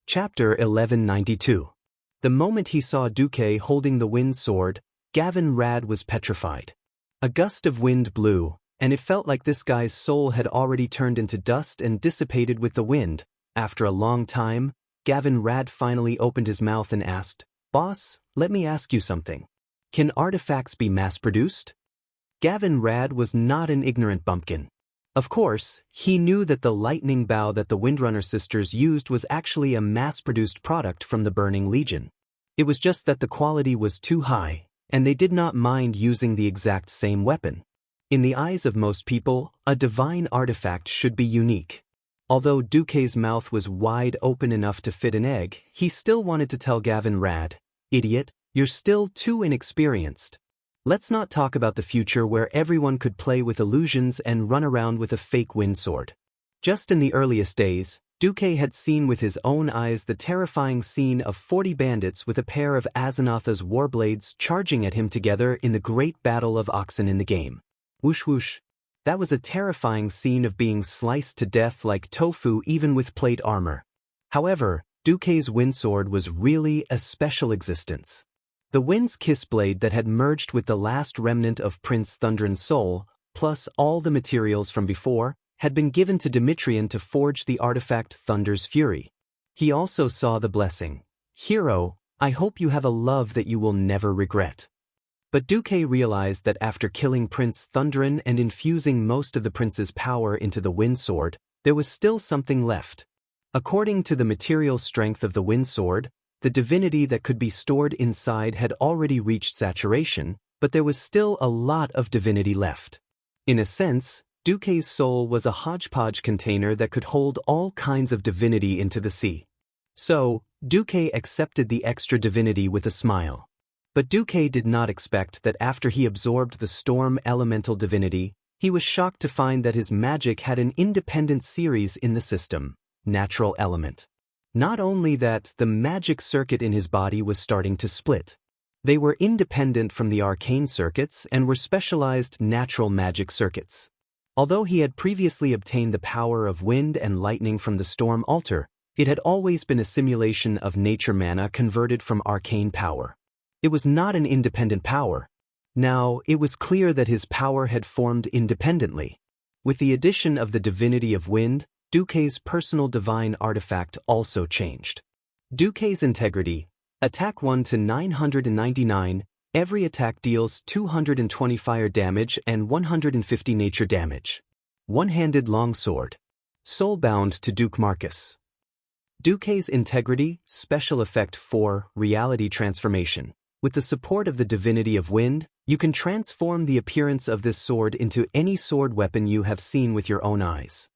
Chapter 1192. The moment he saw Duque holding the wind sword, Gavin Rad was petrified. A gust of wind blew, and it felt like this guy's soul had already turned into dust and dissipated with the wind. After a long time, Gavin Rad finally opened his mouth and asked, "Boss, let me ask you something. Can artifacts be mass-produced?" Gavin Rad was not an ignorant bumpkin. Of course, he knew that the lightning bow that the Windrunner sisters used was actually a mass-produced product from the Burning Legion. It was just that the quality was too high, and they did not mind using the exact same weapon. In the eyes of most people, a divine artifact should be unique. Although Duque's mouth was wide open enough to fit an egg, he still wanted to tell Gavin Rad, "Idiot, you're still too inexperienced. Let's not talk about the future where everyone could play with illusions and run around with a fake windsword." Just in the earliest days, Duque had seen with his own eyes the terrifying scene of 40 bandits with a pair of Azanatha's warblades charging at him together in the great battle of oxen in the game. Whoosh whoosh. That was a terrifying scene of being sliced to death like tofu even with plate armor. However, Duque's windsword was really a special existence. The Wind's Kiss blade that had merged with the last remnant of Prince Thundrin's soul, plus all the materials from before, had been given to Dimitrian to forge the artifact Thunder's Fury. He also saw the blessing. "Hero, I hope you have a love that you will never regret." But Duque realized that after killing Prince Thundrin and infusing most of the prince's power into the windsword, there was still something left. According to the material strength of the windsword, the divinity that could be stored inside had already reached saturation, but there was still a lot of divinity left. In a sense, Duque's soul was a hodgepodge container that could hold all kinds of divinity into the sea. So, Duque accepted the extra divinity with a smile. But Duque did not expect that after he absorbed the storm elemental divinity, he was shocked to find that his magic had an independent series in the system, natural element. Not only that, the magic circuit in his body was starting to split. They were independent from the arcane circuits and were specialized natural magic circuits. Although he had previously obtained the power of wind and lightning from the storm altar, it had always been a simulation of nature mana converted from arcane power. It was not an independent power. Now, it was clear that his power had formed independently. With the addition of the divinity of wind, Duque's personal divine artifact also changed. Duque's integrity, attack 1 to 999, every attack deals 220 fire damage and 150 nature damage. One-handed longsword. Soulbound to Duke Marcus. Duque's integrity, special effect 4, reality transformation. With the support of the divinity of wind, you can transform the appearance of this sword into any sword weapon you have seen with your own eyes.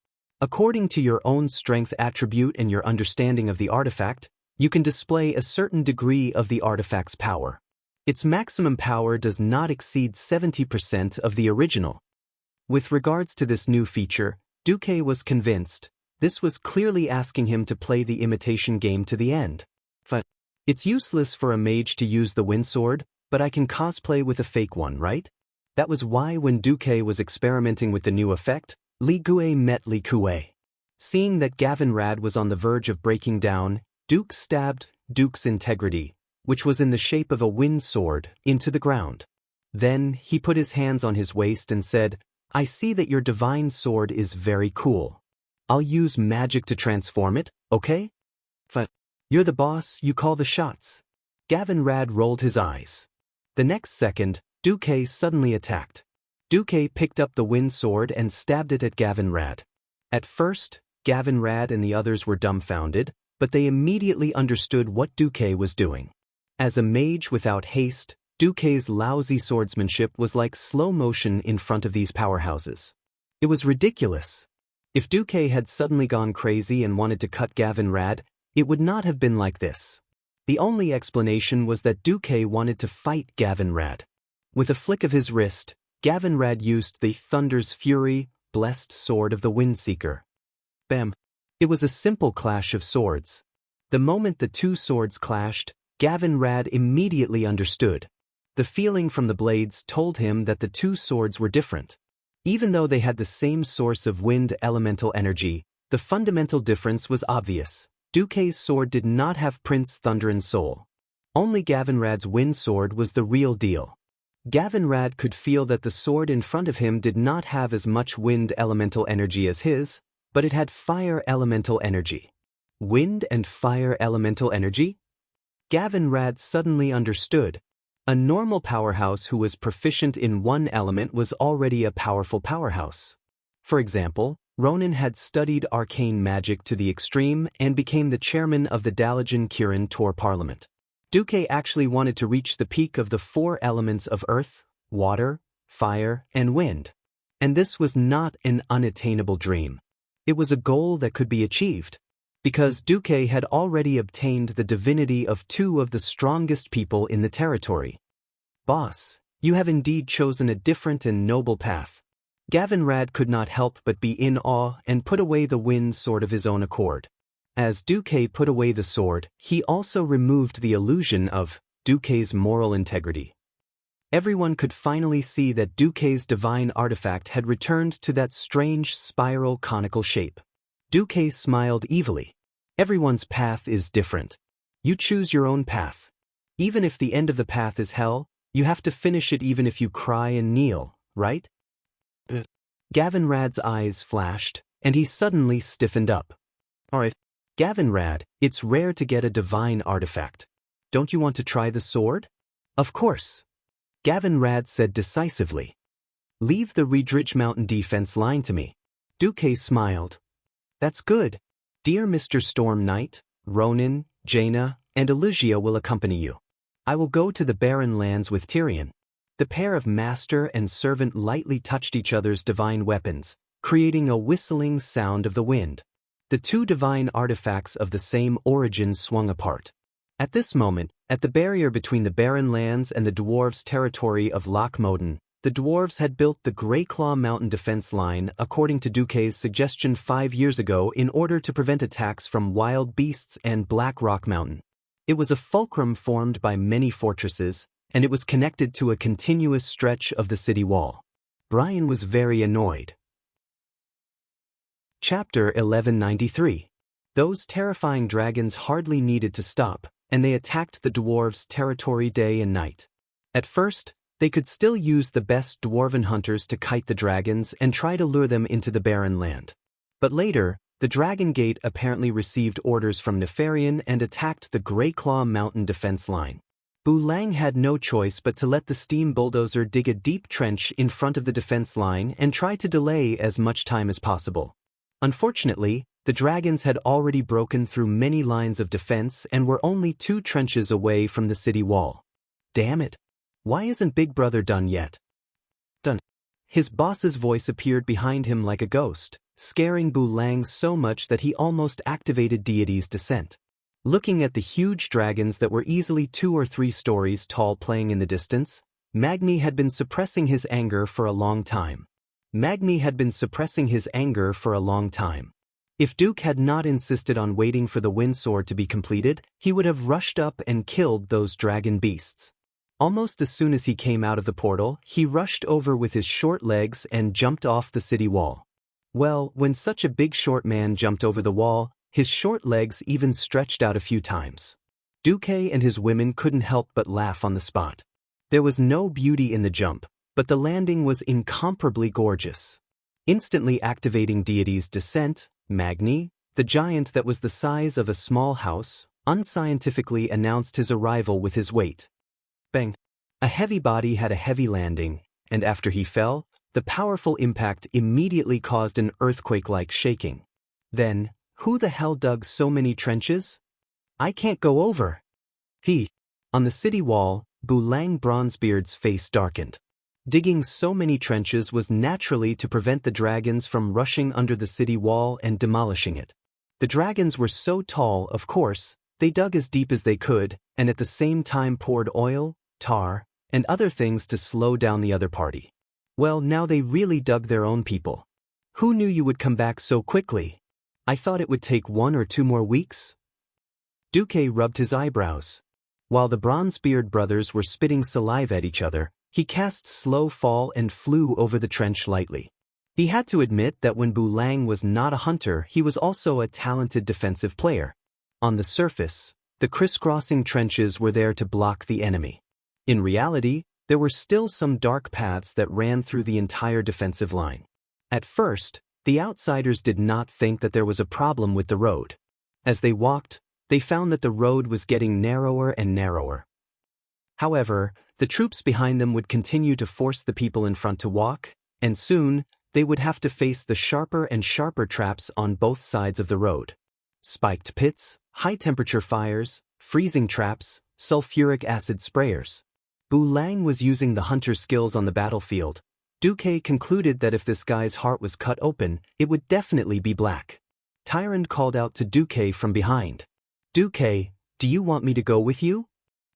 According to your own strength attribute and your understanding of the artifact, you can display a certain degree of the artifact's power. Its maximum power does not exceed 70% of the original. With regards to this new feature, Duque was convinced. This was clearly asking him to play the imitation game to the end. It's useless for a mage to use the windsword, but I can cosplay with a fake one, right? That was why when Duque was experimenting with the new effect, Li Gue met Li Kue. Seeing that Gavin Rad was on the verge of breaking down, Duke stabbed Duke's integrity, which was in the shape of a wind sword, into the ground. Then, he put his hands on his waist and said, "I see that your divine sword is very cool. I'll use magic to transform it, okay? You're the boss, you call the shots." Gavin Rad rolled his eyes. The next second, Duque suddenly attacked. Duque picked up the wind sword and stabbed it at Gavin Rad. At first, Gavin Rad and the others were dumbfounded, but they immediately understood what Duque was doing. As a mage without haste, Duque's lousy swordsmanship was like slow motion in front of these powerhouses. It was ridiculous. If Duque had suddenly gone crazy and wanted to cut Gavin Rad, it would not have been like this. The only explanation was that Duque wanted to fight Gavin Rad. With a flick of his wrist, Gavin Rad used the Thunder's Fury, blessed sword of the Windseeker. Bam! It was a simple clash of swords. The moment the two swords clashed, Gavin Rad immediately understood. The feeling from the blades told him that the two swords were different. Even though they had the same source of wind elemental energy, the fundamental difference was obvious. Duke's sword did not have Prince Thunderan's soul. Only Gavinrad's wind sword was the real deal. Gavinrad could feel that the sword in front of him did not have as much wind elemental energy as his, but it had fire elemental energy. Wind and fire elemental energy? Gavinrad suddenly understood. A normal powerhouse who was proficient in one element was already a powerful powerhouse. For example, Ronin had studied arcane magic to the extreme and became the chairman of the Dalijan Kirin Tor Parliament. Duke actually wanted to reach the peak of the four elements of earth, water, fire, and wind. And this was not an unattainable dream. It was a goal that could be achieved, because Duke had already obtained the divinity of two of the strongest people in the territory. Boss, you have indeed chosen a different and noble path. Gavinrad could not help but be in awe and put away the wind sword of his own accord. As Duke put away the sword, he also removed the illusion of Duke's moral integrity. Everyone could finally see that Duke's divine artifact had returned to that strange spiral conical shape. Duke smiled evilly. Everyone's path is different. You choose your own path. Even if the end of the path is hell, you have to finish it even if you cry and kneel, right? Gavinrad's eyes flashed, and he suddenly stiffened up. Alright. Gavinrad, it's rare to get a divine artifact. Don't you want to try the sword? Of course. Gavinrad said decisively. Leave the Riedrich Mountain defense line to me. Duke smiled. That's good. Dear Mr. Storm Knight, Ronin, Jaina, and Elysia will accompany you. I will go to the barren lands with Tyrion. The pair of master and servant lightly touched each other's divine weapons, creating a whistling sound of the wind. The two divine artifacts of the same origin swung apart. At this moment, at the barrier between the barren lands and the dwarves' territory of Lochmoden, the dwarves had built the Greyclaw Mountain defense line according to Duke's suggestion 5 years ago in order to prevent attacks from wild beasts and Black Rock Mountain. It was a fulcrum formed by many fortresses, and it was connected to a continuous stretch of the city wall. Brian was very annoyed. Chapter 1193. Those terrifying dragons hardly needed to stop, and they attacked the dwarves' territory day and night. At first, they could still use the best dwarven hunters to kite the dragons and try to lure them into the barren land. But later, the Dragon Gate apparently received orders from Nefarian and attacked the Greyclaw Mountain defense line. Bulang had no choice but to let the steam bulldozer dig a deep trench in front of the defense line and try to delay as much time as possible. Unfortunately, the dragons had already broken through many lines of defense and were only 2 trenches away from the city wall. Damn it! Why isn't Big Brother done yet? Done. His boss's voice appeared behind him like a ghost, scaring Bulang so much that he almost activated Deity's Descent. Looking at the huge dragons that were easily 2 or 3 stories tall playing in the distance, Magni had been suppressing his anger for a long time. If Duke had not insisted on waiting for the wind sword to be completed, he would have rushed up and killed those dragon beasts. Almost as soon as he came out of the portal, he rushed over with his short legs and jumped off the city wall. Well, when such a big short man jumped over the wall, his short legs even stretched out a few times. Duke and his women couldn't help but laugh on the spot. There was no beauty in the jump, but the landing was incomparably gorgeous. Instantly activating Deity's Descent, Magni, the giant that was the size of a small house, unscientifically announced his arrival with his weight. Bang! A heavy body had a heavy landing, and after he fell, the powerful impact immediately caused an earthquake-like shaking. Then, who the hell dug so many trenches? I can't go over. On the city wall, Bulang Bronzebeard's face darkened. Digging so many trenches was naturally to prevent the dragons from rushing under the city wall and demolishing it. The dragons were so tall, of course, they dug as deep as they could, and at the same time poured oil, tar, and other things to slow down the other party. Well, now they really dug their own people. Who knew you would come back so quickly? I thought it would take 1 or 2 more weeks. Duke rubbed his eyebrows. While the Bronzebeard brothers were spitting saliva at each other, he cast Slow Fall and flew over the trench lightly. He had to admit that when Bulang was not a hunter, he was also a talented defensive player. On the surface, the crisscrossing trenches were there to block the enemy. In reality, there were still some dark paths that ran through the entire defensive line. At first, the outsiders did not think that there was a problem with the road. As they walked, they found that the road was getting narrower and narrower. However, the troops behind them would continue to force the people in front to walk, and soon, they would have to face the sharper and sharper traps on both sides of the road. Spiked pits, high-temperature fires, freezing traps, sulfuric acid sprayers. Bu Lang was using the hunter's skills on the battlefield. Duque concluded that if this guy's heart was cut open, it would definitely be black. Tyrant called out to Duque from behind. "Duque, do you want me to go with you?"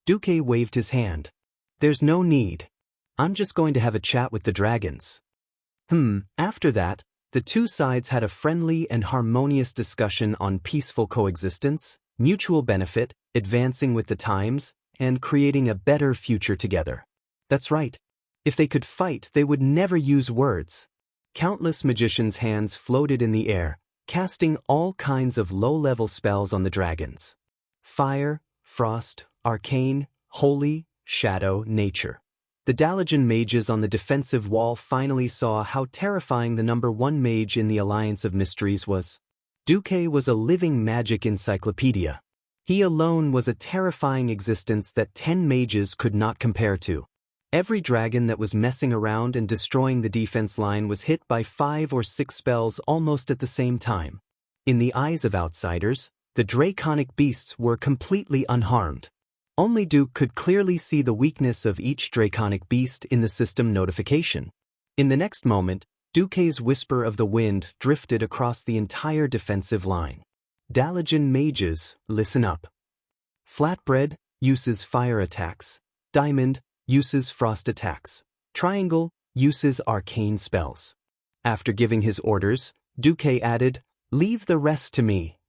Duque waved his hand. "There's no need. I'm just going to have a chat with the dragons." After that, the two sides had a friendly and harmonious discussion on peaceful coexistence, mutual benefit, advancing with the times, and creating a better future together. That's right. If they could fight, they would never use words. Countless magicians' hands floated in the air, casting all kinds of low-level spells on the dragons. Fire, frost, arcane, holy, shadow, nature. The Dalajan mages on the defensive wall finally saw how terrifying the #1 mage in the Alliance of Mysteries was. Duque was a living magic encyclopedia. He alone was a terrifying existence that 10 mages could not compare to. Every dragon that was messing around and destroying the defense line was hit by 5 or 6 spells almost at the same time. In the eyes of outsiders, the draconic beasts were completely unharmed. Only Duke could clearly see the weakness of each draconic beast in the system notification. In the next moment, Duque's whisper of the wind drifted across the entire defensive line. Dalajan mages, listen up. Flatbread uses fire attacks. Diamond uses frost attacks. Triangle uses arcane spells. After giving his orders, Duque added, "Leave the rest to me."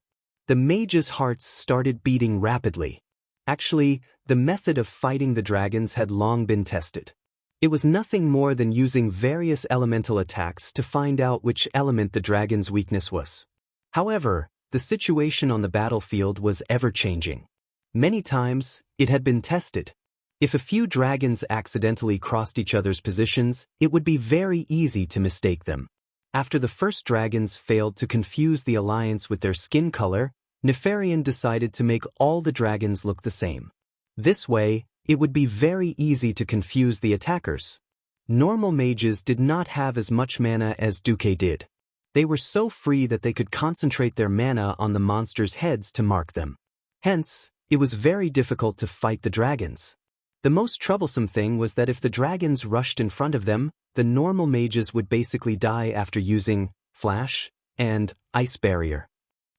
The mages' hearts started beating rapidly. Actually, the method of fighting the dragons had long been tested. It was nothing more than using various elemental attacks to find out which element the dragon's weakness was. However, the situation on the battlefield was ever-changing. Many times, it had been tested. If a few dragons accidentally crossed each other's positions, it would be very easy to mistake them. After the first dragons failed to confuse the alliance with their skin color, Nefarian decided to make all the dragons look the same. This way, it would be very easy to confuse the attackers. Normal mages did not have as much mana as Duque did. They were so free that they could concentrate their mana on the monsters' heads to mark them. Hence, it was very difficult to fight the dragons. The most troublesome thing was that if the dragons rushed in front of them, the normal mages would basically die after using Flash and Ice Barrier.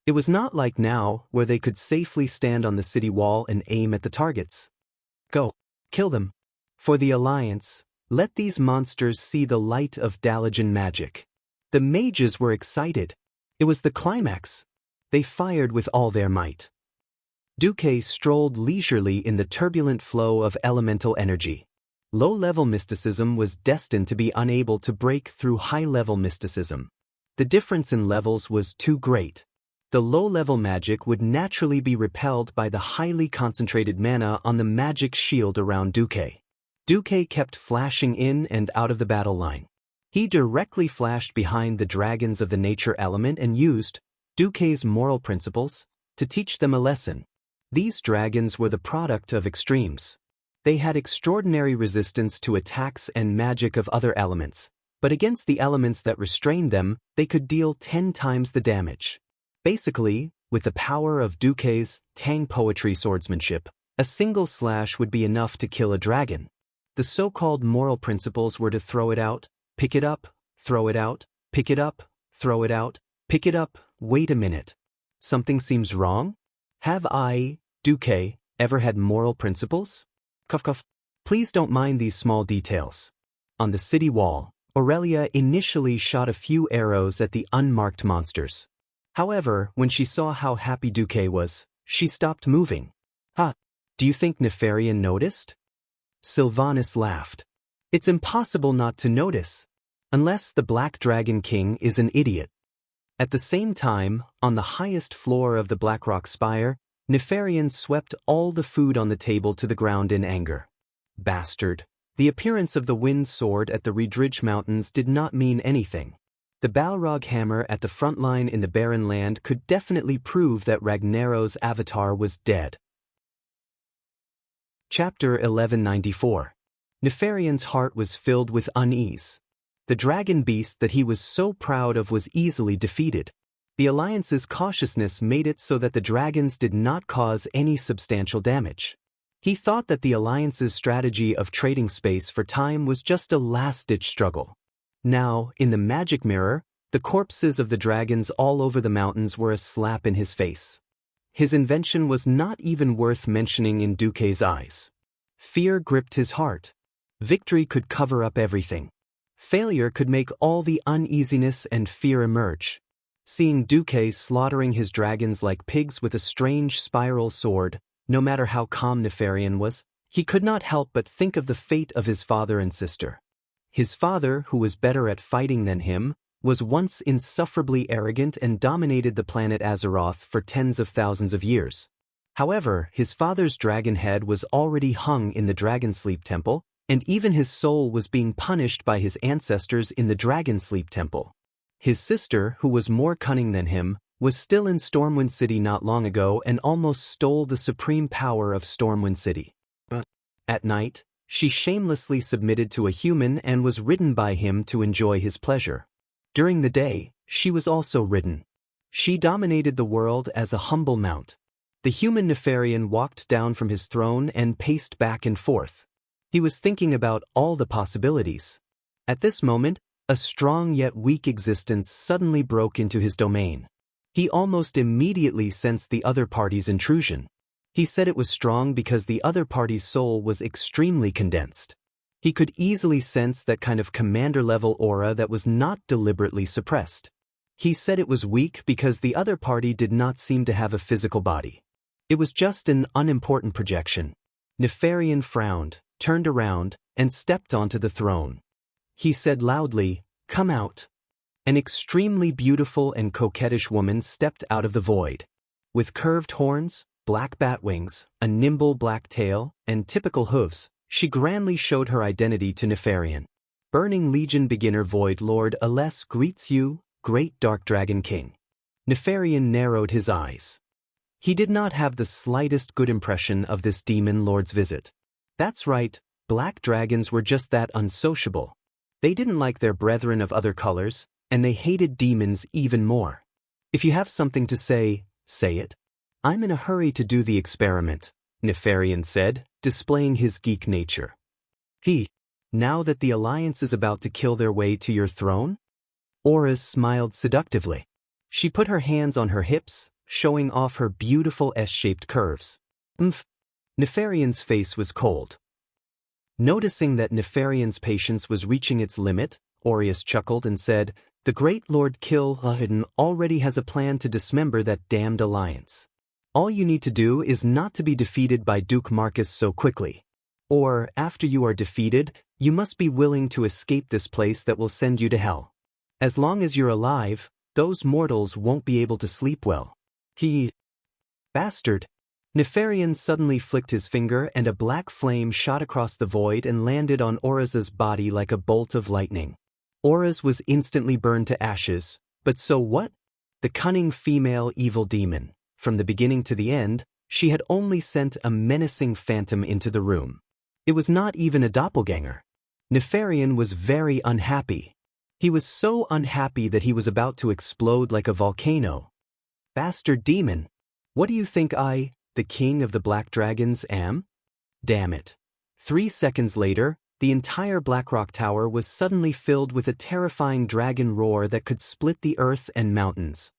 It was not like now, where they could safely stand on the city wall and aim at the targets. Go. Kill them. For the Alliance, let these monsters see the light of Dalajan magic. The mages were excited. It was the climax. They fired with all their might. Duque strolled leisurely in the turbulent flow of elemental energy. Low-level mysticism was destined to be unable to break through high-level mysticism. The difference in levels was too great. The low-level magic would naturally be repelled by the highly concentrated mana on the magic shield around Duque. Duque kept flashing in and out of the battle line. He directly flashed behind the dragons of the nature element and used Duque's moral principles to teach them a lesson. These dragons were the product of extremes. They had extraordinary resistance to attacks and magic of other elements, but against the elements that restrained them, they could deal 10 times the damage. Basically, with the power of Duque's Tang poetry swordsmanship, a single slash would be enough to kill a dragon. The so-called moral principles were to throw it out, pick it up, throw it out, pick it up, throw it out, pick it up. Wait a minute. Something seems wrong? Have I, Duque, ever had moral principles? Cuff cuff. Please don't mind these small details. On the city wall, Aurelia initially shot a few arrows at the unmarked monsters. However, when she saw how happy Duque was, she stopped moving. Do you think Nefarian noticed? Sylvanas laughed. It's impossible not to notice, unless the Black Dragon King is an idiot. At the same time, on the highest floor of the Blackrock Spire, Nefarian swept all the food on the table to the ground in anger. Bastard. The appearance of the wind sword at the Redridge Mountains did not mean anything. The Balrog hammer at the front line in the barren land could definitely prove that Ragnaro's avatar was dead. Chapter 1194. Nefarian's heart was filled with unease. The dragon beast that he was so proud of was easily defeated. The Alliance's cautiousness made it so that the dragons did not cause any substantial damage. He thought that the Alliance's strategy of trading space for time was just a last-ditch struggle. Now, in the magic mirror, the corpses of the dragons all over the mountains were a slap in his face. His invention was not even worth mentioning in Duque's eyes. Fear gripped his heart. Victory could cover up everything. Failure could make all the uneasiness and fear emerge. Seeing Duque slaughtering his dragons like pigs with a strange spiral sword, no matter how calm Nefarian was, he could not help but think of the fate of his father and sister. His father, who was better at fighting than him, was once insufferably arrogant and dominated the planet Azeroth for tens of thousands of years. However, his father's dragon head was already hung in the Dragonsleep Temple, and even his soul was being punished by his ancestors in the Dragonsleep Temple. His sister, who was more cunning than him, was still in Stormwind City not long ago and almost stole the supreme power of Stormwind City. At night, she shamelessly submitted to a human and was ridden by him to enjoy his pleasure. During the day, she was also ridden. She dominated the world as a humble mount. The human Nefarian walked down from his throne and paced back and forth. He was thinking about all the possibilities. At this moment, a strong yet weak existence suddenly broke into his domain. He almost immediately sensed the other party's intrusion. He said it was strong because the other party's soul was extremely condensed. He could easily sense that kind of commander-level aura that was not deliberately suppressed. He said it was weak because the other party did not seem to have a physical body. It was just an unimportant projection. Nefarian frowned, turned around, and stepped onto the throne. He said loudly, "Come out." An extremely beautiful and coquettish woman stepped out of the void. With curved horns, black bat wings, a nimble black tail, and typical hooves, she grandly showed her identity to Nefarian. Burning Legion beginner Void Lord Aless greets you, great Dark Dragon King. Nefarian narrowed his eyes. He did not have the slightest good impression of this demon lord's visit. That's right, black dragons were just that unsociable. They didn't like their brethren of other colors, and they hated demons even more. If you have something to say, say it. I'm in a hurry to do the experiment, Nefarian said, displaying his geek nature. Now that the Alliance is about to kill their way to your throne? Auras smiled seductively. She put her hands on her hips, showing off her beautiful S-shaped curves. Nefarian's face was cold. Noticing that Nefarian's patience was reaching its limit, Aureus chuckled and said, "The great Lord Kil'jaeden already has a plan to dismember that damned alliance. All you need to do is not to be defeated by Duke Marcus so quickly. Or, after you are defeated, you must be willing to escape this place that will send you to hell. As long as you're alive, those mortals won't be able to sleep well." Bastard. Nefarian suddenly flicked his finger and a black flame shot across the void and landed on Auraz's body like a bolt of lightning. Auraz was instantly burned to ashes, but so what? The cunning female evil demon. From the beginning to the end, she had only sent a menacing phantom into the room. It was not even a doppelganger. Nefarian was very unhappy. He was so unhappy that he was about to explode like a volcano. Bastard demon. What do you think I, the king of the black dragons, am? Damn it. 3 seconds later, the entire Blackrock Tower was suddenly filled with a terrifying dragon roar that could split the earth and mountains.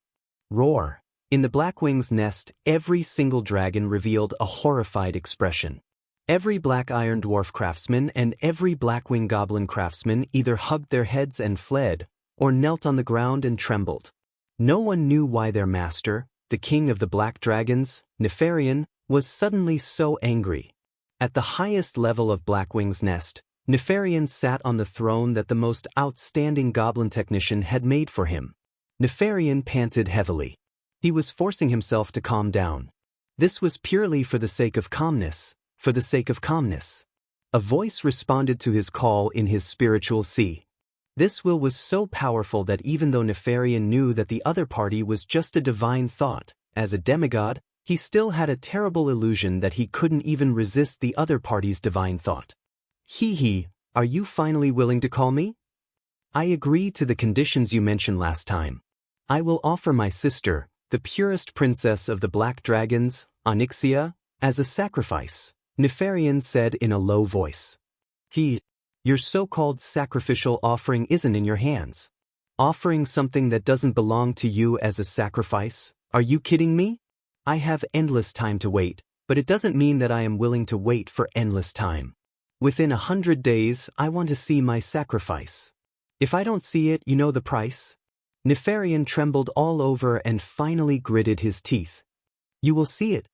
Roar. In the Blackwing's nest, every single dragon revealed a horrified expression. Every Black Iron Dwarf craftsman and every Blackwing Goblin craftsman either hugged their heads and fled, or knelt on the ground and trembled. No one knew why their master, the king of the black dragons, Nefarian, was suddenly so angry. At the highest level of Blackwing's nest, Nefarian sat on the throne that the most outstanding goblin technician had made for him. Nefarian panted heavily. He was forcing himself to calm down. This was purely for the sake of calmness, for the sake of calmness. A voice responded to his call in his spiritual sea. This will was so powerful that even though Nefarian knew that the other party was just a divine thought, as a demigod, he still had a terrible illusion that he couldn't even resist the other party's divine thought. He, are you finally willing to call me? I agree to the conditions you mentioned last time. I will offer my sister, the purest princess of the Black Dragons, Xianxia, as a sacrifice, Nefarian said in a low voice. Your so-called sacrificial offering isn't in your hands. Offering something that doesn't belong to you as a sacrifice? Are you kidding me? I have endless time to wait, but it doesn't mean that I am willing to wait for endless time. Within 100 days, I want to see my sacrifice. If I don't see it, you know the price? Nefarian trembled all over and finally gritted his teeth. You will see it.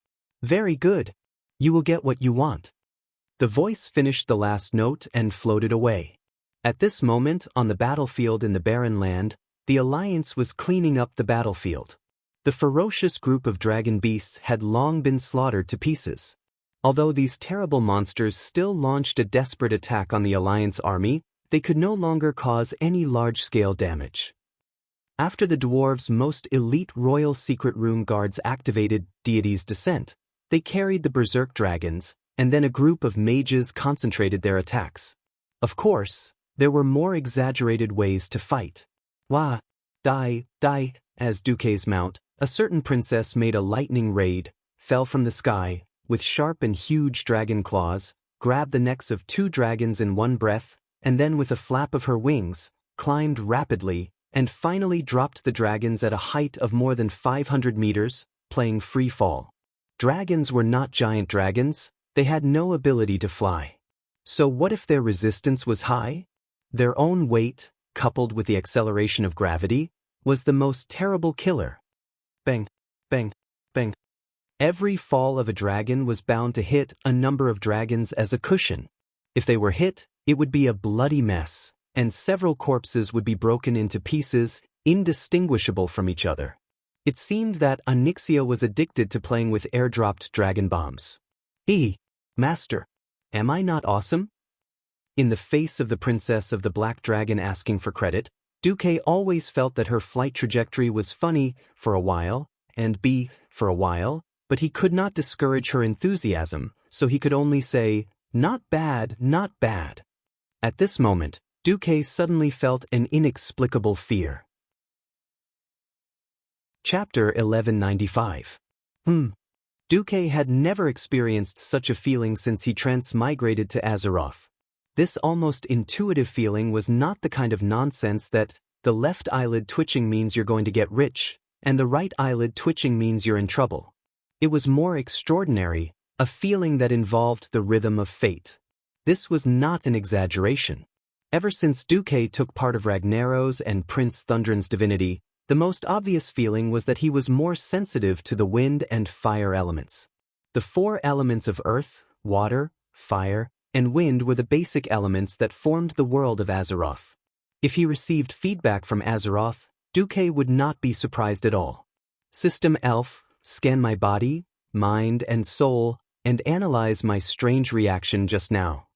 Very good. You will get what you want. The voice finished the last note and floated away. At this moment, on the battlefield in the barren land, the Alliance was cleaning up the battlefield. The ferocious group of dragon beasts had long been slaughtered to pieces. Although these terrible monsters still launched a desperate attack on the Alliance army, they could no longer cause any large-scale damage. After the dwarves' most elite royal secret room guards activated Deity's Descent, they carried the berserk dragons, and then a group of mages concentrated their attacks. Of course, there were more exaggerated ways to fight. Die, as Duque's mount, a certain princess made a lightning raid, fell from the sky, with sharp and huge dragon claws, grabbed the necks of 2 dragons in one breath, and then with a flap of her wings, climbed rapidly, and finally dropped the dragons at a height of more than 500 meters, playing free fall. Dragons were not giant dragons, they had no ability to fly. So what if their resistance was high? Their own weight, coupled with the acceleration of gravity, was the most terrible killer. Bang, bang, bang. Every fall of a dragon was bound to hit a number of dragons as a cushion. If they were hit, it would be a bloody mess, and several corpses would be broken into pieces, indistinguishable from each other. It seemed that Xianxia was addicted to playing with airdropped dragon bombs. Master, am I not awesome? In the face of the princess of the Black Dragon asking for credit, Duque always felt that her flight trajectory was funny for a while, and for a while, but he could not discourage her enthusiasm, so he could only say, not bad, not bad. At this moment, Duque suddenly felt an inexplicable fear. Chapter 1195. Duque had never experienced such a feeling since he transmigrated to Azeroth. This almost intuitive feeling was not the kind of nonsense that the left eyelid twitching means you're going to get rich, and the right eyelid twitching means you're in trouble. It was more extraordinary, a feeling that involved the rhythm of fate. This was not an exaggeration. Ever since Duque took part of Ragnaros's and Prince Thundrin's divinity, the most obvious feeling was that he was more sensitive to the wind and fire elements. The 4 elements of earth, water, fire, and wind were the basic elements that formed the world of Azeroth. If he received feedback from Azeroth, Duque would not be surprised at all. System Elf, scan my body, mind, and soul, and analyze my strange reaction just now.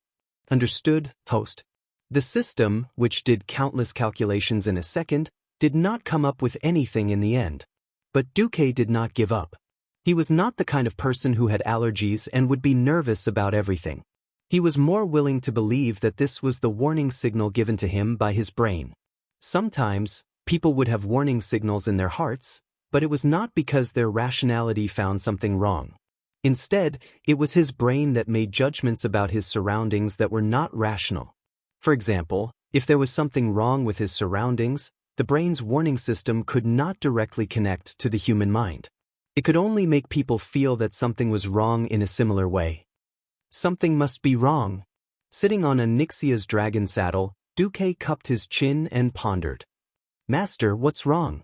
Understood, host. The system, which did countless calculations in a second, did not come up with anything in the end. But Duque did not give up. He was not the kind of person who had allergies and would be nervous about everything. He was more willing to believe that this was the warning signal given to him by his brain. Sometimes, people would have warning signals in their hearts, but it was not because their rationality found something wrong. Instead, it was his brain that made judgments about his surroundings that were not rational. For example, if there was something wrong with his surroundings, the brain's warning system could not directly connect to the human mind. It could only make people feel that something was wrong in a similar way. Something must be wrong. Sitting on Xianxia's dragon saddle, Duque cupped his chin and pondered. Master, what's wrong?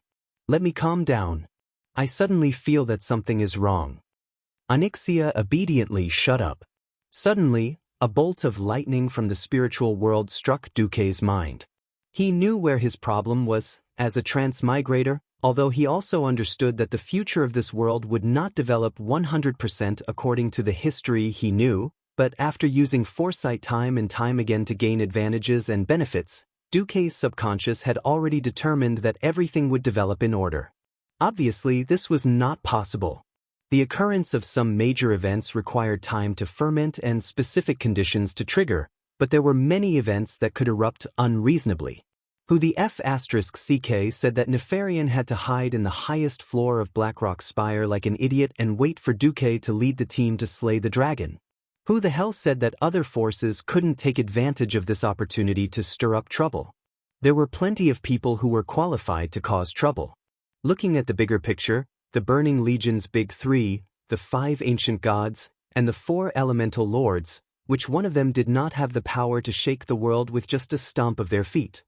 Let me calm down. I suddenly feel that something is wrong. Xianxia obediently shut up. Suddenly, a bolt of lightning from the spiritual world struck Duque's mind. He knew where his problem was. As a transmigrator, although he also understood that the future of this world would not develop 100% according to the history he knew, but after using foresight time and time again to gain advantages and benefits, Duque's subconscious had already determined that everything would develop in order. Obviously, this was not possible. The occurrence of some major events required time to ferment and specific conditions to trigger, but there were many events that could erupt unreasonably. Who the F***CK said that Nefarian had to hide in the highest floor of Blackrock's spire like an idiot and wait for Duque to lead the team to slay the dragon. Who the hell said that other forces couldn't take advantage of this opportunity to stir up trouble? There were plenty of people who were qualified to cause trouble. Looking at the bigger picture, the Burning Legion's big three, the 5 ancient gods, and the 4 elemental lords, which one of them did not have the power to shake the world with just a stomp of their feet.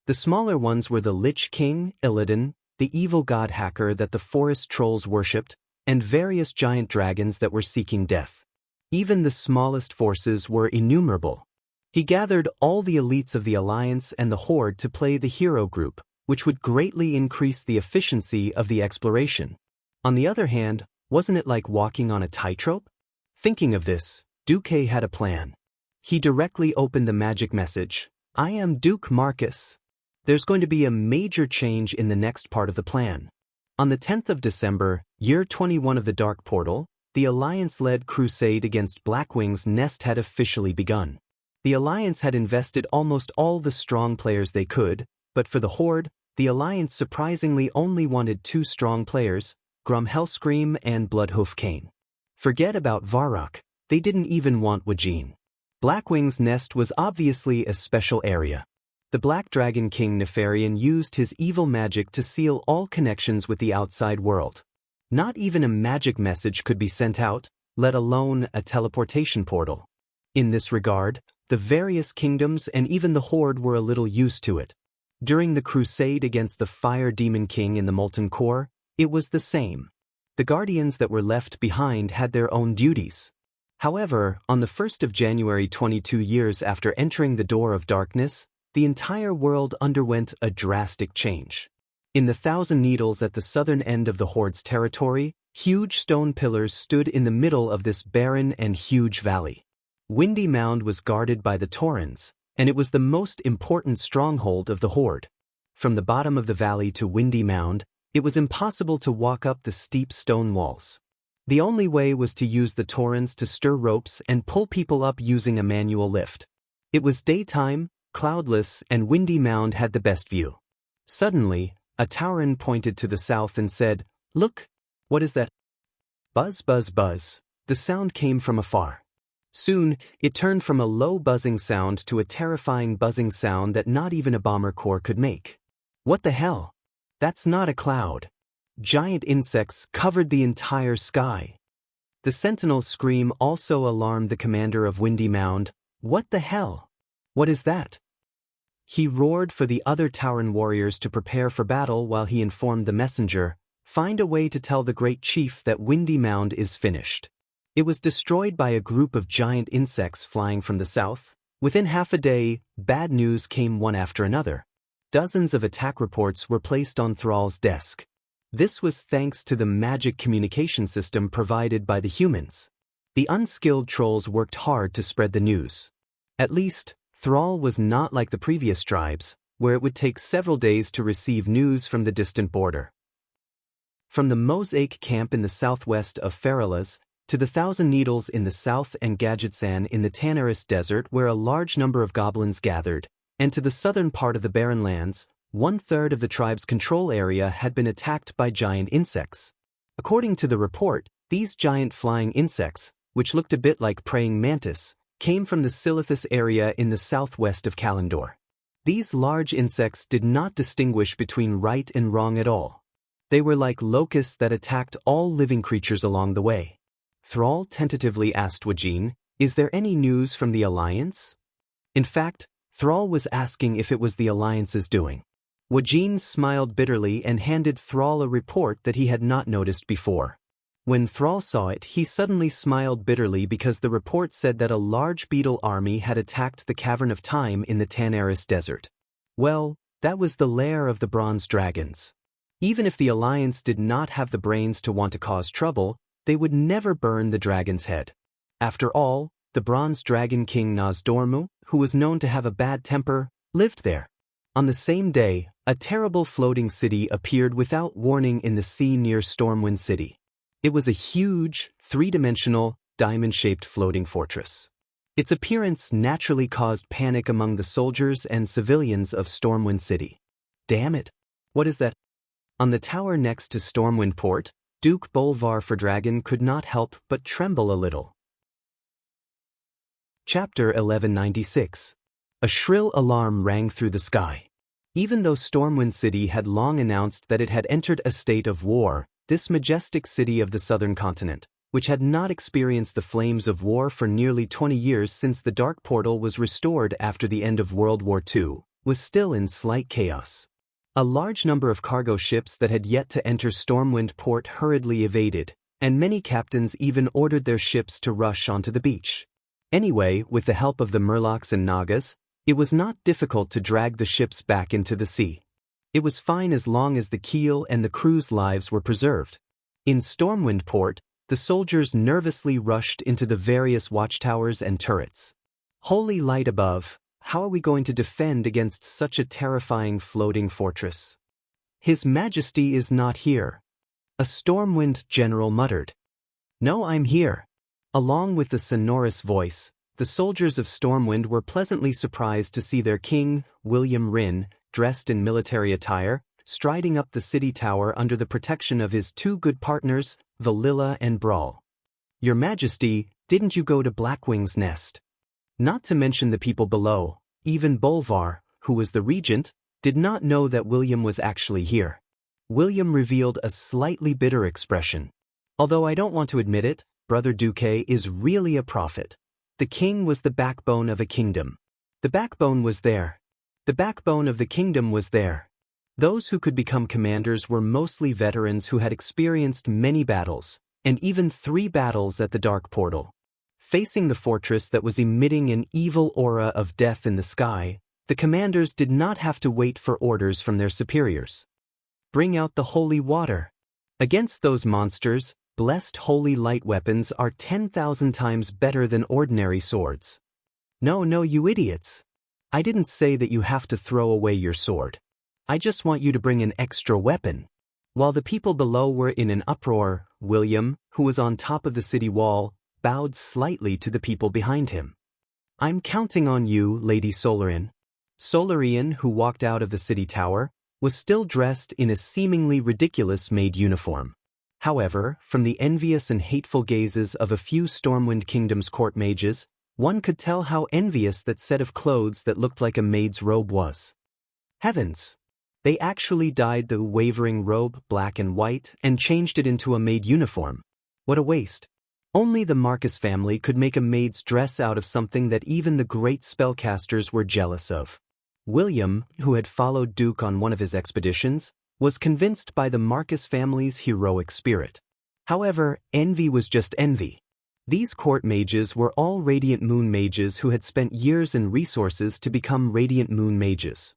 The smaller ones were the Lich King, Illidan, the evil god hacker that the forest trolls worshipped, and various giant dragons that were seeking death. Even the smallest forces were innumerable. He gathered all the elites of the Alliance and the Horde to play the hero group, which would greatly increase the efficiency of the exploration. On the other hand, wasn't it like walking on a tightrope? Thinking of this, Duque had a plan. He directly opened the magic message, "I am Duke Marcus." There's going to be a major change in the next part of the plan. On the 10th of December, year 21 of the Dark Portal, the Alliance-led crusade against Blackwing's nest had officially begun. The Alliance had invested almost all the strong players they could, but for the Horde, the Alliance surprisingly only wanted 2 strong players, Grum Hellscream and Bloodhoof Kane. Forget about Varrock, they didn't even want Wajin. Blackwing's nest was obviously a special area. The Black Dragon King Nefarian used his evil magic to seal all connections with the outside world. Not even a magic message could be sent out, let alone a teleportation portal. In this regard, the various kingdoms and even the Horde were a little used to it. During the crusade against the Fire Demon King in the Molten Core, it was the same. The Guardians that were left behind had their own duties. However, on the 1st of January 22 years after entering the Door of Darkness, the entire world underwent a drastic change. In the Thousand Needles at the southern end of the Horde's territory, huge stone pillars stood in the middle of this barren and huge valley. Windy Mound was guarded by the Taurens, and it was the most important stronghold of the Horde. From the bottom of the valley to Windy Mound, it was impossible to walk up the steep stone walls. The only way was to use the Taurens to stir ropes and pull people up using a manual lift. It was daytime, cloudless, and Windy Mound had the best view. Suddenly, a Tauren pointed to the south and said, "Look, what is that?" Buzz, buzz, buzz. The sound came from afar. Soon, it turned from a low buzzing sound to a terrifying buzzing sound that not even a bomber core could make. What the hell? That's not a cloud. Giant insects covered the entire sky. The Sentinel's scream also alarmed the commander of Windy Mound. What the hell? What is that? He roared for the other Tauren warriors to prepare for battle while he informed the messenger, "Find a way to tell the great chief that Windy Mound is finished." It was destroyed by a group of giant insects flying from the south. Within half a day, bad news came one after another. Dozens of attack reports were placed on Thrall's desk. This was thanks to the magic communication system provided by the humans. The unskilled trolls worked hard to spread the news. At least, Thrall was not like the previous tribes, where it would take several days to receive news from the distant border. From the Mosaic camp in the southwest of Feralas, to the Thousand Needles in the south and Gadgetsan in the Tanaris Desert where a large number of goblins gathered, and to the southern part of the Barren Lands, 1/3 of the tribe's control area had been attacked by giant insects. According to the report, these giant flying insects, which looked a bit like praying mantis, came from the Silithus area in the southwest of Kalandor. These large insects did not distinguish between right and wrong at all. They were like locusts that attacked all living creatures along the way. Thrall tentatively asked Wajin, "Is there any news from the Alliance?" In fact, Thrall was asking if it was the Alliance's doing. Wajin smiled bitterly and handed Thrall a report that he had not noticed before. When Thrall saw it, he suddenly smiled bitterly because the report said that a large beetle army had attacked the Cavern of Time in the Tanaris Desert. Well, that was the lair of the bronze dragons. Even if the Alliance did not have the brains to want to cause trouble, they would never burn the dragon's head. After all, the Bronze Dragon King Nozdormu, who was known to have a bad temper, lived there. On the same day, a terrible floating city appeared without warning in the sea near Stormwind City. It was a huge, three-dimensional, diamond-shaped floating fortress. Its appearance naturally caused panic among the soldiers and civilians of Stormwind City. Damn it! What is that? On the tower next to Stormwind Port, Duke Bolvar Fordragon could not help but tremble a little. Chapter 1196. A shrill alarm rang through the sky. Even though Stormwind City had long announced that it had entered a state of war, this majestic city of the southern continent, which had not experienced the flames of war for nearly 20 years since the Dark Portal was restored after the end of World War II, was still in slight chaos. A large number of cargo ships that had yet to enter Stormwind Port hurriedly evaded, and many captains even ordered their ships to rush onto the beach. Anyway, with the help of the Murlocs and Nagas, it was not difficult to drag the ships back into the sea. It was fine as long as the keel and the crew's lives were preserved. In Stormwind Port, the soldiers nervously rushed into the various watchtowers and turrets. Holy light above, how are we going to defend against such a terrifying floating fortress? His Majesty is not here. A Stormwind general muttered. No, I'm here. Along with the sonorous voice, the soldiers of Stormwind were pleasantly surprised to see their king, William Rin, dressed in military attire, striding up the city tower under the protection of his two good partners, Valilla and Brawl. Your Majesty, didn't you go to Blackwing's nest? Not to mention the people below, even Bolvar, who was the regent, did not know that William was actually here. William revealed a slightly bitter expression. Although I don't want to admit it, Brother Duque is really a prophet. The king was the backbone of a kingdom. The backbone was there. The backbone of the kingdom was there. Those who could become commanders were mostly veterans who had experienced many battles, and even 3 battles at the Dark Portal. Facing the fortress that was emitting an evil aura of death in the sky, the commanders did not have to wait for orders from their superiors. Bring out the holy water. Against those monsters, blessed holy light weapons are 10,000 times better than ordinary swords. No, you idiots. I didn't say that you have to throw away your sword. I just want you to bring an extra weapon. While the people below were in an uproar, William, who was on top of the city wall, bowed slightly to the people behind him. I'm counting on you, Lady Solarian. Solarian, who walked out of the city tower, was still dressed in a seemingly ridiculous maid uniform. However, from the envious and hateful gazes of a few Stormwind Kingdom's court mages, one could tell how envious that set of clothes that looked like a maid's robe was. Heavens! They actually dyed the wavering robe black and white and changed it into a maid uniform. What a waste. Only the Marcus family could make a maid's dress out of something that even the great spellcasters were jealous of. William, who had followed Duke on one of his expeditions, was convinced by the Marcus family's heroic spirit. However, envy was just envy. These court mages were all Radiant Moon mages who had spent years and resources to become Radiant Moon mages.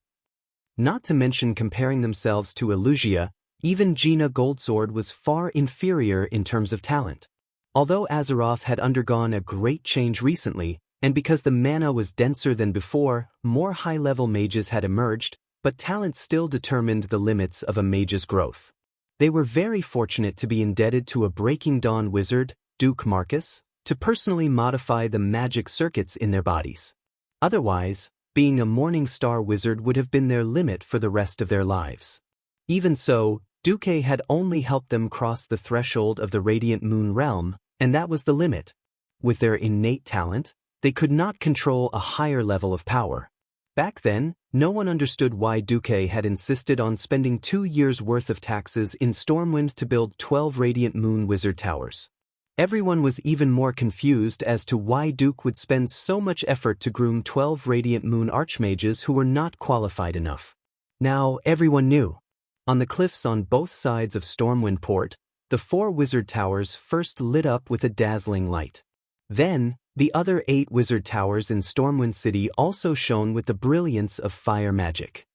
Not to mention comparing themselves to Elusia, even Gina Goldsword was far inferior in terms of talent. Although Azeroth had undergone a great change recently, and because the mana was denser than before, more high-level mages had emerged, but talent still determined the limits of a mage's growth. They were very fortunate to be indebted to a Breaking Dawn wizard, Duke Marcus, to personally modify the magic circuits in their bodies. Otherwise, being a Morning Star wizard would have been their limit for the rest of their lives. Even so, Duque had only helped them cross the threshold of the Radiant Moon realm, and that was the limit. With their innate talent, they could not control a higher level of power. Back then, no one understood why Duque had insisted on spending 2 years' worth of taxes in Stormwind to build 12 Radiant Moon wizard towers. Everyone was even more confused as to why Duke would spend so much effort to groom 12 Radiant Moon archmages who were not qualified enough. Now, everyone knew. On the cliffs on both sides of Stormwind Port, the 4 wizard towers first lit up with a dazzling light. Then, the other 8 wizard towers in Stormwind City also shone with the brilliance of fire magic.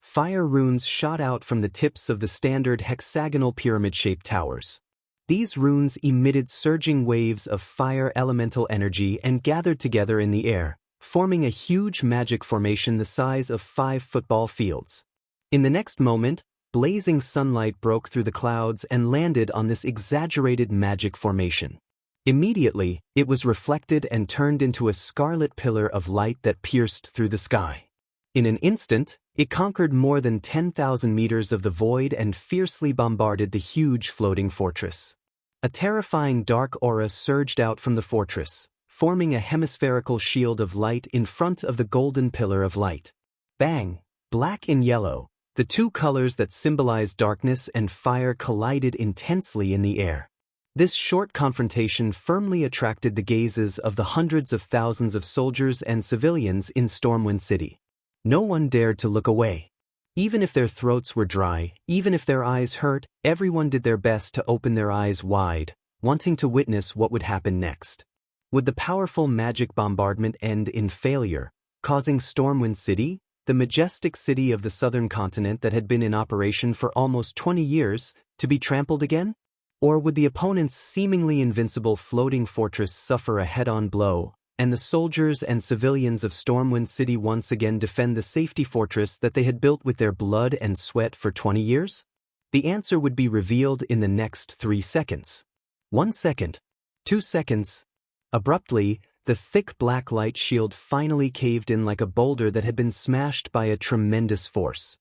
Fire runes shot out from the tips of the standard hexagonal pyramid-shaped towers. These runes emitted surging waves of fire elemental energy and gathered together in the air, forming a huge magic formation the size of 5 football fields. In the next moment, blazing sunlight broke through the clouds and landed on this exaggerated magic formation. Immediately, it was reflected and turned into a scarlet pillar of light that pierced through the sky. In an instant, it conquered more than 10,000 meters of the void and fiercely bombarded the huge floating fortress. A terrifying dark aura surged out from the fortress, forming a hemispherical shield of light in front of the golden pillar of light. Bang! Black and yellow, the two colors that symbolize darkness and fire, collided intensely in the air. This short confrontation firmly attracted the gazes of the hundreds of thousands of soldiers and civilians in Stormwind City. No one dared to look away. Even if their throats were dry, even if their eyes hurt, everyone did their best to open their eyes wide, wanting to witness what would happen next. Would the powerful magic bombardment end in failure, causing Stormwind City, the majestic city of the southern continent that had been in operation for almost 20 years, to be trampled again? Or would the opponent's seemingly invincible floating fortress suffer a head-on blow, and the soldiers and civilians of Stormwind City once again defend the safety fortress that they had built with their blood and sweat for 20 years? The answer would be revealed in the next 3 seconds. 1 second. 2 seconds. Abruptly, the thick black light shield finally caved in like a boulder that had been smashed by a tremendous force.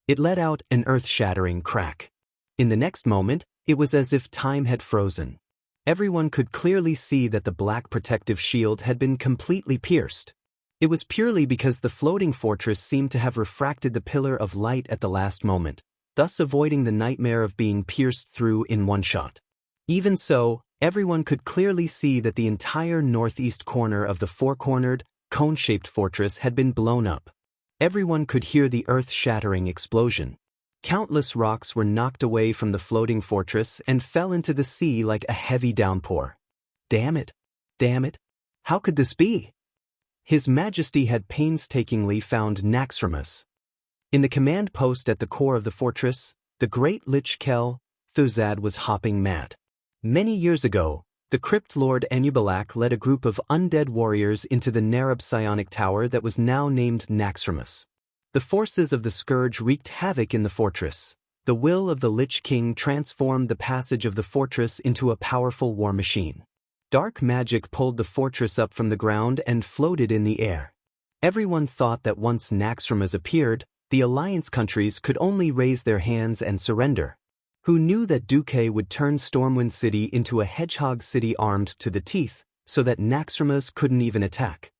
It let out an earth-shattering crack. In the next moment, it was as if time had frozen. Everyone could clearly see that the black protective shield had been completely pierced. It was purely because the floating fortress seemed to have refracted the pillar of light at the last moment, thus avoiding the nightmare of being pierced through in one shot. Even so, everyone could clearly see that the entire northeast corner of the four-cornered, cone-shaped fortress had been blown up. Everyone could hear the earth-shattering explosion. Countless rocks were knocked away from the floating fortress and fell into the sea like a heavy downpour. Damn it! Damn it! How could this be? His Majesty had painstakingly found Naxxramas. In the command post at the core of the fortress, the great Lich Kel Thuzad was hopping mad. Many years ago, the Crypt Lord Enubalak led a group of undead warriors into the Narab Psionic Tower that was now named Naxxramas. The forces of the Scourge wreaked havoc in the fortress. The will of the Lich King transformed the passage of the fortress into a powerful war machine. Dark magic pulled the fortress up from the ground and floated in the air. Everyone thought that once Naxxramas appeared, the Alliance countries could only raise their hands and surrender. Who knew that Duque would turn Stormwind City into a hedgehog city armed to the teeth, so that Naxxramas couldn't even attack?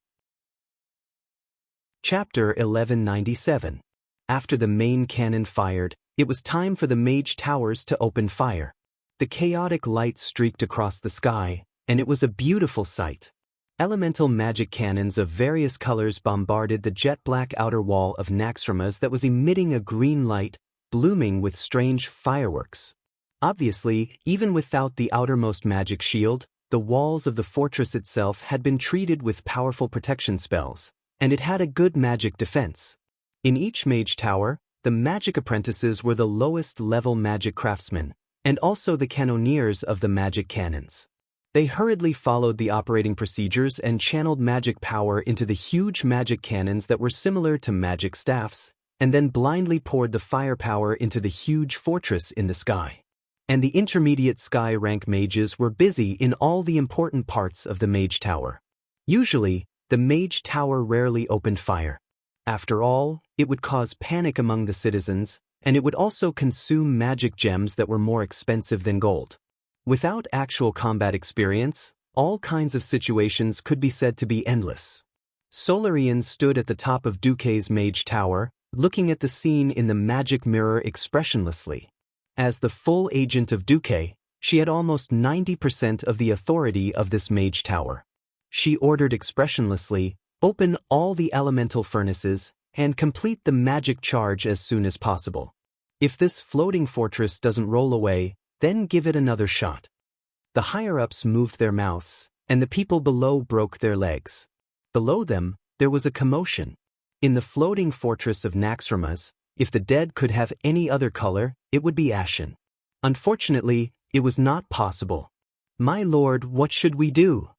Chapter 1197. After the main cannon fired, it was time for the mage towers to open fire. The chaotic light streaked across the sky, and it was a beautiful sight. Elemental magic cannons of various colors bombarded the jet-black outer wall of Naxxramas that was emitting a green light, blooming with strange fireworks. Obviously, even without the outermost magic shield, the walls of the fortress itself had been treated with powerful protection spells, and it had a good magic defense. In each mage tower, the magic apprentices were the lowest-level magic craftsmen, and also the cannoneers of the magic cannons. They hurriedly followed the operating procedures and channeled magic power into the huge magic cannons that were similar to magic staffs, and then blindly poured the firepower into the huge fortress in the sky. And the intermediate sky rank mages were busy in all the important parts of the mage tower. Usually, the mage tower rarely opened fire. After all, it would cause panic among the citizens, and it would also consume magic gems that were more expensive than gold. Without actual combat experience, all kinds of situations could be said to be endless. Solarian stood at the top of Duque's mage tower, looking at the scene in the magic mirror expressionlessly. As the full agent of Duque, she had almost 90% of the authority of this mage tower. She ordered expressionlessly, open all the elemental furnaces, and complete the magic charge as soon as possible. If this floating fortress doesn't roll away, then give it another shot. The higher-ups moved their mouths, and the people below broke their legs. Below them, there was a commotion. In the floating fortress of Naxxramas, if the dead could have any other color, it would be ashen. Unfortunately, it was not possible. "My lord, what should we do?"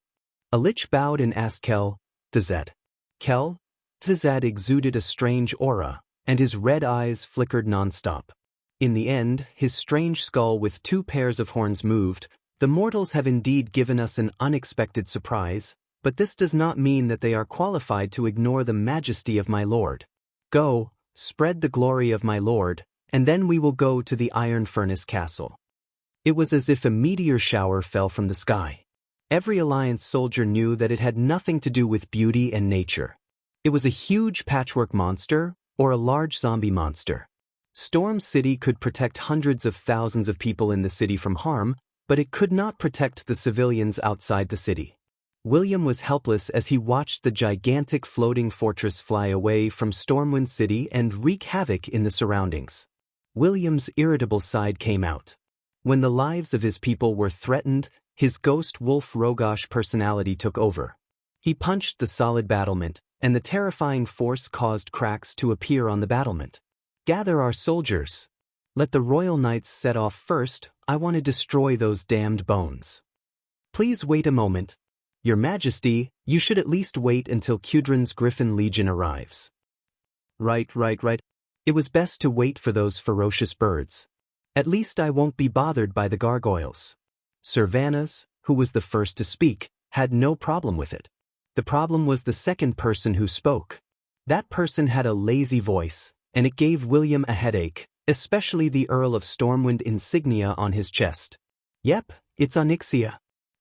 A lich bowed and asked Kel, "Thazad." Kel, Thazad exuded a strange aura, and his red eyes flickered nonstop. In the end, his strange skull with 2 pairs of horns moved. "The mortals have indeed given us an unexpected surprise, but this does not mean that they are qualified to ignore the majesty of my lord. Go, spread the glory of my lord, and then we will go to the Iron Furnace Castle." It was as if a meteor shower fell from the sky. Every Alliance soldier knew that it had nothing to do with beauty and nature. It was a huge patchwork monster, or a large zombie monster. Storm City could protect hundreds of thousands of people in the city from harm, but it could not protect the civilians outside the city. William was helpless as he watched the gigantic floating fortress fly away from Stormwind City and wreak havoc in the surroundings. William's irritable side came out. When the lives of his people were threatened, his ghost wolf roguish personality took over. He punched the solid battlement, and the terrifying force caused cracks to appear on the battlement. "Gather our soldiers. Let the royal knights set off first. I want to destroy those damned bones." "Please wait a moment. Your Majesty, you should at least wait until Kudran's Griffin Legion arrives." Right. It was best to wait for those ferocious birds. At least I won't be bothered by the gargoyles. Servanas, who was the first to speak, had no problem with it. The problem was the second person who spoke. That person had a lazy voice, and it gave William a headache, especially the Earl of Stormwind insignia on his chest. "Yep, it's Xianxia."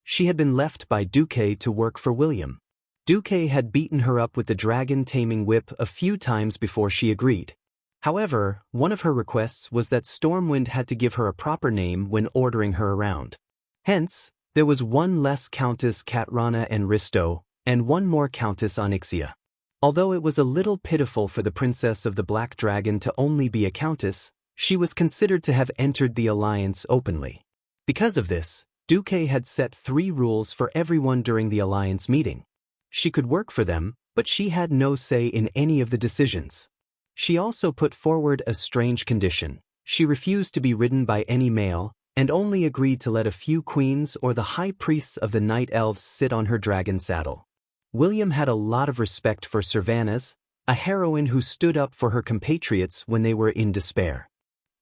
She had been left by Duque to work for William. Duque had beaten her up with the dragon-taming whip a few times before she agreed. However, one of her requests was that Stormwind had to give her a proper name when ordering her around. Hence, there was one less Countess Katrana and Risto, and one more Countess Xianxia. Although it was a little pitiful for the Princess of the Black Dragon to only be a countess, she was considered to have entered the alliance openly. Because of this, Duque had set 3 rules for everyone during the alliance meeting. She could work for them, but she had no say in any of the decisions. She also put forward a strange condition. She refused to be ridden by any male, and only agreed to let a few queens or the high priests of the night elves sit on her dragon saddle. William had a lot of respect for Servanas, a heroine who stood up for her compatriots when they were in despair.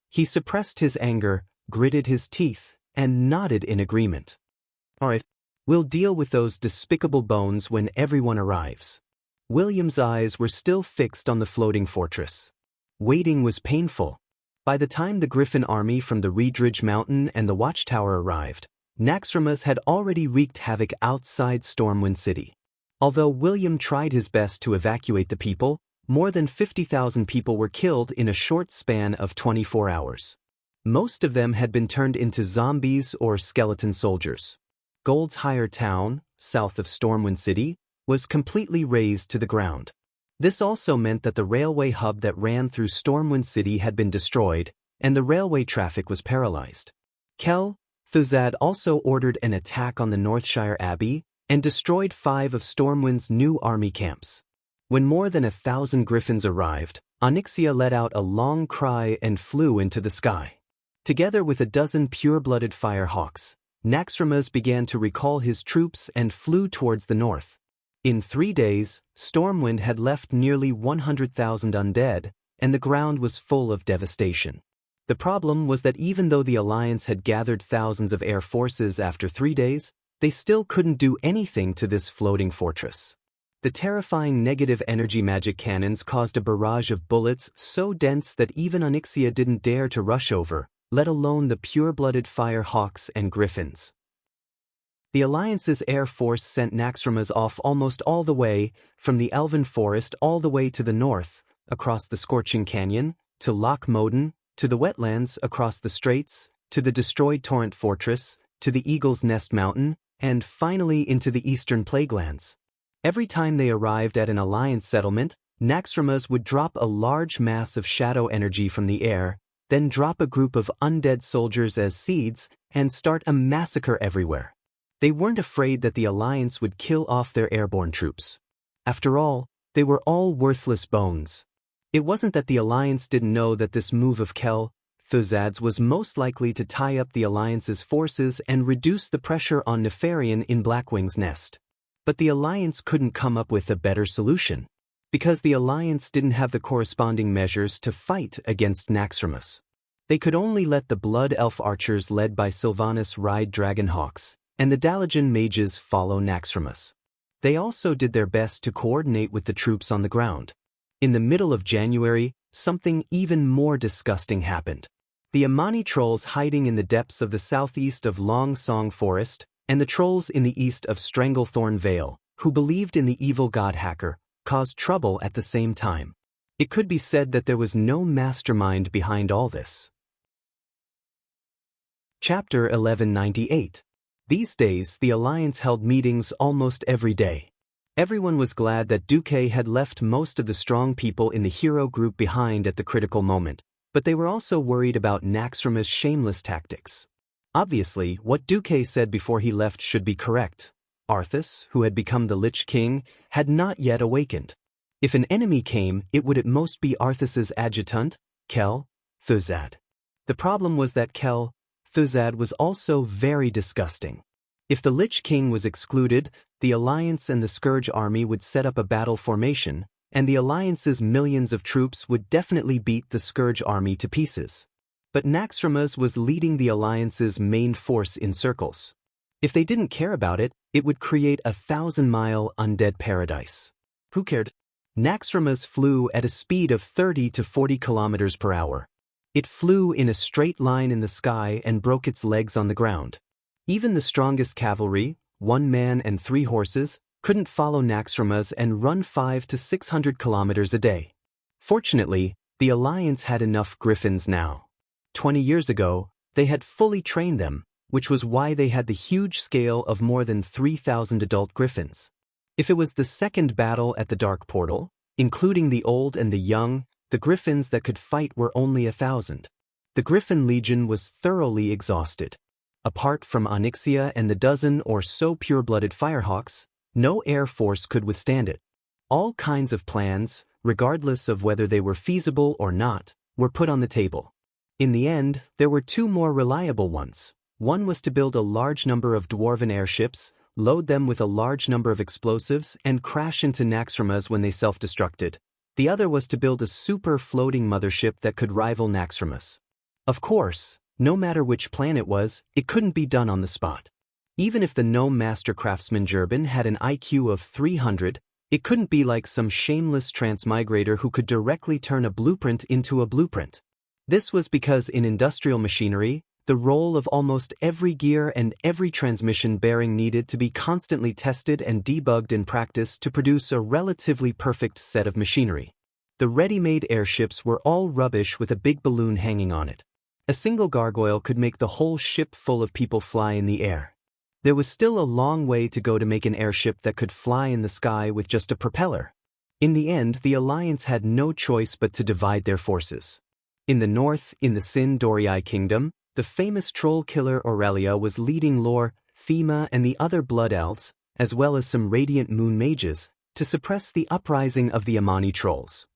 He suppressed his anger, gritted his teeth, and nodded in agreement. "All right, we'll deal with those despicable bones when everyone arrives." William's eyes were still fixed on the floating fortress. Waiting was painful. By the time the Griffin army from the Reedridge Mountain and the Watchtower arrived, Naxxramas had already wreaked havoc outside Stormwind City. Although William tried his best to evacuate the people, more than 50,000 people were killed in a short span of 24 hours. Most of them had been turned into zombies or skeleton soldiers. Gold's Higher Town, south of Stormwind City, was completely razed to the ground. This also meant that the railway hub that ran through Stormwind City had been destroyed, and the railway traffic was paralyzed. Kel Thuzad also ordered an attack on the Northshire Abbey and destroyed 5 of Stormwind's new army camps. When more than 1,000 griffins arrived, Xianxia let out a long cry and flew into the sky. Together with a dozen pure-blooded firehawks, Naxxramas began to recall his troops and flew towards the north. In 3 days, Stormwind had left nearly 100,000 undead, and the ground was full of devastation. The problem was that even though the Alliance had gathered thousands of air forces after 3 days, they still couldn't do anything to this floating fortress. The terrifying negative energy magic cannons caused a barrage of bullets so dense that even Xianxia didn't dare to rush over, let alone the pure-blooded fire hawks and griffins. The Alliance's air force sent Naxxramas off almost all the way, from the Elven Forest all the way to the north, across the Scorching Canyon, to Loch Moden, to the wetlands across the straits, to the destroyed Torrent Fortress, to the Eagle's Nest Mountain, and finally into the eastern Plaguelands. Every time they arrived at an Alliance settlement, Naxxramas would drop a large mass of shadow energy from the air, then drop a group of undead soldiers as seeds, and start a massacre everywhere. They weren't afraid that the Alliance would kill off their airborne troops. After all, They were all worthless bones. It wasn't that the Alliance didn't know that this move of Thuzad's was most likely to tie up the Alliance's forces and reduce the pressure on Nefarian in Blackwing's nest. But the Alliance couldn't come up with a better solution, because the Alliance didn't have the corresponding measures to fight against Naxxramas. They could only let the Blood Elf archers led by Sylvanas ride Dragonhawks, and the Dalajan mages follow Naxxramas. They also did their best to coordinate with the troops on the ground. In the middle of January, something even more disgusting happened. The Amani trolls hiding in the depths of the southeast of Long Song Forest, and the trolls in the east of Stranglethorn Vale, who believed in the evil god hacker, caused trouble at the same time. It could be said that there was no mastermind behind all this. Chapter 1198. These days, the Alliance held meetings almost every day. Everyone was glad that Duque had left most of the strong people in the hero group behind at the critical moment, but they were also worried about Naxxramas' shameless tactics. Obviously, what Duque said before he left should be correct. Arthas, who had become the Lich King, had not yet awakened. If an enemy came, it would at most be Arthas's adjutant, Thuzad. The problem was that Thuzad was also very disgusting. If the Lich King was excluded, the Alliance and the Scourge army would set up a battle formation, and the Alliance's millions of troops would definitely beat the Scourge army to pieces. But Naxxramas was leading the Alliance's main force in circles. If they didn't care about it, it would create a 1,000-mile undead paradise. Who cared? Naxxramas flew at a speed of 30 to 40 kilometers per hour. It flew in a straight line in the sky and broke its legs on the ground. Even the strongest cavalry, 1 man and 3 horses, couldn't follow Naxxramas and run 500 to 600 kilometers a day. Fortunately, the Alliance had enough griffins now. 20 years ago, they had fully trained them, which was why they had the huge scale of more than 3,000 adult griffins. If it was the second battle at the Dark Portal, including the old and the young, the griffins that could fight were only 1,000. The Griffin Legion was thoroughly exhausted. Apart from Onyxia and the dozen or so pure-blooded Firehawks, no air force could withstand it. All kinds of plans, regardless of whether they were feasible or not, were put on the table. In the end, there were 2 more reliable ones. One was to build a large number of dwarven airships, load them with a large number of explosives, and crash into Naxxramas when they self-destructed. The other was to build a super floating mothership that could rival Naxxramas. Of course, no matter which plan it was, it couldn't be done on the spot. Even if the gnome master craftsman Gerben had an IQ of 300, it couldn't be like some shameless transmigrator who could directly turn a blueprint into a blueprint. This was because in industrial machinery, the role of almost every gear and every transmission bearing needed to be constantly tested and debugged in practice to produce a relatively perfect set of machinery. The ready-made airships were all rubbish with a big balloon hanging on it. A single gargoyle could make the whole ship full of people fly in the air. There was still a long way to go to make an airship that could fly in the sky with just a propeller. In the end, the Alliance had no choice but to divide their forces. In the north, in the Sin Dorii Kingdom, the famous troll killer Aurelia was leading Lore, Thema and the other blood elves, as well as some radiant moon mages, to suppress the uprising of the Amani trolls.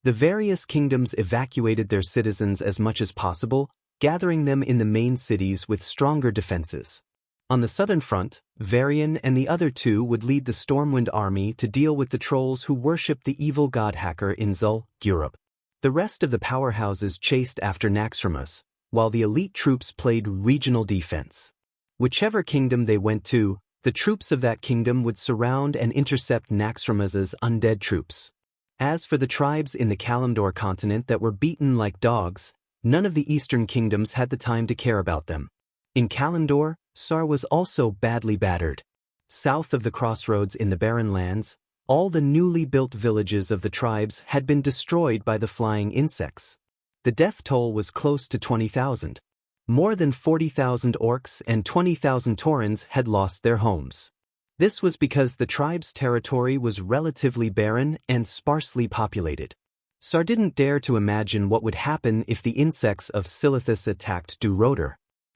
The various kingdoms evacuated their citizens as much as possible, gathering them in the main cities with stronger defenses. On the southern front, Varian and the other 2 would lead the Stormwind army to deal with the trolls who worshipped the evil god hacker in Zul, Europe. The rest of the powerhouses chased after Naxxramas, while the elite troops played regional defense. Whichever kingdom they went to, the troops of that kingdom would surround and intercept Naxxramas's undead troops. As for the tribes in the Kalimdor continent that were beaten like dogs, none of the eastern kingdoms had the time to care about them. In Kalimdor, Sar was also badly battered. South of the crossroads in the Barren Lands, all the newly built villages of the tribes had been destroyed by the flying insects. The death toll was close to 20,000. More than 40,000 orcs and 20,000 Taurens had lost their homes. This was because the tribe's territory was relatively barren and sparsely populated. Sar didn't dare to imagine what would happen if the insects of Silithus attacked Duroder.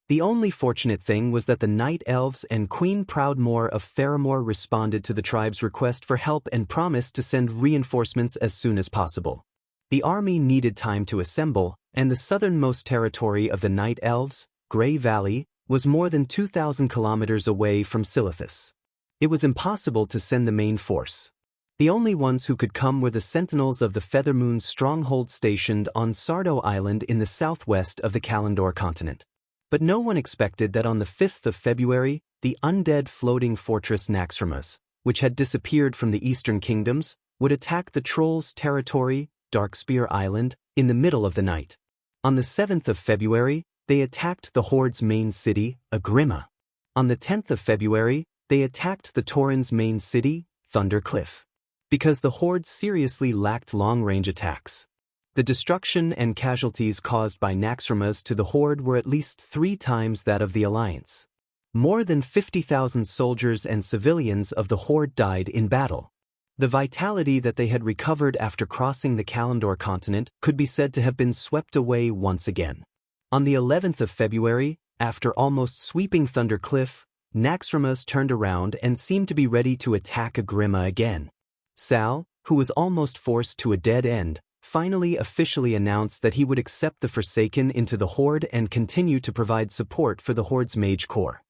The only fortunate thing was that the Night Elves and Queen Proudmoore of Faramore responded to the tribe's request for help and promised to send reinforcements as soon as possible. The army needed time to assemble, and the southernmost territory of the Night Elves, Grey Valley, was more than 2,000 kilometers away from Silithus. It was impossible to send the main force. The only ones who could come were the sentinels of the Feathermoon stronghold stationed on Sardo Island in the southwest of the Kalandor continent. But no one expected that on the 5th of February, the undead floating fortress Naxxramas, which had disappeared from the eastern kingdoms, would attack the Trolls' territory, Darkspear Island, in the middle of the night. On the 7th of February, they attacked the Horde's main city, Agrima. On the 10th of February, they attacked the Tauren's main city, Thundercliff. Because the Horde seriously lacked long-range attacks. The destruction and casualties caused by Naxxramas to the Horde were at least 3 times that of the Alliance. More than 50,000 soldiers and civilians of the Horde died in battle. The vitality that they had recovered after crossing the Kalandor continent could be said to have been swept away once again. On the 11th of February, after almost sweeping Thundercliff, Naxxramas turned around and seemed to be ready to attack Agrima again. Sal, who was almost forced to a dead end, finally officially announced that he would accept the Forsaken into the Horde and continue to provide support for the Horde's Mage Corps.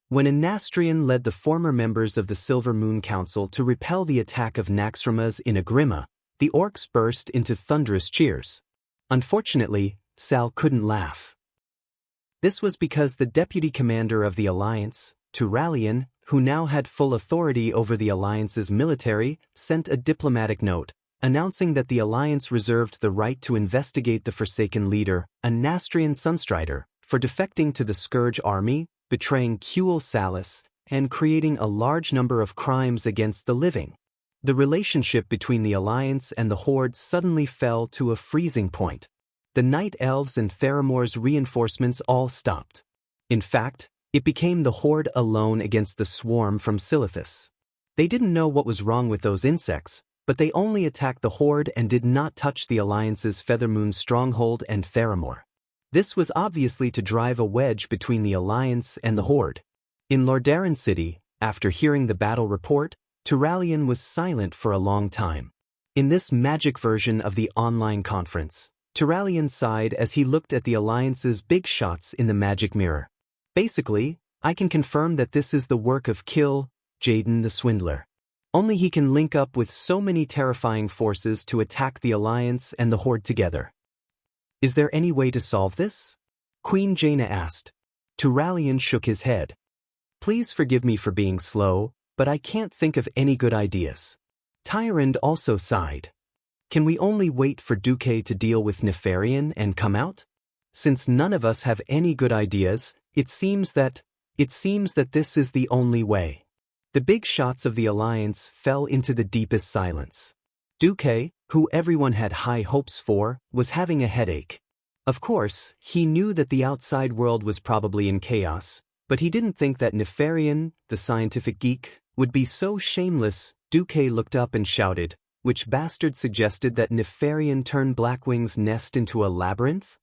When Anastrian led the former members of the Silver Moon Council to repel the attack of Naxxramas in Agrima, the orcs burst into thunderous cheers. Unfortunately, Sal couldn't laugh. This was because the deputy commander of the Alliance, Turalian, who now had full authority over the Alliance's military, sent a diplomatic note, announcing that the Alliance reserved the right to investigate the Forsaken leader, Anastrian Sunstrider, for defecting to the Scourge army, betraying Kuel Salus, and creating a large number of crimes against the living. The relationship between the Alliance and the Horde suddenly fell to a freezing point. The Night Elves and Faramore's reinforcements all stopped. In fact, it became the Horde alone against the swarm from Silithus. They didn't know what was wrong with those insects, but they only attacked the Horde and did not touch the Alliance's Feathermoon stronghold and Faramore. This was obviously to drive a wedge between the Alliance and the Horde. In Lordaeron City, after hearing the battle report, Turalian was silent for a long time. In this magic version of the online conference, Turalian sighed as he looked at the Alliance's big shots in the magic mirror. Basically, I can confirm that this is the work of Jaden the Swindler. Only he can link up with so many terrifying forces to attack the Alliance and the Horde together. Is there any way to solve this? Queen Jaina asked. Turalian shook his head. Please forgive me for being slow, but I can't think of any good ideas. Tyrande also sighed. Can we only wait for Duque to deal with Nefarian and come out? Since none of us have any good ideas, it seems that this is the only way. The big shots of the Alliance fell into the deepest silence. Duque, who everyone had high hopes for, was having a headache. Of course, he knew that the outside world was probably in chaos, but he didn't think that Nefarian, the scientific geek, would be so shameless. Duque looked up and shouted, "Which bastard suggested that Nefarian turn Blackwing's nest into a labyrinth?"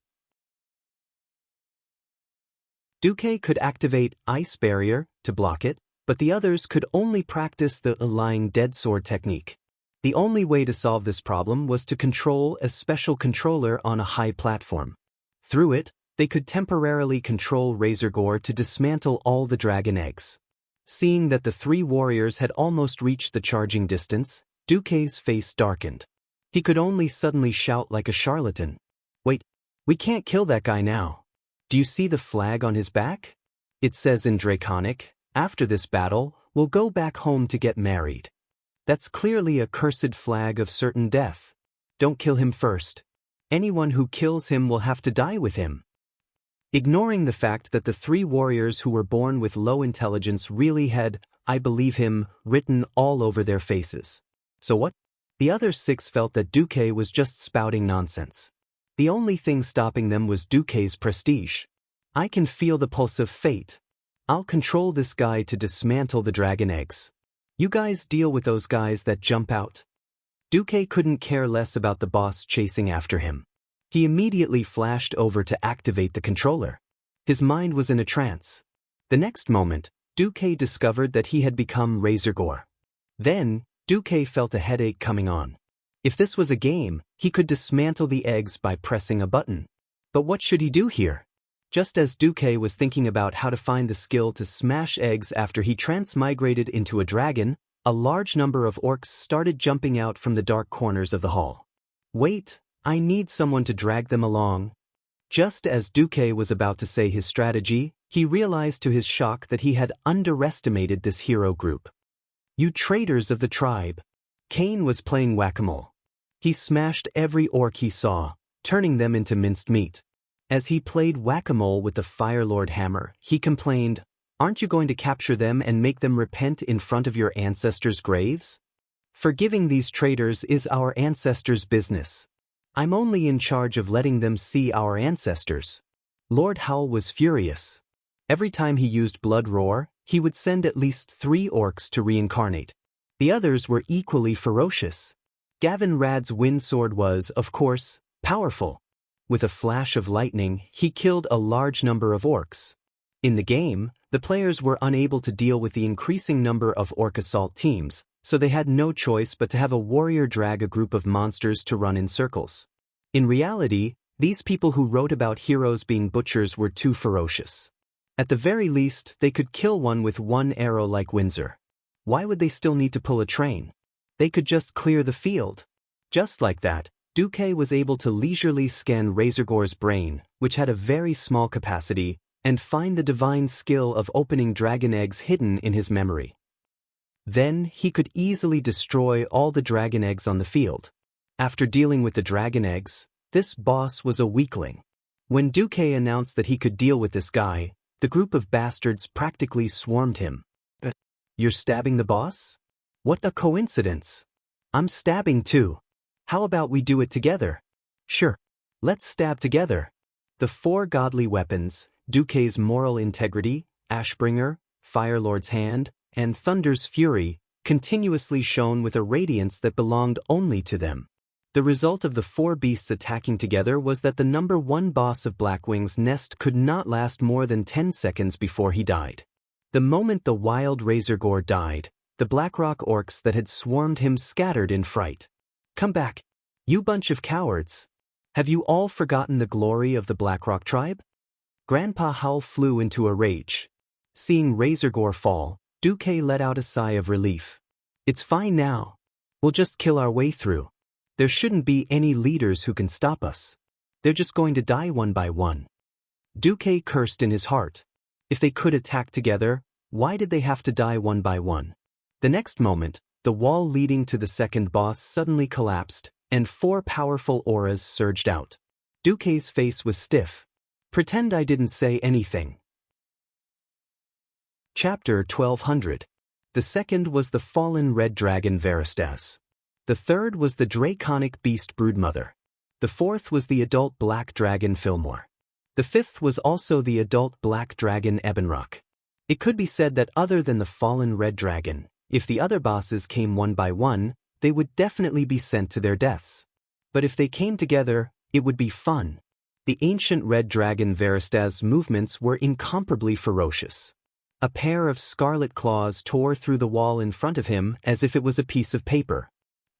Duque could activate Ice Barrier to block it, but the others could only practice the Lying Dead Sword technique. The only way to solve this problem was to control a special controller on a high platform. Through it, they could temporarily control Razorgore to dismantle all the dragon eggs. Seeing that the 3 warriors had almost reached the charging distance, Duque's face darkened. He could only suddenly shout like a charlatan. "Wait, we can't kill that guy now. Do you see the flag on his back? It says in Draconic, after this battle, we'll go back home to get married. That's clearly a cursed flag of certain death. Don't kill him first. Anyone who kills him will have to die with him." Ignoring the fact that the 3 warriors who were born with low intelligence really had, "I believe him," written all over their faces. So what? The other 6 felt that Duque was just spouting nonsense. The only thing stopping them was Duque's prestige. "I can feel the pulse of fate. I'll control this guy to dismantle the dragon eggs. You guys deal with those guys that jump out." Duque couldn't care less about the boss chasing after him. He immediately flashed over to activate the controller. His mind was in a trance. The next moment, Duque discovered that he had become Razorgore. Then, Duque felt a headache coming on. If this was a game, he could dismantle the eggs by pressing a button. But what should he do here? Just as Duque was thinking about how to find the skill to smash eggs after he transmigrated into a dragon, a large number of orcs started jumping out from the dark corners of the hall. Wait, I need someone to drag them along. Just as Duque was about to say his strategy, he realized to his shock that he had underestimated this hero group. You traitors of the tribe! Cain was playing whack-a-mole. He smashed every orc he saw, turning them into minced meat. As he played whack-a-mole with the Firelord hammer, he complained, "Aren't you going to capture them and make them repent in front of your ancestors' graves? Forgiving these traitors is our ancestors' business. I'm only in charge of letting them see our ancestors." Lord Howl was furious. Every time he used Blood Roar, he would send at least 3 orcs to reincarnate. The others were equally ferocious. Gavin Rad's wind sword was, of course, powerful. With a flash of lightning, he killed a large number of orcs. In the game, the players were unable to deal with the increasing number of orc assault teams, so they had no choice but to have a warrior drag a group of monsters to run in circles. In reality, these people who wrote about heroes being butchers were too ferocious. At the very least, they could kill one with 1 arrow like Windsor. Why would they still need to pull a train? They could just clear the field. Just like that, Duque was able to leisurely scan Razorgore's brain, which had a very small capacity, and find the divine skill of opening dragon eggs hidden in his memory. Then, he could easily destroy all the dragon eggs on the field. After dealing with the dragon eggs, this boss was a weakling. When Duque announced that he could deal with this guy, the group of bastards practically swarmed him. "You're stabbing the boss? What a coincidence. I'm stabbing too. How about we do it together?" "Sure. Let's stab together." The 4 godly weapons, Duque's moral integrity, Ashbringer, Firelord's hand, and Thunder's fury, continuously shone with a radiance that belonged only to them. The result of the 4 beasts attacking together was that the number 1 boss of Blackwing's nest could not last more than 10 seconds before he died. The moment the wild Razorgore died, the Blackrock orcs that had swarmed him scattered in fright. "Come back, you bunch of cowards! Have you all forgotten the glory of the Blackrock tribe?" Grandpa Howl flew into a rage. Seeing Razorgore fall, Duque let out a sigh of relief. "It's fine now. We'll just kill our way through. There shouldn't be any leaders who can stop us. They're just going to die one by one." Duque cursed in his heart. If they could attack together, why did they have to die one by one? The next moment, the wall leading to the second boss suddenly collapsed, and 4 powerful auras surged out. Duque's face was stiff. "Pretend I didn't say anything." Chapter 1200. The second was the fallen red dragon Varistaz. The third was the draconic beast Broodmother. The fourth was the adult black dragon Fillmore. The fifth was also the adult black dragon Ebonrock. It could be said that other than the fallen red dragon, if the other bosses came one by one, they would definitely be sent to their deaths. But if they came together, it would be fun. The ancient red dragon Varistaz's movements were incomparably ferocious. A pair of scarlet claws tore through the wall in front of him as if it was a piece of paper.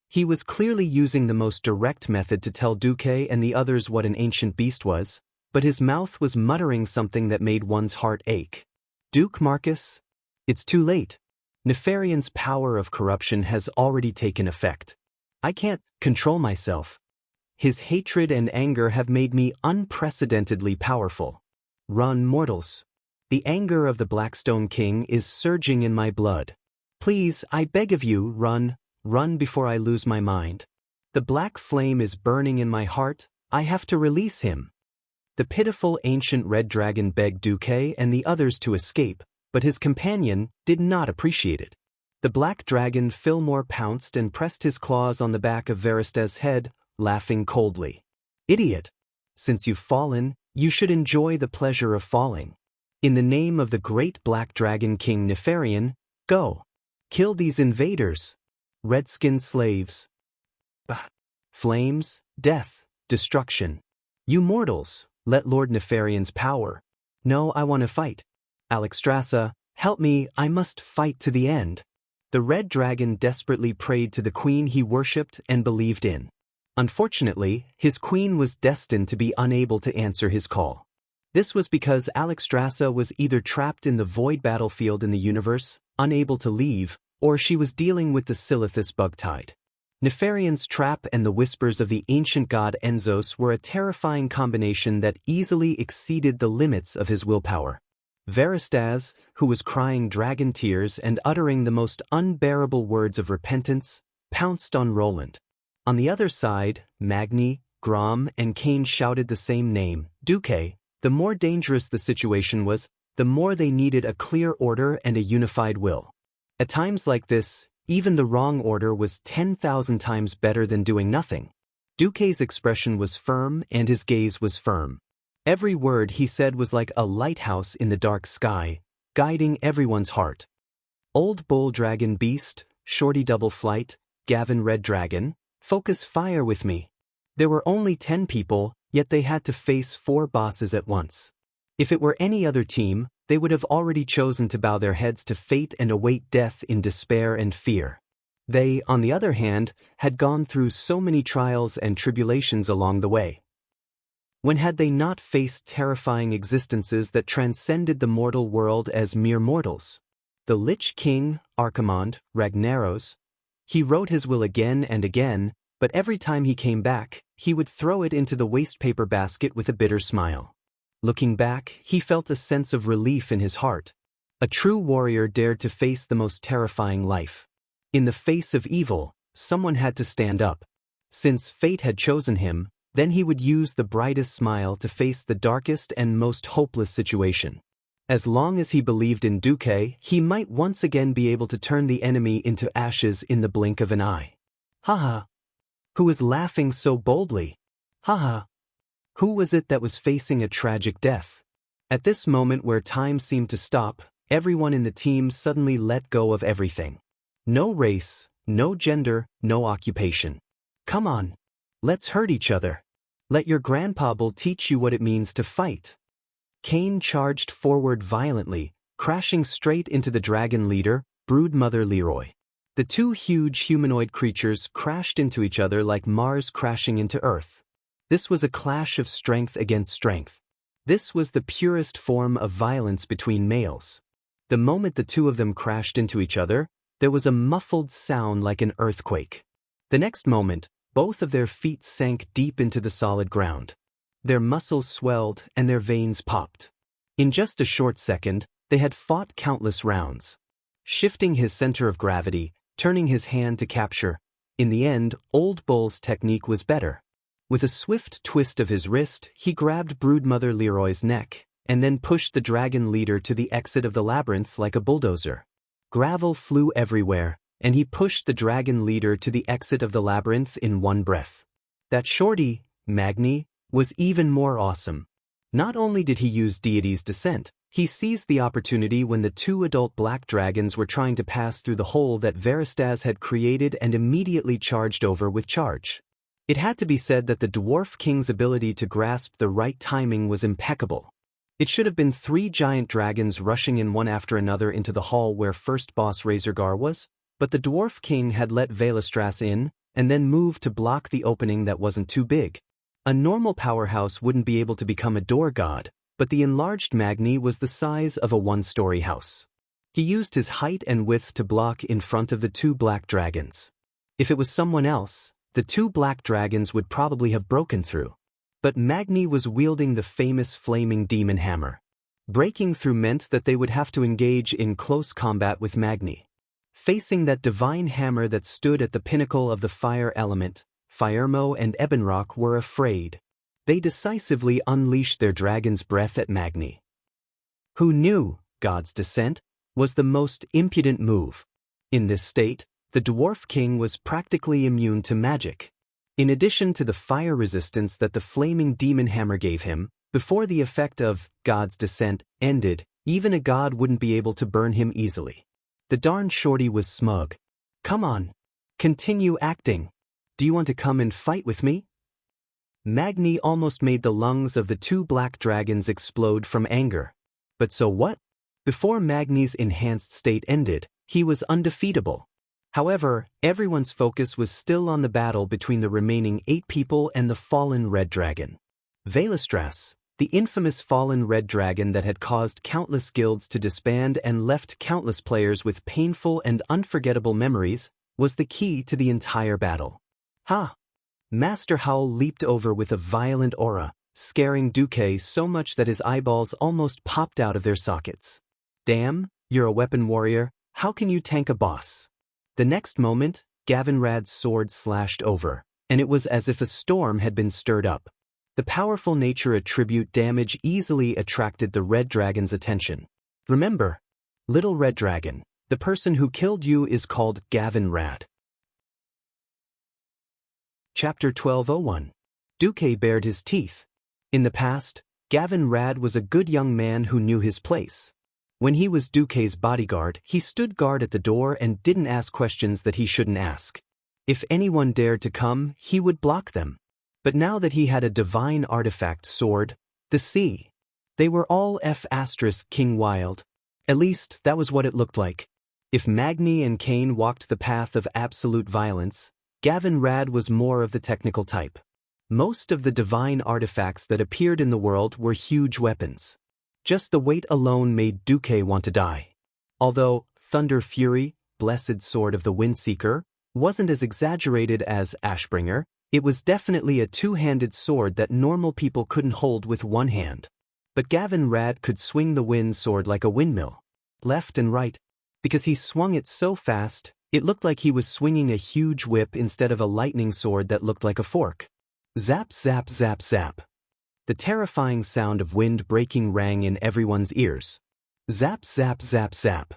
He was clearly using the most direct method to tell Duque and the others what an ancient beast was, but his mouth was muttering something that made one's heart ache. "Duke Marcus? It's too late. Nefarian's power of corruption has already taken effect. I can't control myself. His hatred and anger have made me unprecedentedly powerful. Run, mortals. The anger of the Blackstone King is surging in my blood. Please, I beg of you, run, run before I lose my mind. The black flame is burning in my heart, I have to release him." The pitiful ancient red dragon begged Duque and the others to escape, but his companion did not appreciate it. The black dragon Fillmore pounced and pressed his claws on the back of Varistaz's head, laughing coldly. "Idiot! Since you've fallen, you should enjoy the pleasure of falling. In the name of the great black dragon king Nefarian, go! Kill these invaders! Redskin slaves! Flames, death, destruction. You mortals, let Lord Nefarian's power. No, I want to fight. Alexstrasza, help me, I must fight to the end. The red dragon desperately prayed to the queen he worshipped and believed in. Unfortunately, his queen was destined to be unable to answer his call. This was because Alexstrasza was either trapped in the void battlefield in the universe, unable to leave, or she was dealing with the Silithus bug tide. Nefarian's trap and the whispers of the ancient god Enzos were a terrifying combination that easily exceeded the limits of his willpower. Veristaz, who was crying dragon tears and uttering the most unbearable words of repentance, pounced on Roland. On the other side, Magni, Grom, and Cain shouted the same name, Duque. The more dangerous the situation was, the more they needed a clear order and a unified will. At times like this, even the wrong order was 10,000 times better than doing nothing. Duque's expression was firm and his gaze was firm. Every word he said was like a lighthouse in the dark sky, guiding everyone's heart. Old Bull Dragon Beast, Shorty Double Flight, Gavin Red Dragon, focus fire with me. There were only 10 people, yet they had to face 4 bosses at once. If it were any other team, they would have already chosen to bow their heads to fate and await death in despair and fear. They, on the other hand, had gone through so many trials and tribulations along the way. When had they not faced terrifying existences that transcended the mortal world as mere mortals? The Lich King, Archimonde, Ragnaros. He wrote his will again and again, but every time he came back, he would throw it into the wastepaper basket with a bitter smile. Looking back, he felt a sense of relief in his heart. A true warrior dared to face the most terrifying life. In the face of evil, someone had to stand up. Since fate had chosen him, then he would use the brightest smile to face the darkest and most hopeless situation. As long as he believed in Duque, he might once again be able to turn the enemy into ashes in the blink of an eye. Haha. Who was laughing so boldly? Haha. Who was it that was facing a tragic death? At this moment where time seemed to stop, everyone in the team suddenly let go of everything. No race, no gender, no occupation. Come on. Let's hurt each other. Let your grandpa Bull teach you what it means to fight. Cain charged forward violently, crashing straight into the dragon leader, Broodmother Leroy. The 2 huge humanoid creatures crashed into each other like Mars crashing into Earth. This was a clash of strength against strength. This was the purest form of violence between males. The moment the 2 of them crashed into each other, there was a muffled sound like an earthquake. The next moment, both of their feet sank deep into the solid ground. Their muscles swelled and their veins popped. In just a short second, they had fought countless rounds. Shifting his center of gravity, turning his hand to capture, in the end, Old Bull's technique was better. With a swift twist of his wrist, he grabbed Broodmother Leroy's neck, and then pushed the dragon leader to the exit of the labyrinth like a bulldozer. Gravel flew everywhere, and he pushed the dragon leader to the exit of the labyrinth in one breath. That shorty, Magni, was even more awesome. Not only did he use Deity's Descent, he seized the opportunity when the 2 adult black dragons were trying to pass through the hole that Veristaz had created and immediately charged over with charge. It had to be said that the Dwarf King's ability to grasp the right timing was impeccable. It should have been 3 giant dragons rushing in one after another into the hall where first boss Razorgar was, but the Dwarf King had let Velastras in, and then moved to block the opening that wasn't too big. A normal powerhouse wouldn't be able to become a door god, but the enlarged Magni was the size of a 1-story house. He used his height and width to block in front of the 2 black dragons. If it was someone else, the 2 black dragons would probably have broken through. But Magni was wielding the famous flaming demon hammer. Breaking through meant that they would have to engage in close combat with Magni. Facing that divine hammer that stood at the pinnacle of the fire element, Firemo and Ebonrock were afraid. They decisively unleashed their dragon's breath at Magni. Who knew God's Descent was the most impudent move? In this state, the Dwarf King was practically immune to magic. In addition to the fire resistance that the flaming demon hammer gave him, before the effect of God's Descent ended, even a god wouldn't be able to burn him easily. The darn shorty was smug. Come on. Continue acting. Do you want to come and fight with me? Magni almost made the lungs of the 2 black dragons explode from anger. But so what? Before Magni's enhanced state ended, he was undefeatable. However, everyone's focus was still on the battle between the remaining 8 people and the fallen red dragon. Valestras, the infamous fallen red dragon that had caused countless guilds to disband and left countless players with painful and unforgettable memories, was the key to the entire battle. Ha! Master Howl leaped over with a violent aura, scaring Duque so much that his eyeballs almost popped out of their sockets. Damn, you're a weapon warrior, how can you tank a boss? The next moment, Gavinrad's sword slashed over, and it was as if a storm had been stirred up. The powerful nature attribute damage easily attracted the red dragon's attention. Remember, little red dragon, the person who killed you is called Gavinrad. Chapter 1201. Duque bared his teeth. In the past, Gavinrad was a good young man who knew his place. When he was Duque's bodyguard, he stood guard at the door and didn't ask questions that he shouldn't ask. If anyone dared to come, he would block them. But now that he had a divine artifact sword, the sea, they were all King Wild. At least, that was what it looked like. If Magni and Cain walked the path of absolute violence, Gavinrad was more of the technical type. Most of the divine artifacts that appeared in the world were huge weapons. Just the weight alone made Duque want to die. Although Thunder Fury, Blessed Sword of the Windseeker, wasn't as exaggerated as Ashbringer, it was definitely a two-handed sword that normal people couldn't hold with one hand. But Gavinrad could swing the wind sword like a windmill, left and right. Because he swung it so fast, it looked like he was swinging a huge whip instead of a lightning sword that looked like a fork. Zap, zap, zap, zap. The terrifying sound of wind breaking rang in everyone's ears. Zap, zap, zap, zap.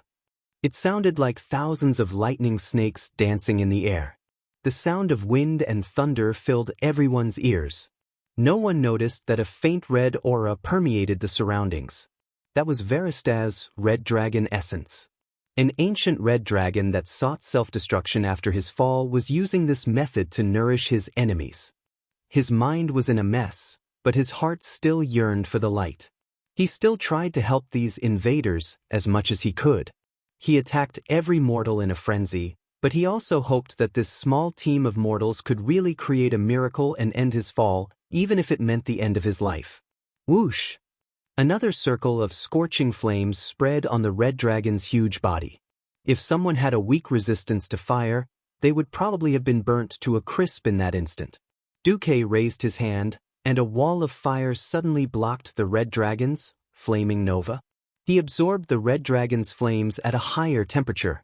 It sounded like thousands of lightning snakes dancing in the air. The sound of wind and thunder filled everyone's ears. No one noticed that a faint red aura permeated the surroundings. That was Verista's red dragon essence. An ancient red dragon that sought self-destruction after his fall was using this method to nourish his enemies. His mind was in a mess, but his heart still yearned for the light. He still tried to help these invaders as much as he could. He attacked every mortal in a frenzy, but he also hoped that this small team of mortals could really create a miracle and end his fall, even if it meant the end of his life. Whoosh! Another circle of scorching flames spread on the red dragon's huge body. If someone had a weak resistance to fire, they would probably have been burnt to a crisp in that instant. Duque raised his hand, and a wall of fire suddenly blocked the red dragon's flaming nova. He absorbed the red dragon's flames at a higher temperature.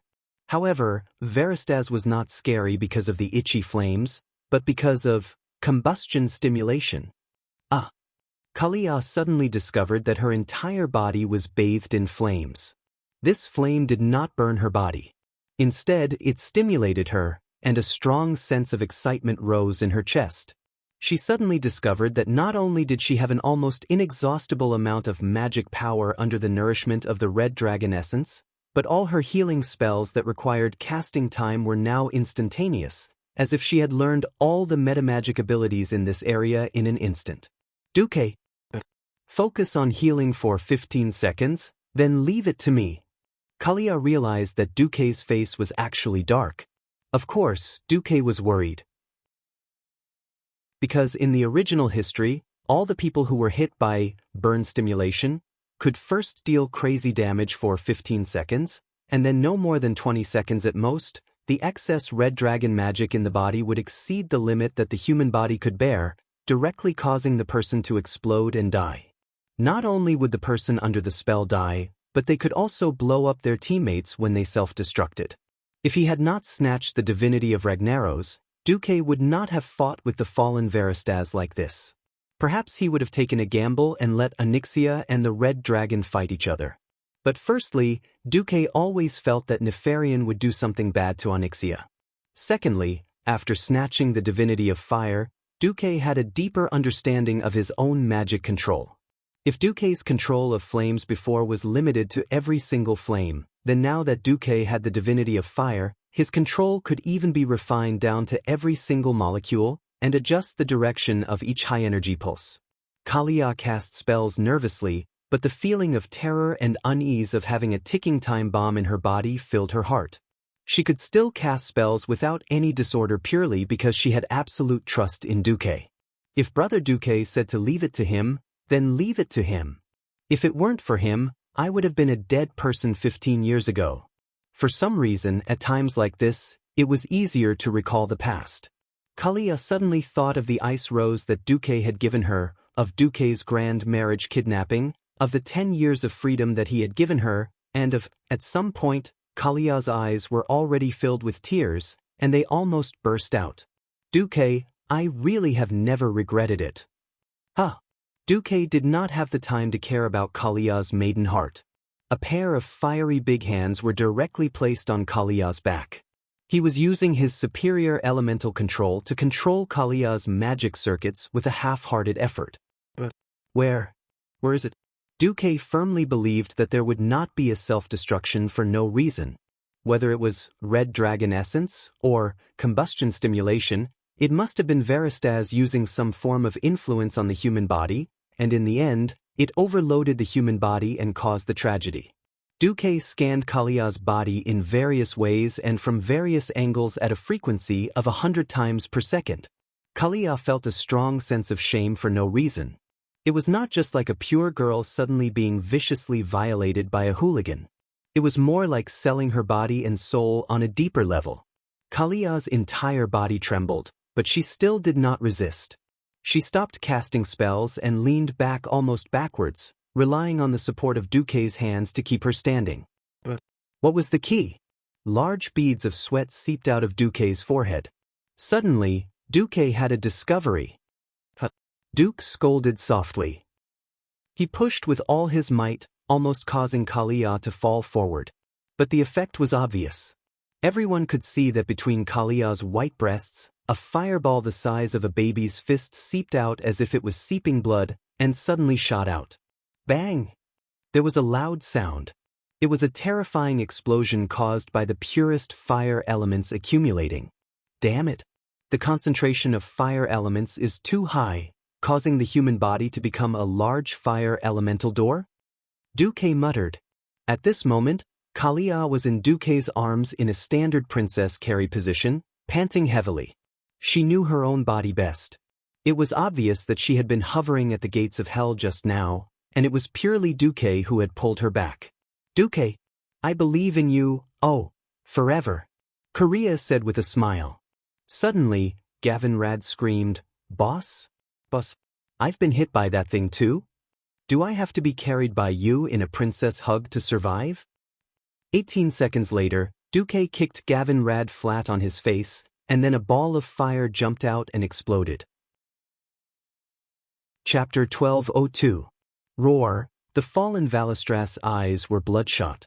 However, Veristas was not scary because of the itchy flames, but because of combustion stimulation. Kalia suddenly discovered that her entire body was bathed in flames. This flame did not burn her body. Instead, it stimulated her, and a strong sense of excitement rose in her chest. She suddenly discovered that not only did she have an almost inexhaustible amount of magic power under the nourishment of the red dragon essence, but all her healing spells that required casting time were now instantaneous, as if she had learned all the metamagic abilities in this area in an instant. Duque, focus on healing for 15 seconds, then leave it to me. Kalia realized that Duque's face was actually dark. Of course, Duque was worried. Because in the original history, all the people who were hit by burn stimulation could first deal crazy damage for 15 seconds, and then no more than 20 seconds at most, the excess red dragon magic in the body would exceed the limit that the human body could bear, directly causing the person to explode and die. Not only would the person under the spell die, but they could also blow up their teammates when they self-destructed. If he had not snatched the divinity of Ragnaros, Duque would not have fought with the fallen Veristas like this. Perhaps he would have taken a gamble and let Onyxia and the red dragon fight each other. But firstly, Duque always felt that Nefarian would do something bad to Onyxia. Secondly, after snatching the divinity of fire, Duque had a deeper understanding of his own magic control. If Duque's control of flames before was limited to every single flame, then now that Duque had the divinity of fire, his control could even be refined down to every single molecule and adjust the direction of each high-energy pulse. Kalia cast spells nervously, but the feeling of terror and unease of having a ticking time bomb in her body filled her heart. She could still cast spells without any disorder purely because she had absolute trust in Duque. If Brother Duque said to leave it to him, then leave it to him. If it weren't for him, I would have been a dead person 15 years ago. For some reason, at times like this, it was easier to recall the past. Kalia suddenly thought of the ice rose that Duque had given her, of Duque's grand marriage kidnapping, of the 10 years of freedom that he had given her, and of, at some point, Kalia's eyes were already filled with tears, and they almost burst out. Duque, I really have never regretted it. Duque did not have the time to care about Kalia's maiden heart. A pair of fiery big hands were directly placed on Kalia's back. He was using his superior elemental control to control Kalia's magic circuits with a half-hearted effort. But where is it? Duque firmly believed that there would not be a self-destruction for no reason. Whether it was red dragon essence or combustion stimulation, it must have been Veristas using some form of influence on the human body, and in the end, it overloaded the human body and caused the tragedy. Duque scanned Kalia's body in various ways and from various angles at a frequency of 100 times per second. Kalia felt a strong sense of shame for no reason. It was not just like a pure girl suddenly being viciously violated by a hooligan. It was more like selling her body and soul on a deeper level. Kalia's entire body trembled, but she still did not resist. She stopped casting spells and leaned back almost backwards, relying on the support of Duque's hands to keep her standing. But what was the key? Large beads of sweat seeped out of Duque's forehead. Suddenly, Duque had a discovery. Duque scolded softly. He pushed with all his might, almost causing Kalia to fall forward. But the effect was obvious. Everyone could see that between Kalia's white breasts, a fireball the size of a baby's fist seeped out as if it was seeping blood, and suddenly shot out. Bang! There was a loud sound. It was a terrifying explosion caused by the purest fire elements accumulating. Damn it! The concentration of fire elements is too high, causing the human body to become a large fire elemental door? Duque muttered. At this moment, Kalia was in Duque's arms in a standard princess carry position, panting heavily. She knew her own body best. It was obvious that she had been hovering at the gates of hell just now, and it was purely Duque who had pulled her back. Duque, I believe in you, forever, Korea said with a smile. Suddenly, Gavin Rad screamed, Boss? Boss, I've been hit by that thing too? Do I have to be carried by you in a princess hug to survive? 18 seconds later, Duque kicked Gavin Rad flat on his face, and then a ball of fire jumped out and exploded. Chapter 12:02. Roar. The fallen Valistras' eyes were bloodshot.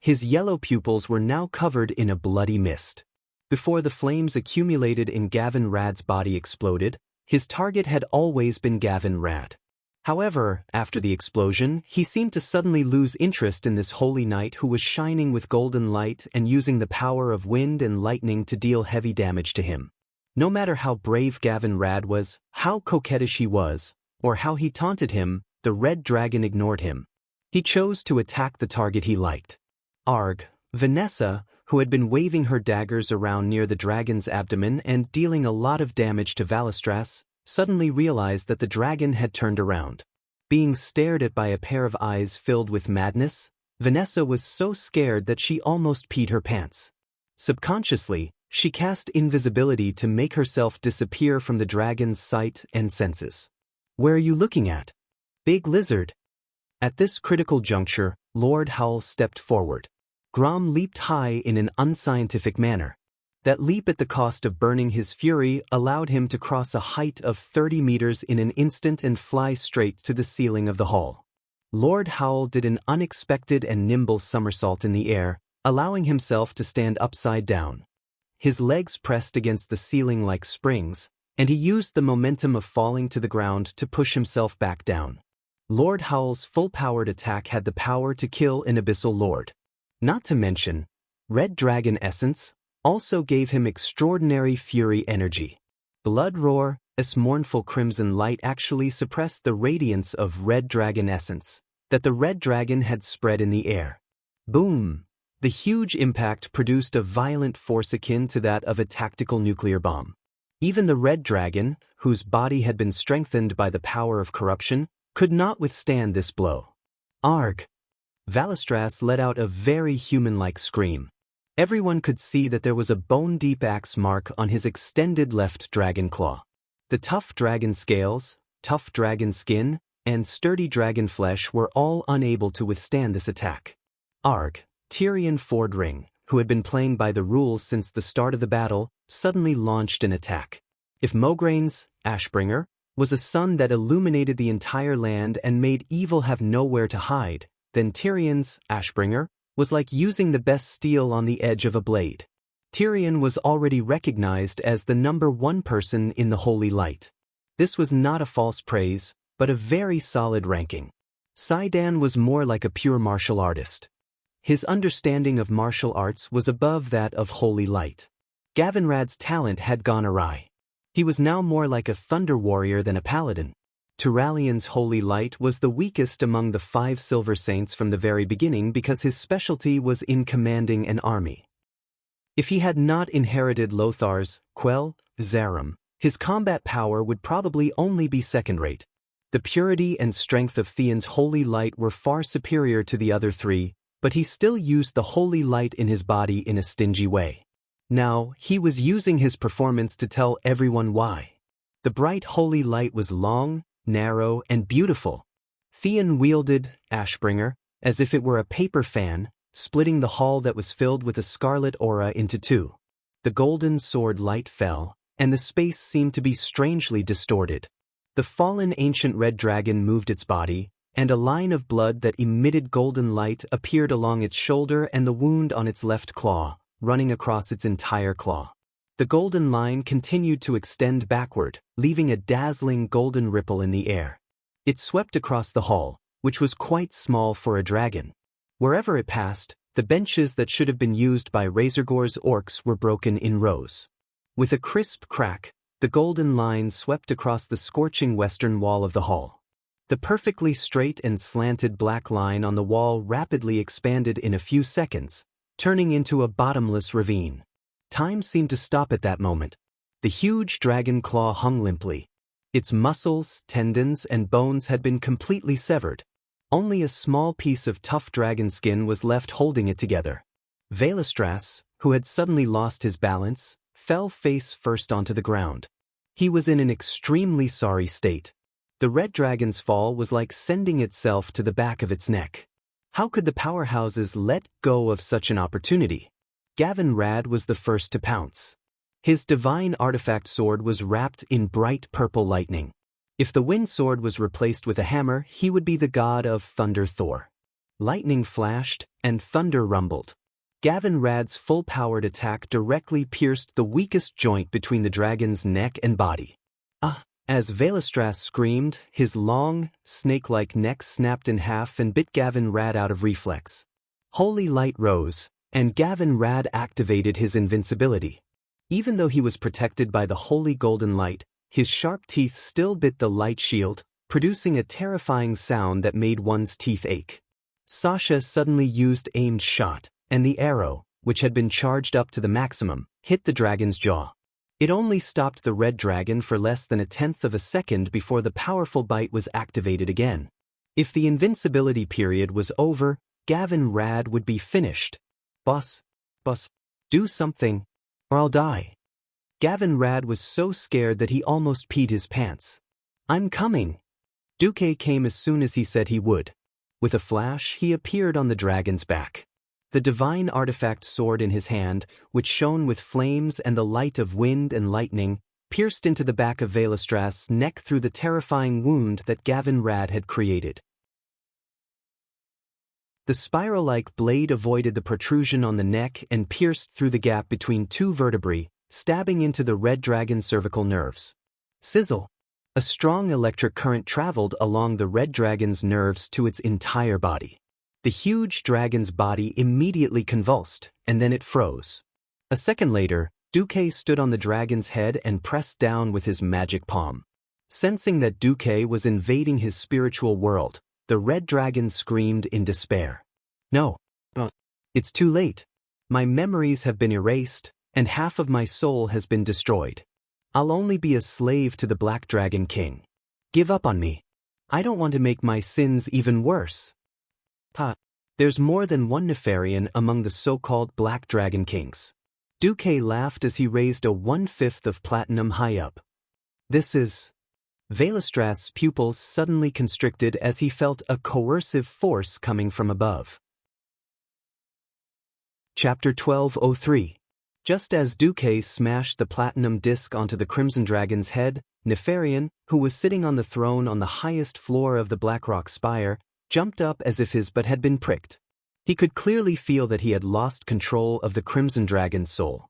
His yellow pupils were now covered in a bloody mist. Before the flames accumulated in Gavin Rad's body exploded, his target had always been Gavin Rad. However, after the explosion, he seemed to suddenly lose interest in this holy knight who was shining with golden light and using the power of wind and lightning to deal heavy damage to him. No matter how brave Gavin Rad was, how coquettish he was, or how he taunted him, the red dragon ignored him. He chose to attack the target he liked. Arg, Vanessa, who had been waving her daggers around near the dragon's abdomen and dealing a lot of damage to Valistras, suddenly realized that the dragon had turned around. Being stared at by a pair of eyes filled with madness, Vanessa was so scared that she almost peed her pants. Subconsciously, she cast invisibility to make herself disappear from the dragon's sight and senses. Where are you looking at? Big lizard. At this critical juncture, Lord Howl stepped forward. Grom leaped high in an unscientific manner. That leap at the cost of burning his fury allowed him to cross a height of 30 meters in an instant and fly straight to the ceiling of the hall. Lord Howl did an unexpected and nimble somersault in the air, allowing himself to stand upside down. His legs pressed against the ceiling like springs, and he used the momentum of falling to the ground to push himself back down. Lord Howl's full-powered attack had the power to kill an abyssal lord. Not to mention, Red Dragon Essence also gave him extraordinary fury energy. Blood Roar, this mournful crimson light actually suppressed the radiance of Red Dragon Essence, that the red dragon had spread in the air. Boom! The huge impact produced a violent force akin to that of a tactical nuclear bomb. Even the red dragon, whose body had been strengthened by the power of corruption, could not withstand this blow. Arg! Valestras let out a very human-like scream. Everyone could see that there was a bone-deep axe mark on his extended left dragon claw. The tough dragon scales, tough dragon skin, and sturdy dragon flesh were all unable to withstand this attack. Arg! Tyrion Fordring, who had been playing by the rules since the start of the battle, suddenly launched an attack. If Mograine's, Ashbringer, was a sun that illuminated the entire land and made evil have nowhere to hide, then Tyrion's, Ashbringer, was like using the best steel on the edge of a blade. Tyrion was already recognized as the #1 person in the Holy Light. This was not a false praise, but a very solid ranking. Saidan was more like a pure martial artist. His understanding of martial arts was above that of Holy Light. Gavinrad's talent had gone awry. He was now more like a thunder warrior than a paladin. Turalian's Holy Light was the weakest among the 5 Silver Saints from the very beginning because his specialty was in commanding an army. If he had not inherited Lothar's, Quell, Zarum, his combat power would probably only be second-rate. The purity and strength of Theon's Holy Light were far superior to the other 3, but he still used the Holy Light in his body in a stingy way. Now, he was using his performance to tell everyone why. The bright Holy Light was long, narrow, and beautiful. Theon wielded Ashbringer as if it were a paper fan, splitting the hall that was filled with a scarlet aura into 2. The golden sword light fell, and the space seemed to be strangely distorted. The fallen ancient red dragon moved its body, and a line of blood that emitted golden light appeared along its shoulder and the wound on its left claw, running across its entire claw. The golden line continued to extend backward, leaving a dazzling golden ripple in the air. It swept across the hall, which was quite small for a dragon. Wherever it passed, the benches that should have been used by Razorgore's orcs were broken in rows. With a crisp crack, the golden line swept across the scorching western wall of the hall. The perfectly straight and slanted black line on the wall rapidly expanded in a few seconds, turning into a bottomless ravine. Time seemed to stop at that moment. The huge dragon claw hung limply. Its muscles, tendons, and bones had been completely severed. Only a small piece of tough dragon skin was left holding it together. Valestras, who had suddenly lost his balance, fell face first onto the ground. He was in an extremely sorry state. The red dragon's fall was like sending itself to the back of its neck. How could the powerhouses let go of such an opportunity? Gavinrad was the first to pounce. His divine artifact sword was wrapped in bright purple lightning. If the wind sword was replaced with a hammer, he would be the god of Thunder Thor. Lightning flashed, and thunder rumbled. Gavinrad's full-powered attack directly pierced the weakest joint between the dragon's neck and body. As Valestras screamed, his long, snake-like neck snapped in half and bit Gavinrad out of reflex. Holy Light rose, and Gavinrad activated his invincibility. Even though he was protected by the holy golden light, his sharp teeth still bit the light shield, producing a terrifying sound that made one's teeth ache. Sasha suddenly used aimed shot, and the arrow, which had been charged up to the maximum, hit the dragon's jaw. It only stopped the red dragon for less than 1/10 of a second before the powerful bite was activated again. If the invincibility period was over, Gavinrad would be finished. Boss, do something, or I'll die. Gavinrad was so scared that he almost peed his pants. I'm coming. Duque came as soon as he said he would. With a flash, he appeared on the dragon's back. The divine artifact sword in his hand, which shone with flames and the light of wind and lightning, pierced into the back of Valestras' neck through the terrifying wound that Gavinrad had created. The spiral-like blade avoided the protrusion on the neck and pierced through the gap between 2 vertebrae, stabbing into the red dragon's cervical nerves. Sizzle! A strong electric current traveled along the red dragon's nerves to its entire body. The huge dragon's body immediately convulsed, and then it froze. A second later, Duque stood on the dragon's head and pressed down with his magic palm. Sensing that Duque was invading his spiritual world, The red dragon screamed in despair. No. It's too late. My memories have been erased, and half of my soul has been destroyed. I'll only be a slave to the Black Dragon King. Give up on me. I don't want to make my sins even worse. There's more than one Nefarian among the so-called Black Dragon Kings. Duque laughed as he raised a 1/5 of platinum high up. This is... Valestra's pupils suddenly constricted as he felt a coercive force coming from above. Chapter 1203. Just as Duque smashed the platinum disc onto the Crimson Dragon's head, Nefarian, who was sitting on the throne on the highest floor of the Blackrock Spire, jumped up as if his butt had been pricked. He could clearly feel that he had lost control of the Crimson Dragon's soul.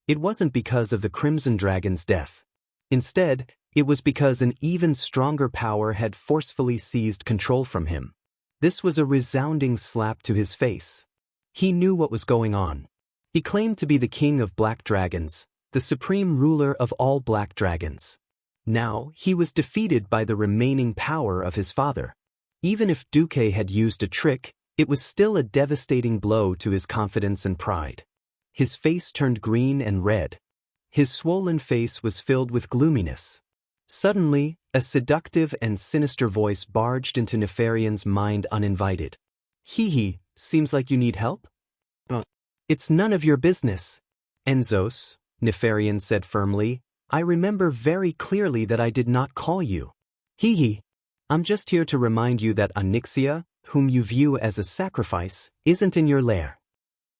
It wasn't because of the Crimson Dragon's death. Instead, it was because an even stronger power had forcefully seized control from him. This was a resounding slap to his face. He knew what was going on. He claimed to be the king of black dragons, the supreme ruler of all black dragons. Now, he was defeated by the remaining power of his father. Even if Duque had used a trick, it was still a devastating blow to his confidence and pride. His face turned green and red. His swollen face was filled with gloominess. Suddenly, a seductive and sinister voice barged into Nefarian's mind uninvited. Hee, seems like you need help? It's none of your business. Enzos, Nefarian said firmly, I remember very clearly that I did not call you. Hee. I'm just here to remind you that Onyxia, whom you view as a sacrifice, isn't in your lair.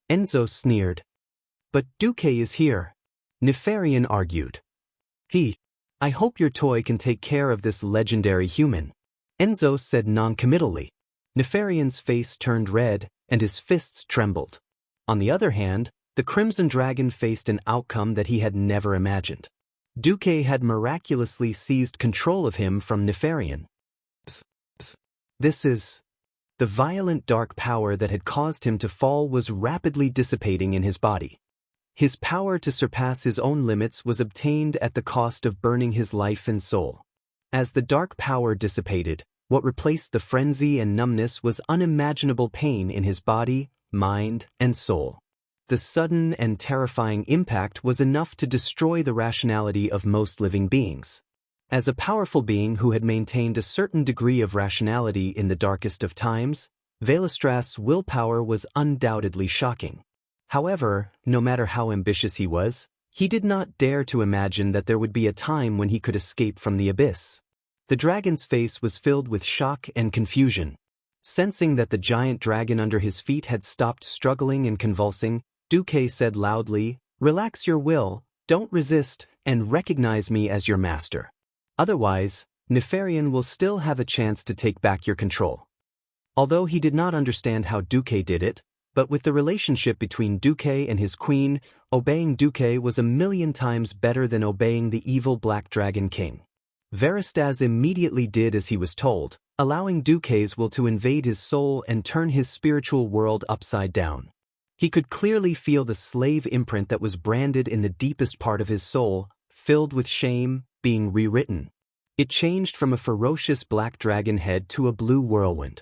Enzo sneered. But Duque is here. Nefarian argued. I hope your toy can take care of this legendary human. Enzo said non-committally. Nefarian's face turned red, and his fists trembled. On the other hand, the Crimson Dragon faced an outcome that he had never imagined. Duque had miraculously seized control of him from Nefarian. This is... The violent dark power that had caused him to fall was rapidly dissipating in his body. His power to surpass his own limits was obtained at the cost of burning his life and soul. As the dark power dissipated, what replaced the frenzy and numbness was unimaginable pain in his body, mind, and soul. The sudden and terrifying impact was enough to destroy the rationality of most living beings. As a powerful being who had maintained a certain degree of rationality in the darkest of times, Valestra's willpower was undoubtedly shocking. However, no matter how ambitious he was, he did not dare to imagine that there would be a time when he could escape from the abyss. The dragon's face was filled with shock and confusion. Sensing that the giant dragon under his feet had stopped struggling and convulsing, Duque said loudly, Relax your will, don't resist, and recognize me as your master. Otherwise, Nefarian will still have a chance to take back your control. Although he did not understand how Duque did it, but with the relationship between Duque and his queen, obeying Duque was 1,000,000 times better than obeying the evil Black Dragon King. Veristaz immediately did as he was told, allowing Duque's will to invade his soul and turn his spiritual world upside down. He could clearly feel the slave imprint that was branded in the deepest part of his soul, filled with shame, being rewritten. It changed from a ferocious black dragon head to a blue whirlwind.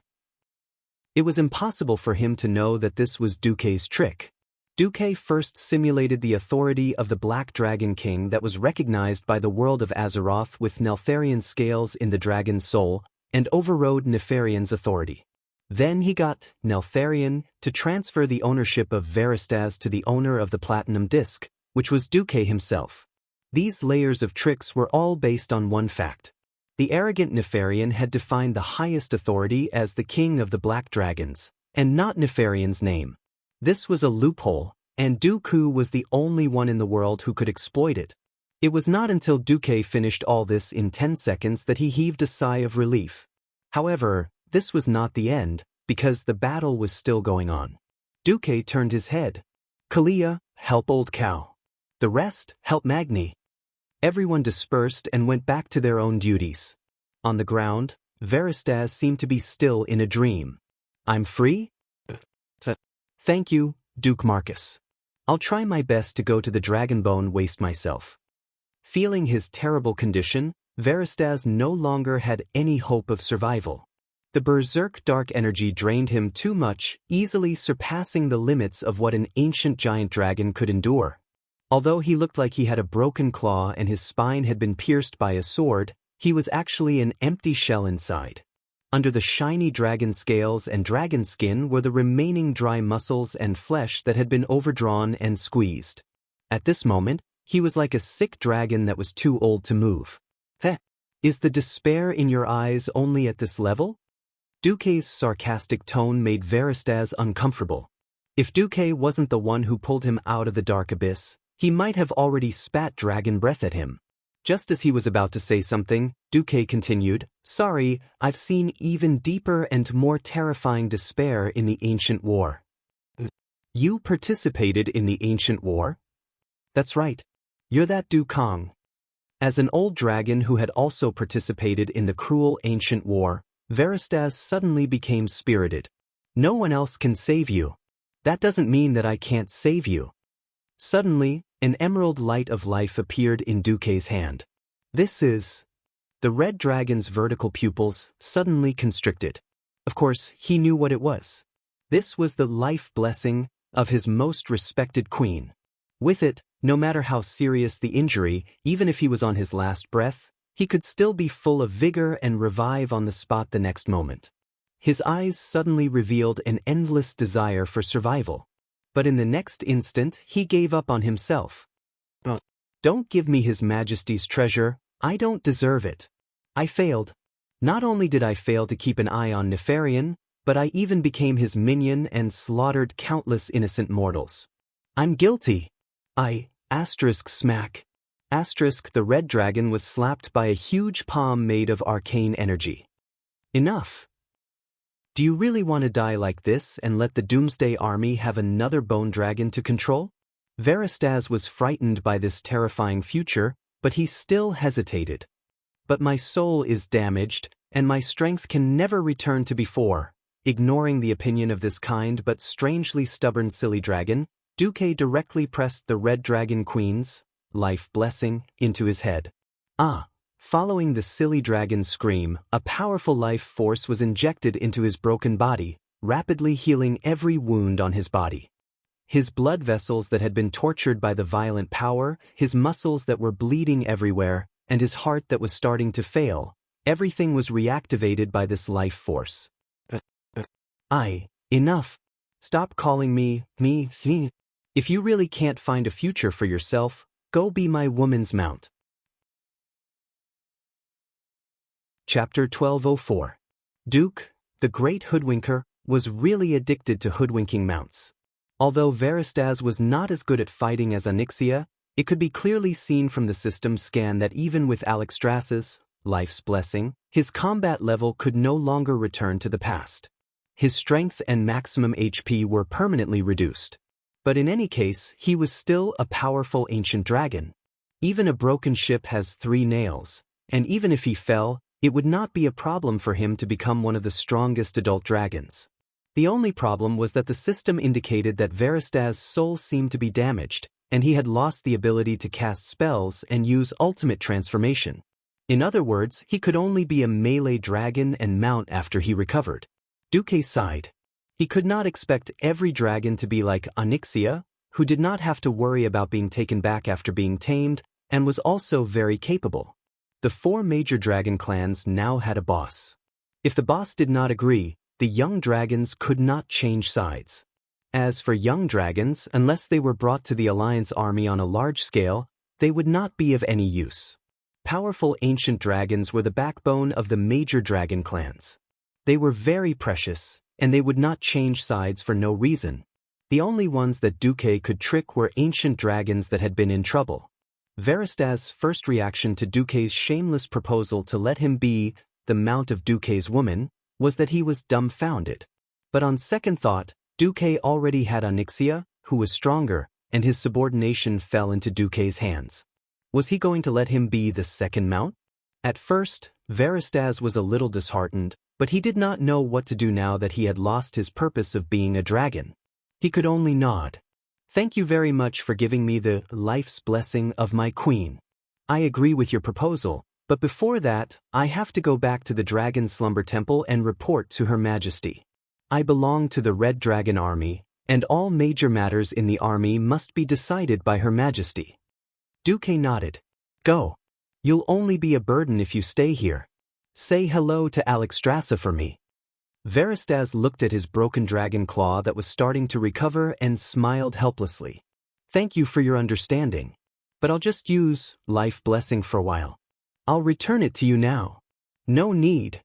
It was impossible for him to know that this was Duque's trick. Duque first simulated the authority of the Black Dragon King that was recognized by the world of Azeroth with Neltharian scales in the dragon's soul, and overrode Nefarian's authority. Then he got Neltharian to transfer the ownership of Veristaz to the owner of the Platinum Disc, which was Duque himself. These layers of tricks were all based on one fact. The arrogant Nefarian had defined the highest authority as the king of the Black Dragons, and not Nefarian's name. This was a loophole, and Dooku was the only one in the world who could exploit it. It was not until Duque finished all this in 10 seconds that he heaved a sigh of relief. However, this was not the end, because the battle was still going on. Duque turned his head. Kalia, help old cow. The rest, help Magni. Everyone dispersed and went back to their own duties. On the ground, Veristaz seemed to be still in a dream. I'm free? Thank you, Duke Marcus. I'll try my best to go to the Dragonbone waste myself. Feeling his terrible condition, Veristaz no longer had any hope of survival. The berserk dark energy drained him too much, easily surpassing the limits of what an ancient giant dragon could endure. Although he looked like he had a broken claw and his spine had been pierced by a sword, he was actually an empty shell inside. Under the shiny dragon scales and dragon skin were the remaining dry muscles and flesh that had been overdrawn and squeezed. At this moment, he was like a sick dragon that was too old to move. Heh! Is the despair in your eyes only at this level? Duque's sarcastic tone made Veristaz uncomfortable. If Duque wasn't the one who pulled him out of the dark abyss, he might have already spat dragon breath at him. Just as he was about to say something, Duque continued, "Sorry, I've seen even deeper and more terrifying despair in the ancient war." You participated in the ancient war? That's right. You're that Dukong. As an old dragon who had also participated in the cruel ancient war, Veristaz suddenly became spirited. No one else can save you. That doesn't mean that I can't save you. Suddenly, an emerald light of life appeared in Duque's hand. This is... The red dragon's vertical pupils suddenly constricted. Of course, he knew what it was. This was the life blessing of his most respected queen. With it, no matter how serious the injury, even if he was on his last breath, he could still be full of vigor and revive on the spot the next moment. His eyes suddenly revealed an endless desire for survival. But in the next instant, he gave up on himself. Don't give me His Majesty's treasure, I don't deserve it. I failed. Not only did I fail to keep an eye on Nefarian, but I even became his minion and slaughtered countless innocent mortals. I'm guilty. Smack. The red dragon was slapped by a huge palm made of arcane energy. Enough. Do you really want to die like this and let the Doomsday Army have another bone dragon to control? Veristaz was frightened by this terrifying future, but he still hesitated. But my soul is damaged, and my strength can never return to before. Ignoring the opinion of this kind but strangely stubborn silly dragon, Duque directly pressed the red dragon queen's life blessing into his head. Following the silly dragon's scream, a powerful life force was injected into his broken body, rapidly healing every wound on his body. His blood vessels that had been tortured by the violent power, his muscles that were bleeding everywhere, and his heart that was starting to fail, everything was reactivated by this life force. Enough. Stop calling me. If you really can't find a future for yourself, go be my woman's mount. Chapter 1204. Duke, the Great Hoodwinker, was really addicted to hoodwinking mounts. Although Veristaz was not as good at fighting as Xianxia, it could be clearly seen from the system scan that even with Alexstras's life's blessing, his combat level could no longer return to the past. His strength and maximum HP were permanently reduced. But in any case, he was still a powerful ancient dragon. Even a broken ship has 3 nails, and even if he fell, it would not be a problem for him to become one of the strongest adult dragons. The only problem was that the system indicated that Veristaz's soul seemed to be damaged, and he had lost the ability to cast spells and use ultimate transformation. In other words, he could only be a melee dragon and mount after he recovered. Duque sighed. He could not expect every dragon to be like Xianxia, who did not have to worry about being taken back after being tamed, and was also very capable. The 4 major dragon clans now had a boss. If the boss did not agree, the young dragons could not change sides. As for young dragons, unless they were brought to the Alliance army on a large scale, they would not be of any use. Powerful ancient dragons were the backbone of the major dragon clans. They were very precious, and they would not change sides for no reason. The only ones that Duque could trick were ancient dragons that had been in trouble. Veristaz's first reaction to Duque's shameless proposal to let him be the mount of Duque's woman was that he was dumbfounded. But on second thought, Duque already had Xianxia, who was stronger, and his subordination fell into Duque's hands. Was he going to let him be the second mount? At first, Veristaz was a little disheartened, but he did not know what to do now that he had lost his purpose of being a dragon. He could only nod. Thank you very much for giving me the life's blessing of my queen. I agree with your proposal, But before that, I have to go back to the Dragon Slumber Temple and report to Her Majesty. I belong to the Red Dragon Army, and all major matters in the army must be decided by Her Majesty. Duque nodded. Go. You'll only be a burden if you stay here. Say hello to Alexstrasza for me. Veristas looked at his broken dragon claw that was starting to recover and smiled helplessly. Thank you for your understanding. But I'll just use life blessing for a while. I'll return it to you now. No need.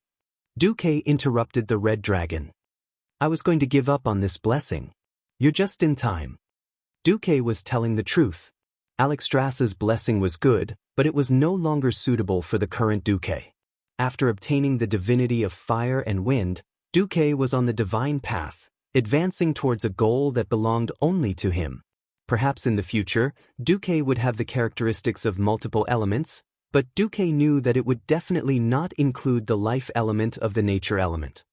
Duque interrupted the red dragon. I was going to give up on this blessing. You're just in time. Duque was telling the truth. Alexstrasza's blessing was good, but it was no longer suitable for the current Duque. After obtaining the divinity of fire and wind, Duque was on the divine path, advancing towards a goal that belonged only to him. Perhaps in the future, Duque would have the characteristics of multiple elements, but Duque knew that it would definitely not include the life element of the nature element.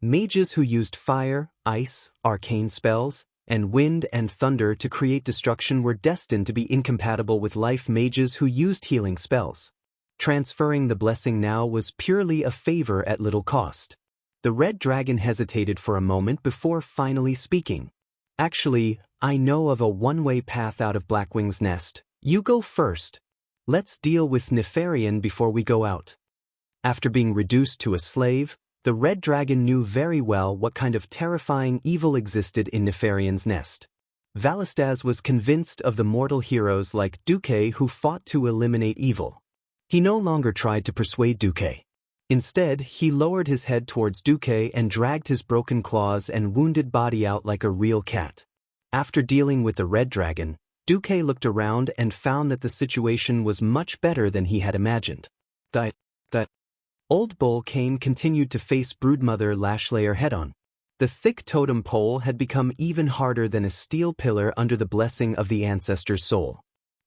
Mages who used fire, ice, arcane spells, and wind and thunder to create destruction were destined to be incompatible with life mages who used healing spells. Transferring the blessing now was purely a favor at little cost. The red dragon hesitated for a moment before finally speaking. Actually, I know of a one-way path out of Blackwing's nest. You go first. Let's deal with Nefarian before we go out. After being reduced to a slave, the red dragon knew very well what kind of terrifying evil existed in Nefarian's nest. Veristas was convinced of the mortal heroes like Duque who fought to eliminate evil. He no longer tried to persuade Duque. Instead, he lowered his head towards Duque and dragged his broken claws and wounded body out like a real cat. After dealing with the red dragon, Duque looked around and found that the situation was much better than he had imagined. That Old Bull Kane continued to face Broodmother Lashlayer head-on. The thick totem pole had become even harder than a steel pillar under the blessing of the ancestor's soul.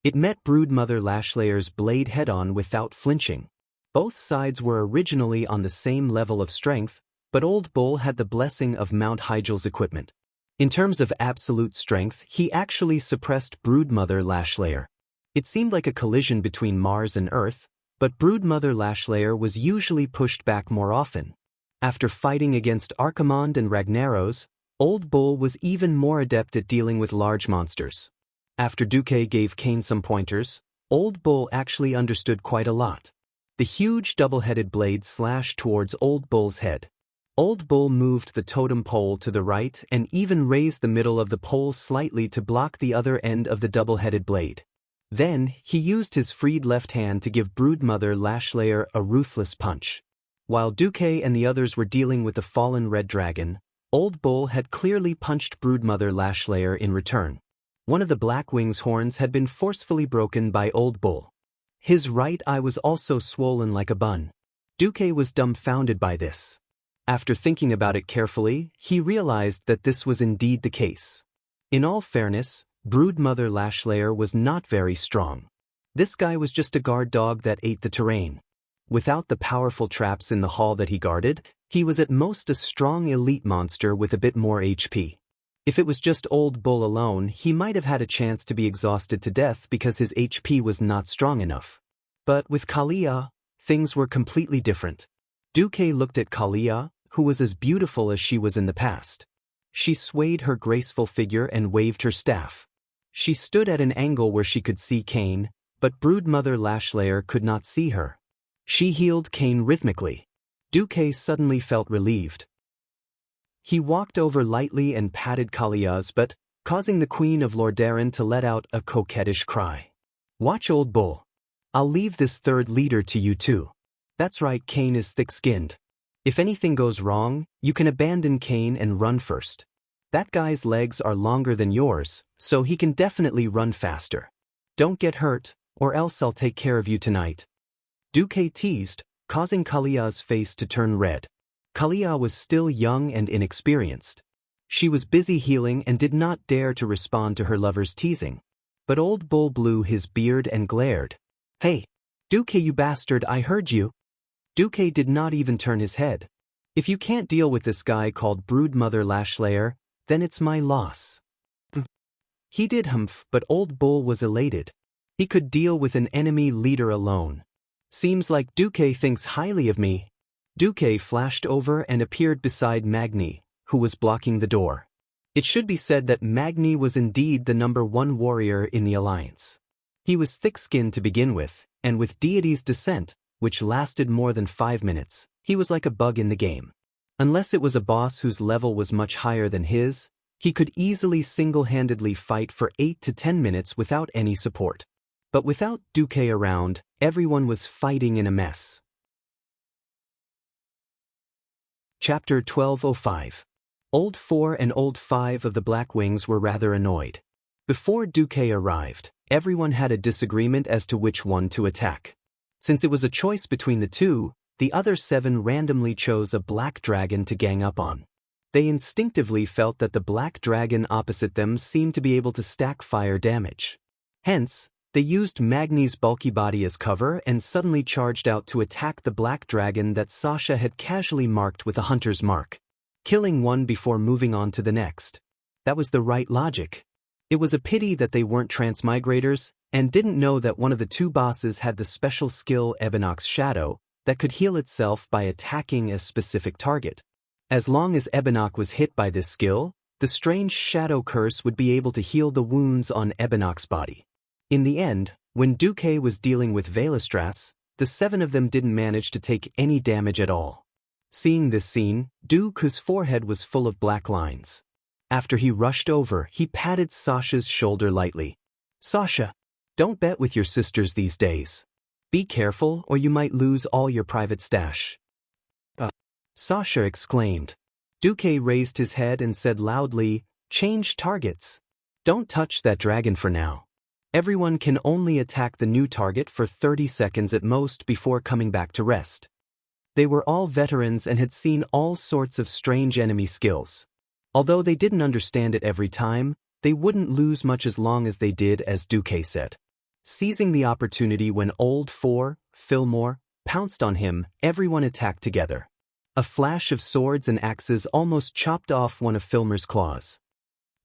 It met Broodmother Lashlayer's blade head-on without flinching. Both sides were originally on the same level of strength, but Old Bull had the blessing of Mount Hygel's equipment. In terms of absolute strength, he actually suppressed Broodmother Lashlayer. It seemed like a collision between Mars and Earth, but Broodmother Lashlayer was usually pushed back more often. After fighting against Archimonde and Ragnaros, Old Bull was even more adept at dealing with large monsters. After Duque gave Kane some pointers, Old Bull actually understood quite a lot. The huge double-headed blade slashed towards Old Bull's head. Old Bull moved the totem pole to the right and even raised the middle of the pole slightly to block the other end of the double-headed blade. Then, he used his freed left hand to give Broodmother Lashlayer a ruthless punch. While Duque and the others were dealing with the fallen red dragon, Old Bull had clearly punched Broodmother Lashlayer in return. One of the Blackwing's horns had been forcefully broken by Old Bull. His right eye was also swollen like a bun. Duque was dumbfounded by this. After thinking about it carefully, he realized that this was indeed the case. In all fairness, Broodmother Lashlayer was not very strong. This guy was just a guard dog that ate the terrain. Without the powerful traps in the hall that he guarded, he was at most a strong elite monster with a bit more HP. If it was just Old Bull alone, he might have had a chance to be exhausted to death because his HP was not strong enough. But with Kalia, things were completely different. Duque looked at Kalia, who was as beautiful as she was in the past. She swayed her graceful figure and waved her staff. She stood at an angle where she could see Kane, but Broodmother Lashlayer could not see her. She healed Kane rhythmically. Duque suddenly felt relieved. He walked over lightly and patted Kalia's butt, causing the Queen of Lordaeron to let out a coquettish cry. Watch Old Bull. I'll leave this third leader to you too. That's right, Kane is thick-skinned. If anything goes wrong, you can abandon Kane and run first. That guy's legs are longer than yours, so he can definitely run faster. Don't get hurt, or else I'll take care of you tonight. Duque teased, causing Kalia's face to turn red. Kalia was still young and inexperienced. She was busy healing and did not dare to respond to her lover's teasing. But Old Bull blew his beard and glared. Hey, Duque, you bastard, I heard you. Duque did not even turn his head. If you can't deal with this guy called Broodmother Lashlayer, then it's my loss. He did humph, but Old Bull was elated. He could deal with an enemy leader alone. Seems like Duque thinks highly of me. Duque flashed over and appeared beside Magni, who was blocking the door. It should be said that Magni was indeed the #1 warrior in the alliance. He was thick-skinned to begin with, and with Deity's Descent, which lasted more than 5 minutes, he was like a bug in the game. Unless it was a boss whose level was much higher than his, he could easily single-handedly fight for 8 to 10 minutes without any support. But without Duque around, everyone was fighting in a mess. Chapter 1205. Old 4 and Old 5 of the Black Wings were rather annoyed. Before Duque arrived, everyone had a disagreement as to which one to attack. Since it was a choice between the two, the other 7 randomly chose a black dragon to gang up on. They instinctively felt that the black dragon opposite them seemed to be able to stack fire damage. Hence, they used Magni's bulky body as cover and suddenly charged out to attack the black dragon that Sasha had casually marked with a hunter's mark, killing one before moving on to the next. That was the right logic. It was a pity that they weren't transmigrators and didn't know that one of the 2 bosses had the special skill Ebonok's Shadow that could heal itself by attacking a specific target. As long as Ebonok was hit by this skill, the strange shadow curse would be able to heal the wounds on Ebonok's body. In the end, when Duque was dealing with Valestras, the 7 of them didn't manage to take any damage at all. Seeing this scene, Duque's forehead was full of black lines. After he rushed over, he patted Sasha's shoulder lightly. "Sasha, don't bet with your sisters these days. Be careful or you might lose all your private stash." Sasha exclaimed. Duque raised his head and said loudly, "Change targets. Don't touch that dragon for now. Everyone can only attack the new target for 30 seconds at most before coming back to rest." They were all veterans and had seen all sorts of strange enemy skills. Although they didn't understand it every time, they wouldn't lose much as long as they did as Duque said. Seizing the opportunity when Old 4, Fillmore, pounced on him, everyone attacked together. A flash of swords and axes almost chopped off one of Fillmore's claws.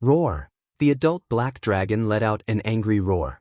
Roar! The adult black dragon let out an angry roar.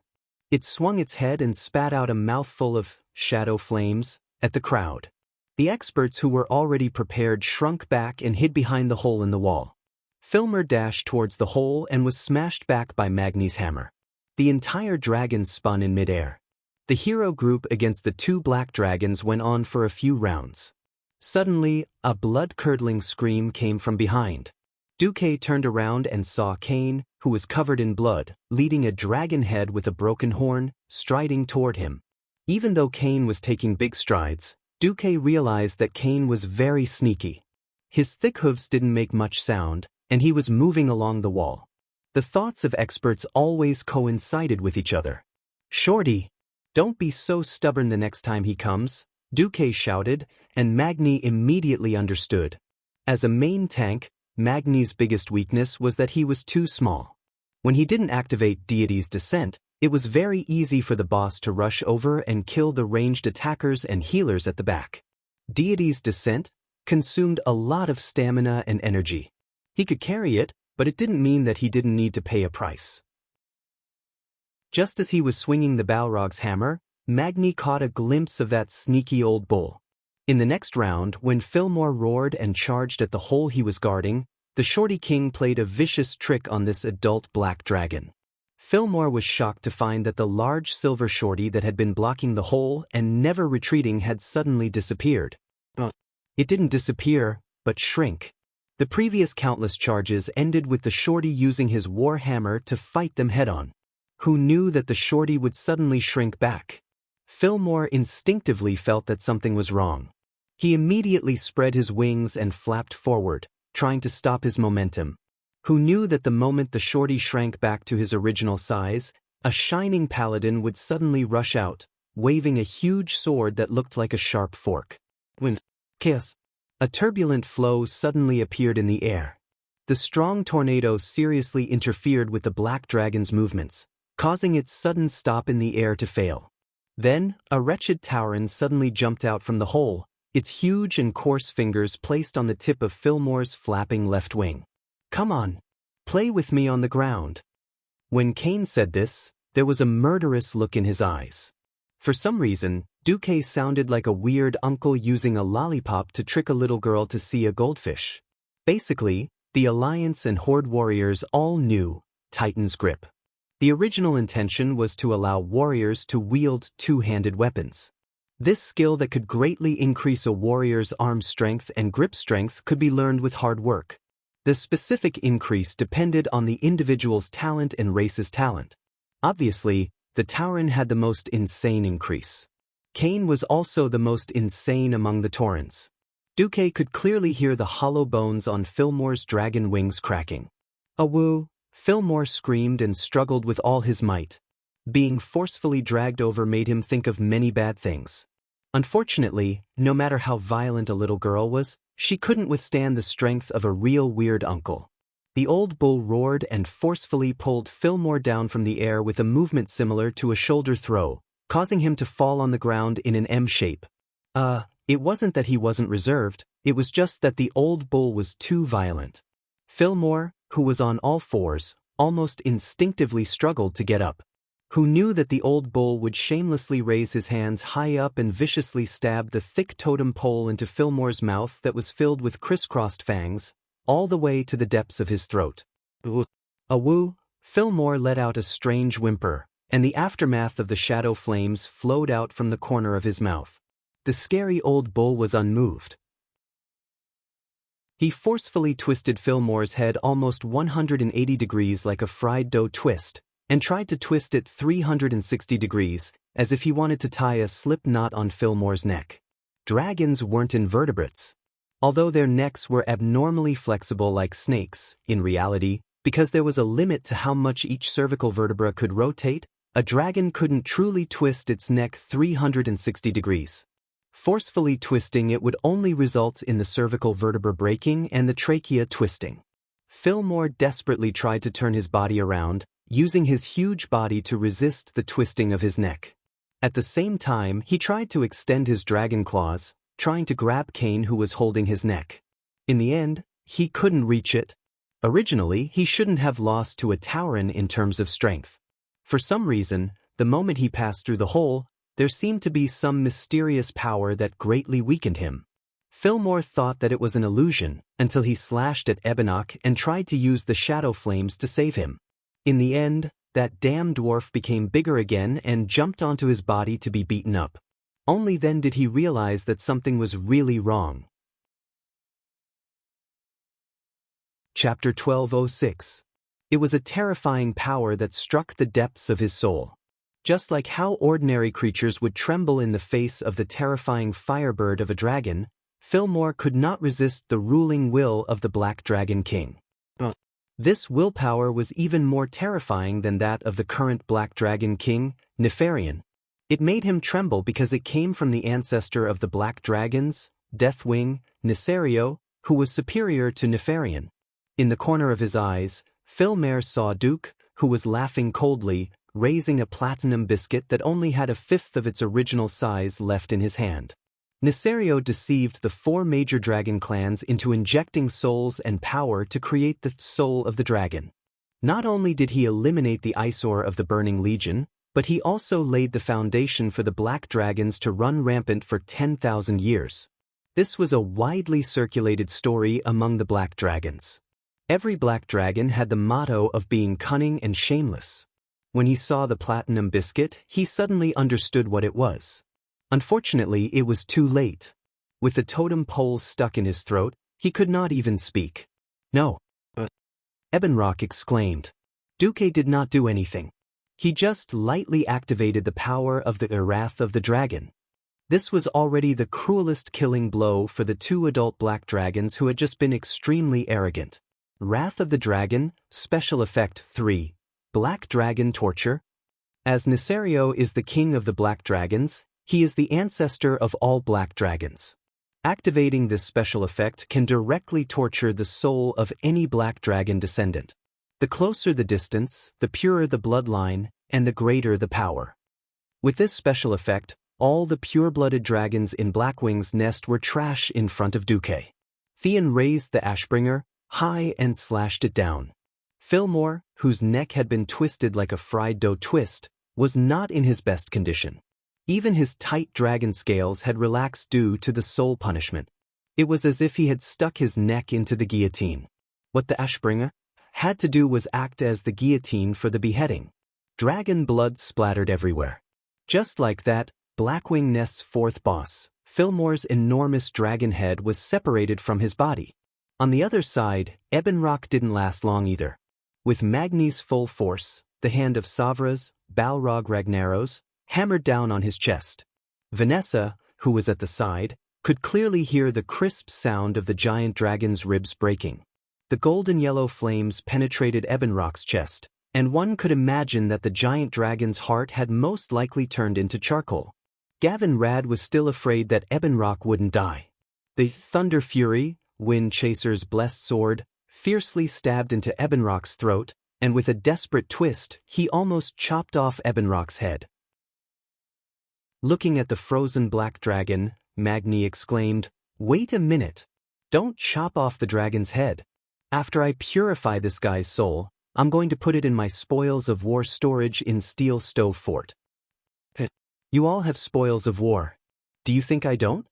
It swung its head and spat out a mouthful of shadow flames at the crowd. The experts who were already prepared shrunk back and hid behind the hole in the wall. Fillmore dashed towards the hole and was smashed back by Magni's hammer. The entire dragon spun in midair. The hero group against the 2 black dragons went on for a few rounds. Suddenly, a blood-curdling scream came from behind. Duque turned around and saw Cain, who was covered in blood, leading a dragon head with a broken horn, striding toward him. Even though Cain was taking big strides, Duque realized that Cain was very sneaky. His thick hooves didn't make much sound, and he was moving along the wall. The thoughts of experts always coincided with each other. "Shorty, don't be so stubborn the next time he comes," Duque shouted, and Magni immediately understood. As a main tank, Magni's biggest weakness was that he was too small. When he didn't activate Deity's Descent, it was very easy for the boss to rush over and kill the ranged attackers and healers at the back. Deity's Descent consumed a lot of stamina and energy. He could carry it, but it didn't mean that he didn't need to pay a price. Just as he was swinging the Balrog's hammer, Magni caught a glimpse of that sneaky old bull. In the next round, when Fillmore roared and charged at the hole he was guarding, the Shorty King played a vicious trick on this adult black dragon. Fillmore was shocked to find that the large silver shorty that had been blocking the hole and never retreating had suddenly disappeared. It didn't disappear, but shrink. The previous countless charges ended with the shorty using his war hammer to fight them head-on. Who knew that the shorty would suddenly shrink back? Fillmore instinctively felt that something was wrong. He immediately spread his wings and flapped forward, trying to stop his momentum. Who knew that the moment the shorty shrank back to his original size, a shining paladin would suddenly rush out, waving a huge sword that looked like a sharp fork. When chaos, a turbulent flow suddenly appeared in the air. The strong tornado seriously interfered with the black dragon's movements, causing its sudden stop in the air to fail. Then, a wretched Tauren suddenly jumped out from the hole, its huge and coarse fingers placed on the tip of Fillmore's flapping left wing. "Come on, play with me on the ground." When Cain said this, There was a murderous look in his eyes. For some reason, Duque sounded like a weird uncle using a lollipop to trick a little girl to see a goldfish. Basically, the Alliance and Horde warriors all knew Titan's grip. The original intention was to allow warriors to wield two-handed weapons. This skill that could greatly increase a warrior's arm strength and grip strength could be learned with hard work. The specific increase depended on the individual's talent and race's talent. Obviously, the Tauren had the most insane increase. Cain was also the most insane among the Taurens. Duque could clearly hear the hollow bones on Fillmore's dragon wings cracking. "Awoo!" Fillmore screamed and struggled with all his might. Being forcefully dragged over made him think of many bad things. Unfortunately, no matter how violent a little girl was, she couldn't withstand the strength of a real weird uncle. The old bull roared and forcefully pulled Fillmore down from the air with a movement similar to a shoulder throw, causing him to fall on the ground in an M shape. It wasn't that he wasn't reserved, it was just that the old bull was too violent. Fillmore, who was on all fours, almost instinctively struggled to get up. Who knew that the old bull would shamelessly raise his hands high up and viciously stab the thick totem pole into Fillmore's mouth that was filled with crisscrossed fangs, all the way to the depths of his throat. "Awoo!" Fillmore let out a strange whimper, and the aftermath of the shadow flames flowed out from the corner of his mouth. The scary old bull was unmoved. He forcefully twisted Fillmore's head almost 180 degrees like a fried dough twist, and tried to twist it 360 degrees, as if he wanted to tie a slip knot on Fillmore's neck. Dragons weren't invertebrates. Although their necks were abnormally flexible like snakes, in reality, because there was a limit to how much each cervical vertebra could rotate, a dragon couldn't truly twist its neck 360 degrees. Forcefully twisting it would only result in the cervical vertebra breaking and the trachea twisting. Fillmore desperately tried to turn his body around, using his huge body to resist the twisting of his neck. At the same time, he tried to extend his dragon claws, trying to grab Cain, who was holding his neck. In the end, he couldn't reach it. Originally, he shouldn't have lost to a Tauren in terms of strength. For some reason, the moment he passed through the hole, there seemed to be some mysterious power that greatly weakened him. Fillmore thought that it was an illusion, until he slashed at Ebonok and tried to use the shadow flames to save him. In the end, that damn dwarf became bigger again and jumped onto his body to be beaten up. Only then did he realize that something was really wrong. Chapter 1206. It was a terrifying power that struck the depths of his soul. Just like how ordinary creatures would tremble in the face of the terrifying firebird of a dragon, Fillmore could not resist the ruling will of the Black Dragon King. This willpower was even more terrifying than that of the current Black Dragon King, Nefarian. It made him tremble because it came from the ancestor of the Black Dragons, Deathwing, Nesario, who was superior to Nefarian. In the corner of his eyes, Fillmore saw Duke, who was laughing coldly, raising a platinum biscuit that only had a fifth of its original size left in his hand. Nesario deceived the 4 major dragon clans into injecting souls and power to create the soul of the dragon. Not only did he eliminate the eyesore of the Burning Legion, but he also laid the foundation for the Black Dragons to run rampant for 10,000 years. This was a widely circulated story among the Black Dragons. Every Black Dragon had the motto of being cunning and shameless. When he saw the platinum biscuit, he suddenly understood what it was. Unfortunately, it was too late. With the totem pole stuck in his throat, he could not even speak. "No." Ebonrock exclaimed. Duque did not do anything. He just lightly activated the power of the Wrath of the Dragon. This was already the cruelest killing blow for the 2 adult Black Dragons who had just been extremely arrogant. Wrath of the Dragon, Special Effect 3. Black Dragon Torture. As Nesario is the king of the Black Dragons, he is the ancestor of all Black Dragons. Activating this special effect can directly torture the soul of any Black Dragon descendant. The closer the distance, the purer the bloodline, and the greater the power. With this special effect, all the pure-blooded dragons in Blackwing's nest were trash in front of Duque. Theon raised the Ashbringer high and slashed it down. Fillmore, whose neck had been twisted like a fried dough twist, was not in his best condition. Even his tight dragon scales had relaxed due to the soul punishment. It was as if he had stuck his neck into the guillotine. What the Ashbringer had to do was act as the guillotine for the beheading. Dragon blood splattered everywhere. Just like that, Blackwing Nest's fourth boss, Fillmore's enormous dragon head, was separated from his body. On the other side, Ebonrock didn't last long either. With Magni's full force, the hand of Savra's, Balrog Ragnaros, hammered down on his chest. Vanessa, who was at the side, could clearly hear the crisp sound of the giant dragon's ribs breaking. The golden yellow flames penetrated Ebonrock's chest, and one could imagine that the giant dragon's heart had most likely turned into charcoal. Gavin Rad was still afraid that Ebonrock wouldn't die. The Thunder Fury, Wind Chaser's blessed sword, fiercely stabbed into Ebonrock's throat, and with a desperate twist, he almost chopped off Ebonrock's head. Looking at the frozen black dragon, Magni exclaimed, "Wait a minute. Don't chop off the dragon's head. After I purify this guy's soul, I'm going to put it in my spoils of war storage in Steel Stove Fort." You all have spoils of war. Do you think I don't?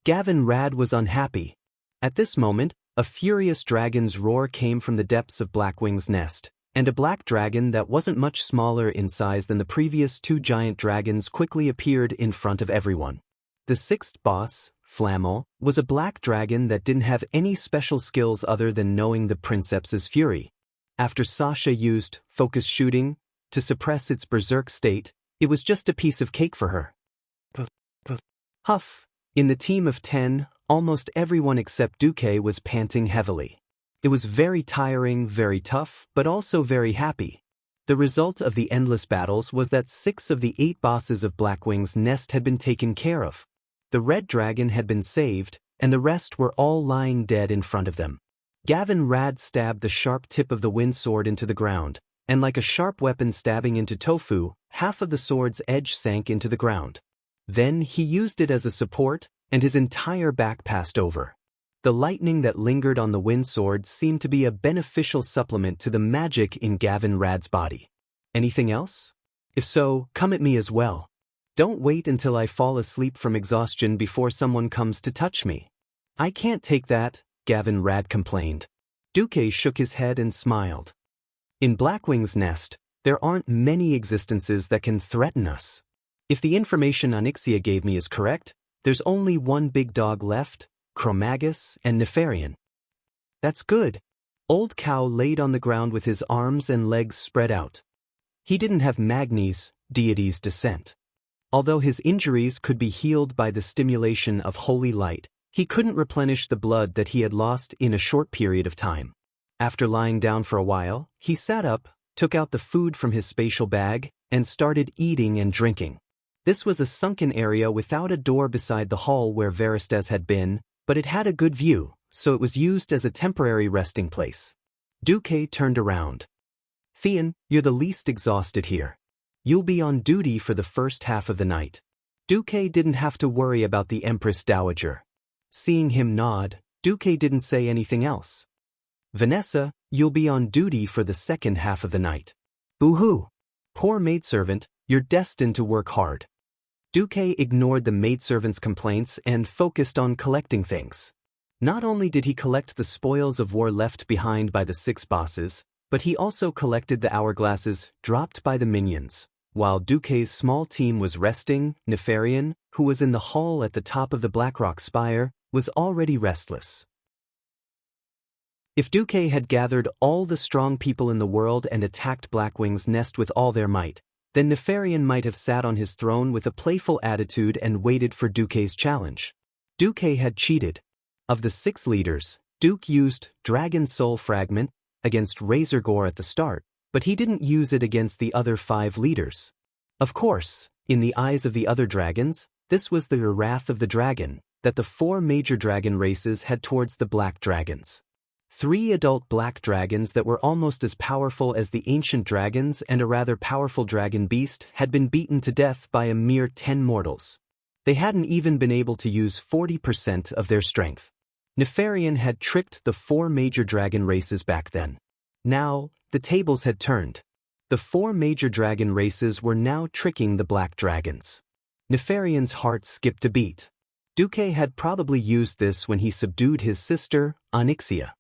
Gavin Rad was unhappy. At this moment, a furious dragon's roar came from the depths of Blackwing's nest, and a black dragon that wasn't much smaller in size than the previous two giant dragons quickly appeared in front of everyone. The sixth boss, Flammel, was a black dragon that didn't have any special skills other than knowing the Princeps's fury. After Sasha used focus shooting to suppress its berserk state, it was just a piece of cake for her. Huff. In the team of 10, almost everyone except Duque was panting heavily. It was very tiring, very tough, but also very happy. The result of the endless battles was that 6 of the 8 bosses of Blackwing's nest had been taken care of. The red dragon had been saved, and the rest were all lying dead in front of them. Gavin Rad stabbed the sharp tip of the wind sword into the ground, and like a sharp weapon stabbing into tofu, half of the sword's edge sank into the ground. Then he used it as a support, and his entire back passed over. The lightning that lingered on the wind sword seemed to be a beneficial supplement to the magic in Gavin Rad's body. Anything else? If so, come at me as well. Don't wait until I fall asleep from exhaustion before someone comes to touch me. I can't take that, Gavin Rad complained. Duque shook his head and smiled. In Blackwing's nest, there aren't many existences that can threaten us. If the information Onyxia gave me is correct, there's only one big dog left, Chromagus and Nefarian. That's good. Old Cow laid on the ground with his arms and legs spread out. He didn't have Magni's, deity's descent. Although his injuries could be healed by the stimulation of holy light, he couldn't replenish the blood that he had lost in a short period of time. After lying down for a while, he sat up, took out the food from his spatial bag, and started eating and drinking. This was a sunken area without a door beside the hall where Veristes had been, but it had a good view, so it was used as a temporary resting place. Duque turned around. Theon, you're the least exhausted here. You'll be on duty for the first half of the night. Duque didn't have to worry about the Empress Dowager. Seeing him nod, Duque didn't say anything else. Vanessa, you'll be on duty for the second half of the night. Boo-hoo. Poor maidservant, you're destined to work hard. Duque ignored the maidservant's complaints and focused on collecting things. Not only did he collect the spoils of war left behind by the 6 bosses, but he also collected the hourglasses dropped by the minions. While Duque's small team was resting, Nefarian, who was in the hall at the top of the Blackrock Spire, was already restless. If Duque had gathered all the strong people in the world and attacked Blackwing's nest with all their might, then Nefarian might have sat on his throne with a playful attitude and waited for Duque's challenge. Duque had cheated. Of the 6 leaders, Duke used Dragon Soul Fragment against Razorgore at the start, but he didn't use it against the other 5 leaders. Of course, in the eyes of the other dragons, this was the wrath of the dragon that the 4 major dragon races had towards the black dragons. 3 adult black dragons that were almost as powerful as the ancient dragons and a rather powerful dragon beast had been beaten to death by a mere 10 mortals. They hadn't even been able to use 40% of their strength. Nefarian had tricked the 4 major dragon races back then. Now, the tables had turned. The four major dragon races were now tricking the black dragons. Nefarian's heart skipped a beat. Duque had probably used this when he subdued his sister, Onyxia.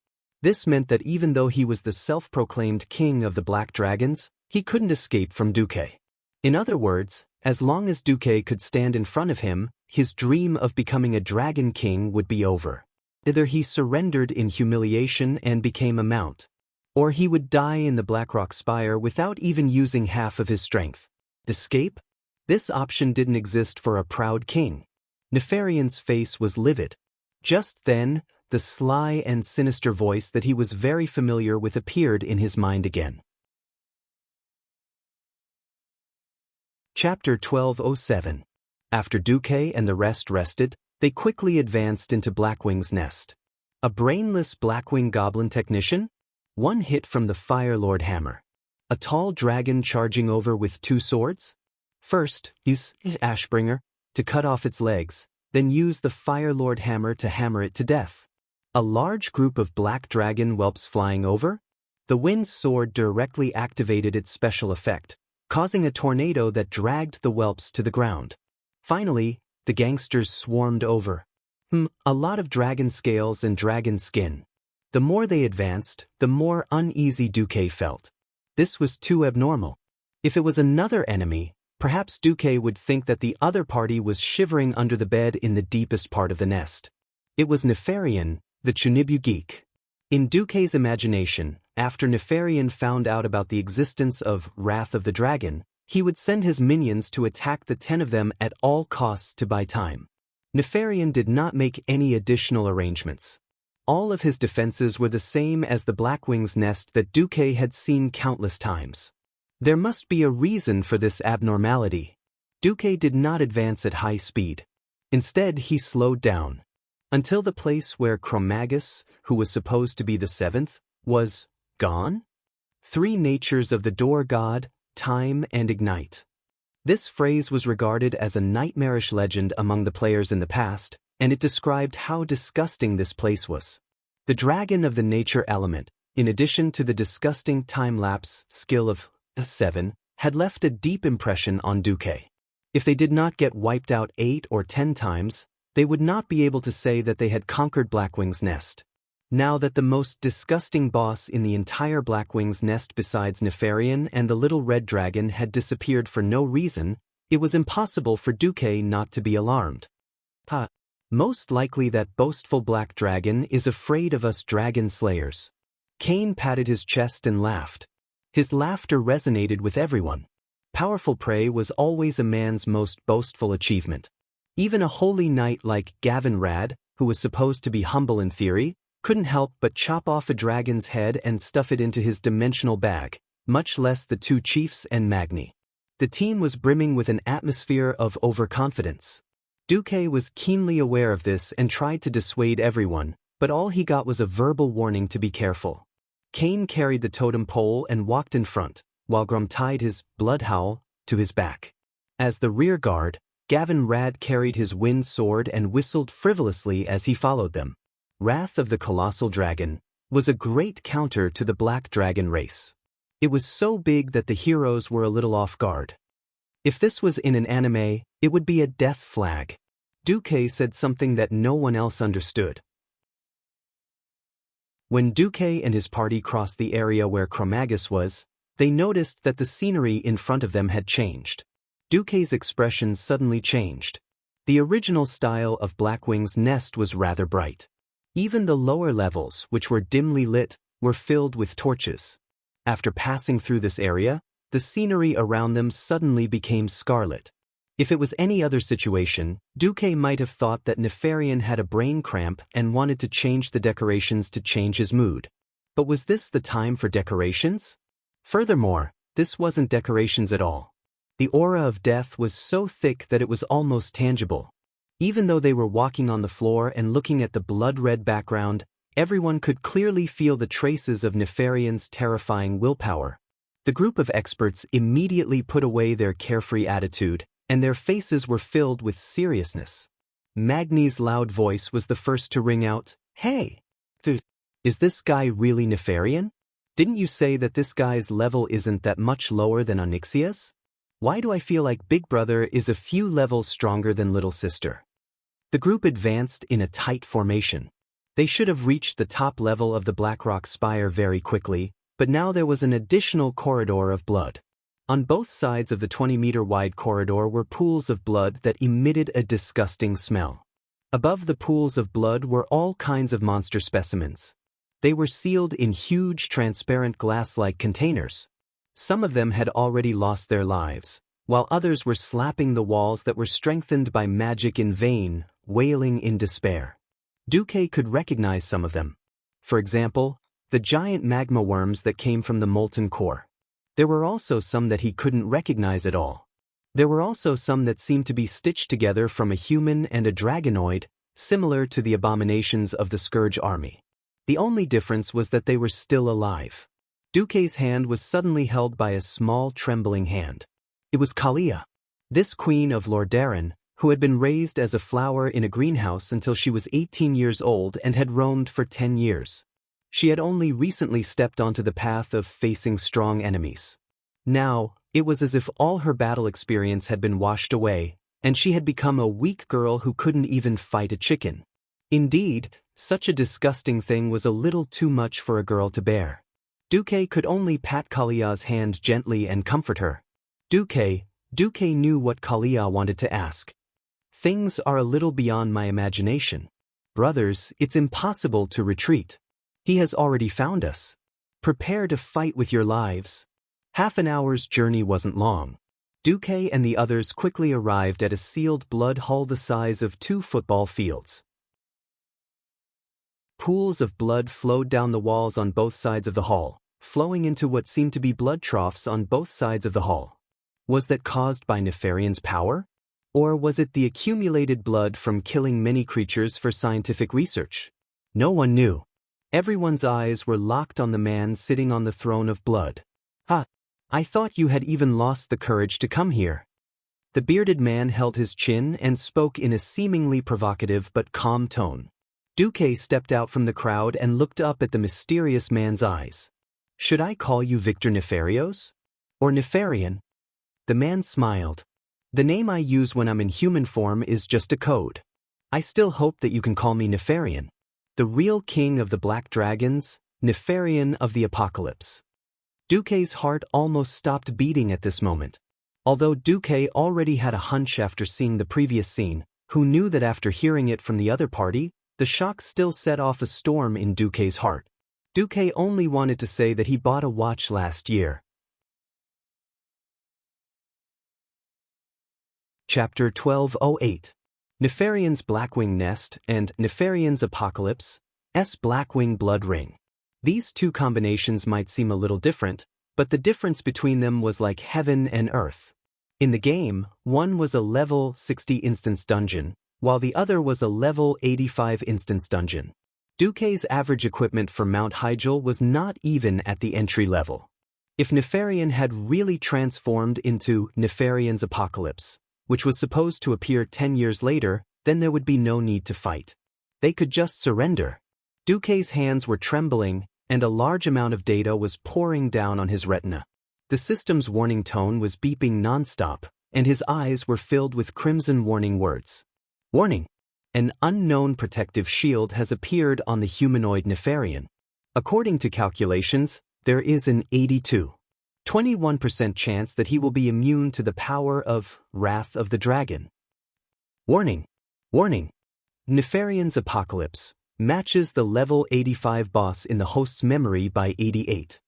This meant that even though he was the self-proclaimed king of the black dragons, he couldn't escape from Duque. In other words, as long as Duque could stand in front of him, his dream of becoming a dragon king would be over. Either he surrendered in humiliation and became a mount, or he would die in the Blackrock Spire without even using half of his strength. Escape? This option didn't exist for a proud king. Nefarian's face was livid. Just then, the sly and sinister voice that he was very familiar with appeared in his mind again. Chapter 1207. After Duque and the rest rested, they quickly advanced into Blackwing's nest. A brainless Blackwing goblin technician? One hit from the Fire Lord hammer. A tall dragon charging over with two swords? First, use Ashbringer to cut off its legs, then use the Fire Lord hammer to hammer it to death. A large group of black dragon whelps flying over? The Wind Sword directly activated its special effect, causing a tornado that dragged the whelps to the ground. Finally, the gangsters swarmed over. A lot of dragon scales and dragon skin. The more they advanced, the more uneasy Duque felt. This was too abnormal. If it was another enemy, perhaps Duque would think that the other party was shivering under the bed in the deepest part of the nest. It was Nefarian, the Chunibu geek. In Duque's imagination, after Nefarian found out about the existence of Wrath of the Dragon, he would send his minions to attack the 10 of them at all costs to buy time. Nefarian did not make any additional arrangements. All of his defenses were the same as the Blackwing's nest that Duque had seen countless times. There must be a reason for this abnormality. Duque did not advance at high speed. Instead, he slowed down. Until the place where Chromagus, who was supposed to be the 7th, was gone? 3 natures of the door god, time and ignite. This phrase was regarded as a nightmarish legend among the players in the past, and it described how disgusting this place was. The dragon of the nature element, in addition to the disgusting time-lapse skill of 7, had left a deep impression on Duque. If they did not get wiped out 8 or 10 times, they would not be able to say that they had conquered Blackwing's nest. Now that the most disgusting boss in the entire Blackwing's nest besides Nefarian and the little red dragon had disappeared for no reason, it was impossible for Duque not to be alarmed. Most likely that boastful black dragon is afraid of us dragon slayers. Cain patted his chest and laughed. His laughter resonated with everyone. Powerful prey was always a man's most boastful achievement. Even a holy knight like Gavin Rad, who was supposed to be humble in theory, couldn't help but chop off a dragon's head and stuff it into his dimensional bag, much less the 2 chiefs and Magni. The team was brimming with an atmosphere of overconfidence. Duque was keenly aware of this and tried to dissuade everyone, but all he got was a verbal warning to be careful. Cain carried the totem pole and walked in front, while Grum tied his bloodhowl to his back. As the rear guard, Gavin Rad carried his wind sword and whistled frivolously as he followed them. Wrath of the Colossal Dragon was a great counter to the Black Dragon race. It was so big that the heroes were a little off guard. If this was in an anime, it would be a death flag. Duque said something that no one else understood. When Duque and his party crossed the area where Chromagus was, they noticed that the scenery in front of them had changed. Duque's expression suddenly changed. The original style of Blackwing's nest was rather bright. Even the lower levels, which were dimly lit, were filled with torches. After passing through this area, the scenery around them suddenly became scarlet. If it was any other situation, Duque might have thought that Nefarian had a brain cramp and wanted to change the decorations to change his mood. But was this the time for decorations? Furthermore, this wasn't decorations at all. The aura of death was so thick that it was almost tangible. Even though they were walking on the floor and looking at the blood-red background, everyone could clearly feel the traces of Nefarian's terrifying willpower. The group of experts immediately put away their carefree attitude, and their faces were filled with seriousness. Magni's loud voice was the first to ring out, "Hey! Is this guy really Nefarian?" Didn't you say that this guy's level isn't that much lower than Onyxia's? Why do I feel like Big Brother is a few levels stronger than Little Sister? The group advanced in a tight formation. They should have reached the top level of the Blackrock Spire very quickly, but now there was an additional corridor of blood. On both sides of the 20-meter-wide corridor were pools of blood that emitted a disgusting smell. Above the pools of blood were all kinds of monster specimens. They were sealed in huge transparent glass-like containers. Some of them had already lost their lives, while others were slapping the walls that were strengthened by magic in vain, wailing in despair. Duque could recognize some of them. For example, the giant magma worms that came from the molten core. There were also some that he couldn't recognize at all. There were also some that seemed to be stitched together from a human and a dragonoid, similar to the abominations of the Scourge army. The only difference was that they were still alive. Duque's hand was suddenly held by a small trembling hand. It was Kalia. This queen of Lordaeron, who had been raised as a flower in a greenhouse until she was 18 years old and had roamed for 10 years. She had only recently stepped onto the path of facing strong enemies. Now, it was as if all her battle experience had been washed away, and she had become a weak girl who couldn't even fight a chicken. Indeed, such a disgusting thing was a little too much for a girl to bear. Duque could only pat Kalia's hand gently and comfort her. Duque knew what Kalia wanted to ask. Things are a little beyond my imagination. Brothers, it's impossible to retreat. He has already found us. Prepare to fight with your lives. Half an hour's journey wasn't long. Duque and the others quickly arrived at a sealed blood hull the size of 2 football fields. Pools of blood flowed down the walls on both sides of the hall, flowing into what seemed to be blood troughs on both sides of the hall. Was that caused by Nefarian's power? Or was it the accumulated blood from killing many creatures for scientific research? No one knew. Everyone's eyes were locked on the man sitting on the throne of blood. I thought you had even lost the courage to come here. The bearded man held his chin and spoke in a seemingly provocative but calm tone. Duque stepped out from the crowd and looked up at the mysterious man's eyes. Should I call you Victor Nefarios? Or Nefarian? The man smiled. The name I use when I'm in human form is just a code. I still hope that you can call me Nefarian. The real king of the Black Dragons, Nefarian of the Apocalypse. Duque's heart almost stopped beating at this moment. Although Duque already had a hunch after seeing the previous scene, who knew that after hearing it from the other party, the shock still set off a storm in Duque's heart. Duque only wanted to say that he bought a watch last year. Chapter 1208. Nefarian's Blackwing Nest and Nefarian's Apocalypse, Blackwing Blood Ring. These two combinations might seem a little different, but the difference between them was like heaven and earth. In the game, one was a level 60 instance dungeon, while the other was a level 85 instance dungeon. Duque's average equipment for Mount Hyjal was not even at the entry level. If Nefarian had really transformed into Nefarian's Apocalypse, which was supposed to appear 10 years later, then there would be no need to fight. They could just surrender. Duque's hands were trembling, and a large amount of data was pouring down on his retina. The system's warning tone was beeping nonstop, and his eyes were filled with crimson warning words. Warning! An unknown protective shield has appeared on the humanoid Nefarian. According to calculations, there is an 21% chance that he will be immune to the power of Wrath of the Dragon. Warning! Warning! Nefarian's Apocalypse matches the level 85 boss in the host's memory by 11%.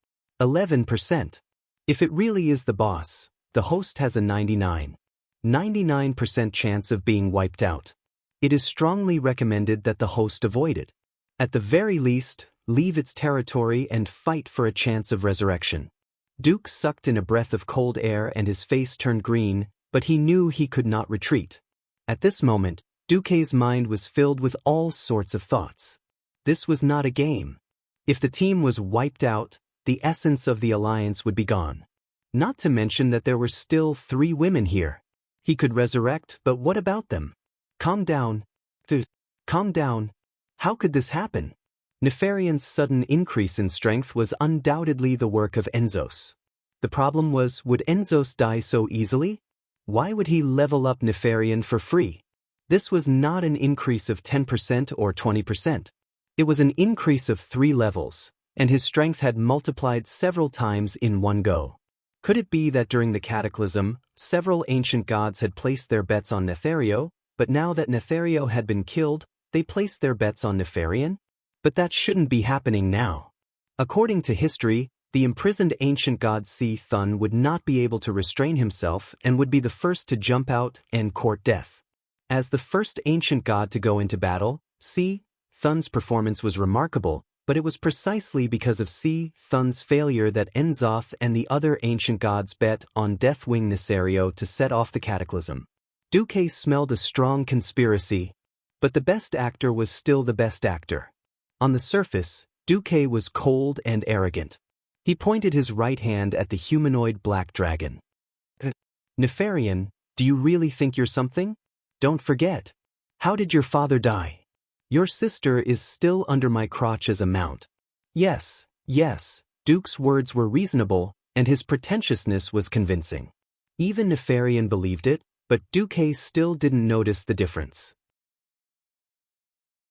If it really is the boss, the host has a 99% chance of being wiped out. It is strongly recommended that the host avoid it. At the very least, leave its territory and fight for a chance of resurrection. Duke sucked in a breath of cold air and his face turned green, but he knew he could not retreat. At this moment, Duque's mind was filled with all sorts of thoughts. This was not a game. If the team was wiped out, the essence of the alliance would be gone. Not to mention that there were still 3 women here. He could resurrect, but what about them? Calm down. Calm down. How could this happen? Nefarian's sudden increase in strength was undoubtedly the work of Enzos. The problem was, would Enzos die so easily? Why would he level up Nefarian for free? This was not an increase of 10% or 20%. It was an increase of 3 levels, and his strength had multiplied several times in one go. Could it be that during the cataclysm, several ancient gods had placed their bets on Nefario, but now that Nefario had been killed, they placed their bets on Nefarian? But that shouldn't be happening now. According to history, the imprisoned ancient god Si Thun would not be able to restrain himself and would be the first to jump out and court death. As the first ancient god to go into battle, Si Thun's performance was remarkable, but it was precisely because of Si Thun's failure that Enzoth and the other ancient gods bet on Deathwing Nesario to set off the cataclysm. Duque smelled a strong conspiracy, but the best actor was still the best actor. On the surface, Duque was cold and arrogant. He pointed his right hand at the humanoid black dragon. Nefarian, do you really think you're something? Don't forget. How did your father die? Your sister is still under my crotch as a mount. Yes, yes, Duke's words were reasonable, and his pretentiousness was convincing. Even Nefarian believed it, but Duque still didn't notice the difference.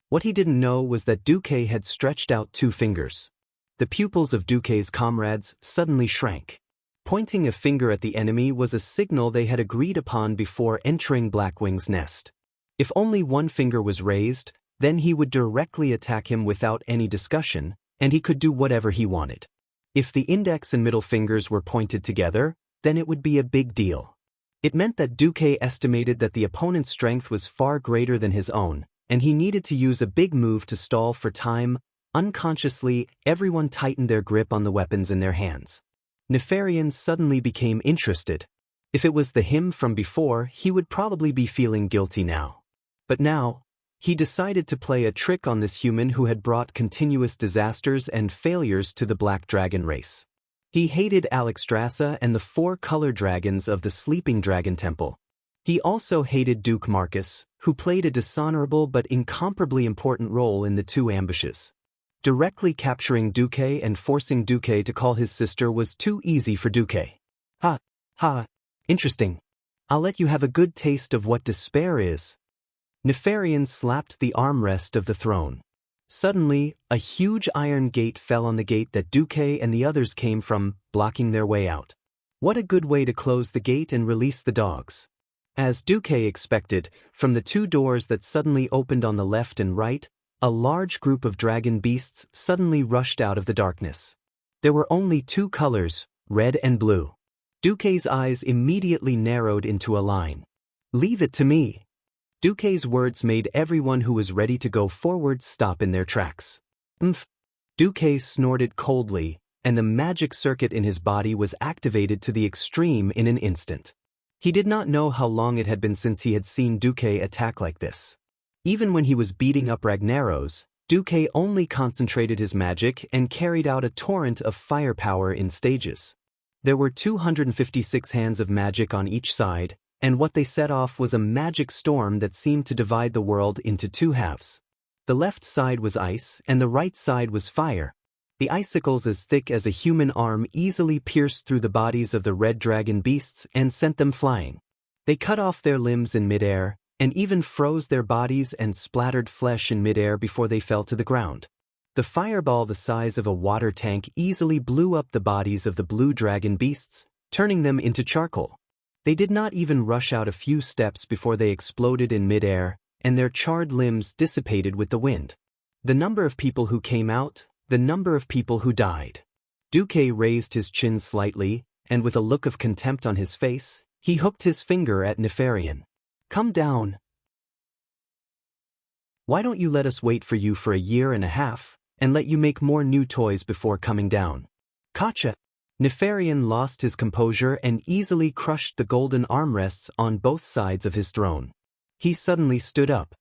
What he didn't know was that Duque had stretched out 2 fingers. The pupils of Duque's comrades suddenly shrank. Pointing a finger at the enemy was a signal they had agreed upon before entering Blackwing's nest. If only one finger was raised, then he would directly attack him without any discussion, and he could do whatever he wanted. If the index and middle fingers were pointed together, then it would be a big deal. It meant that Duque estimated that the opponent's strength was far greater than his own, and he needed to use a big move to stall for time. Unconsciously, everyone tightened their grip on the weapons in their hands. Nefarian suddenly became interested. If it was the him from before, he would probably be feeling guilty now. But now, he decided to play a trick on this human who had brought continuous disasters and failures to the Black Dragon race. He hated Alexstrasza and the 4 color dragons of the Sleeping Dragon Temple. He also hated Duke Marcus, who played a dishonorable but incomparably important role in the 2 ambushes. Directly capturing Duque and forcing Duque to call his sister was too easy for Duque. Ha, interesting. I'll let you have a good taste of what despair is. Nefarian slapped the armrest of the throne. Suddenly, a huge iron gate fell on the gate that Duque and the others came from, blocking their way out. What a good way to close the gate and release the dogs. As Duque expected, from the 2 doors that suddenly opened on the left and right, a large group of dragon beasts suddenly rushed out of the darkness. There were only 2 colors, red and blue. Duque's eyes immediately narrowed into a line. Leave it to me. Duque's words made everyone who was ready to go forward stop in their tracks. Duque snorted coldly, and the magic circuit in his body was activated to the extreme in an instant. He did not know how long it had been since he had seen Duque attack like this. Even when he was beating up Ragnaros, Duque only concentrated his magic and carried out a torrent of firepower in stages. There were 256 hands of magic on each side, and what they set off was a magic storm that seemed to divide the world into 2 halves. The left side was ice, and the right side was fire. The icicles as thick as a human arm easily pierced through the bodies of the red dragon beasts and sent them flying. They cut off their limbs in midair, and even froze their bodies and splattered flesh in midair before they fell to the ground. The fireball the size of a water tank easily blew up the bodies of the blue dragon beasts, turning them into charcoal. They did not even rush out a few steps before they exploded in midair, and their charred limbs dissipated with the wind. The number of people who came out, the number of people who died. Duque raised his chin slightly, and with a look of contempt on his face, he hooked his finger at Nefarian. Come down. Why don't you let us wait for you for a year and a half, and let you make more new toys before coming down? Gotcha. Nefarian lost his composure and easily crushed the golden armrests on both sides of his throne. He suddenly stood up.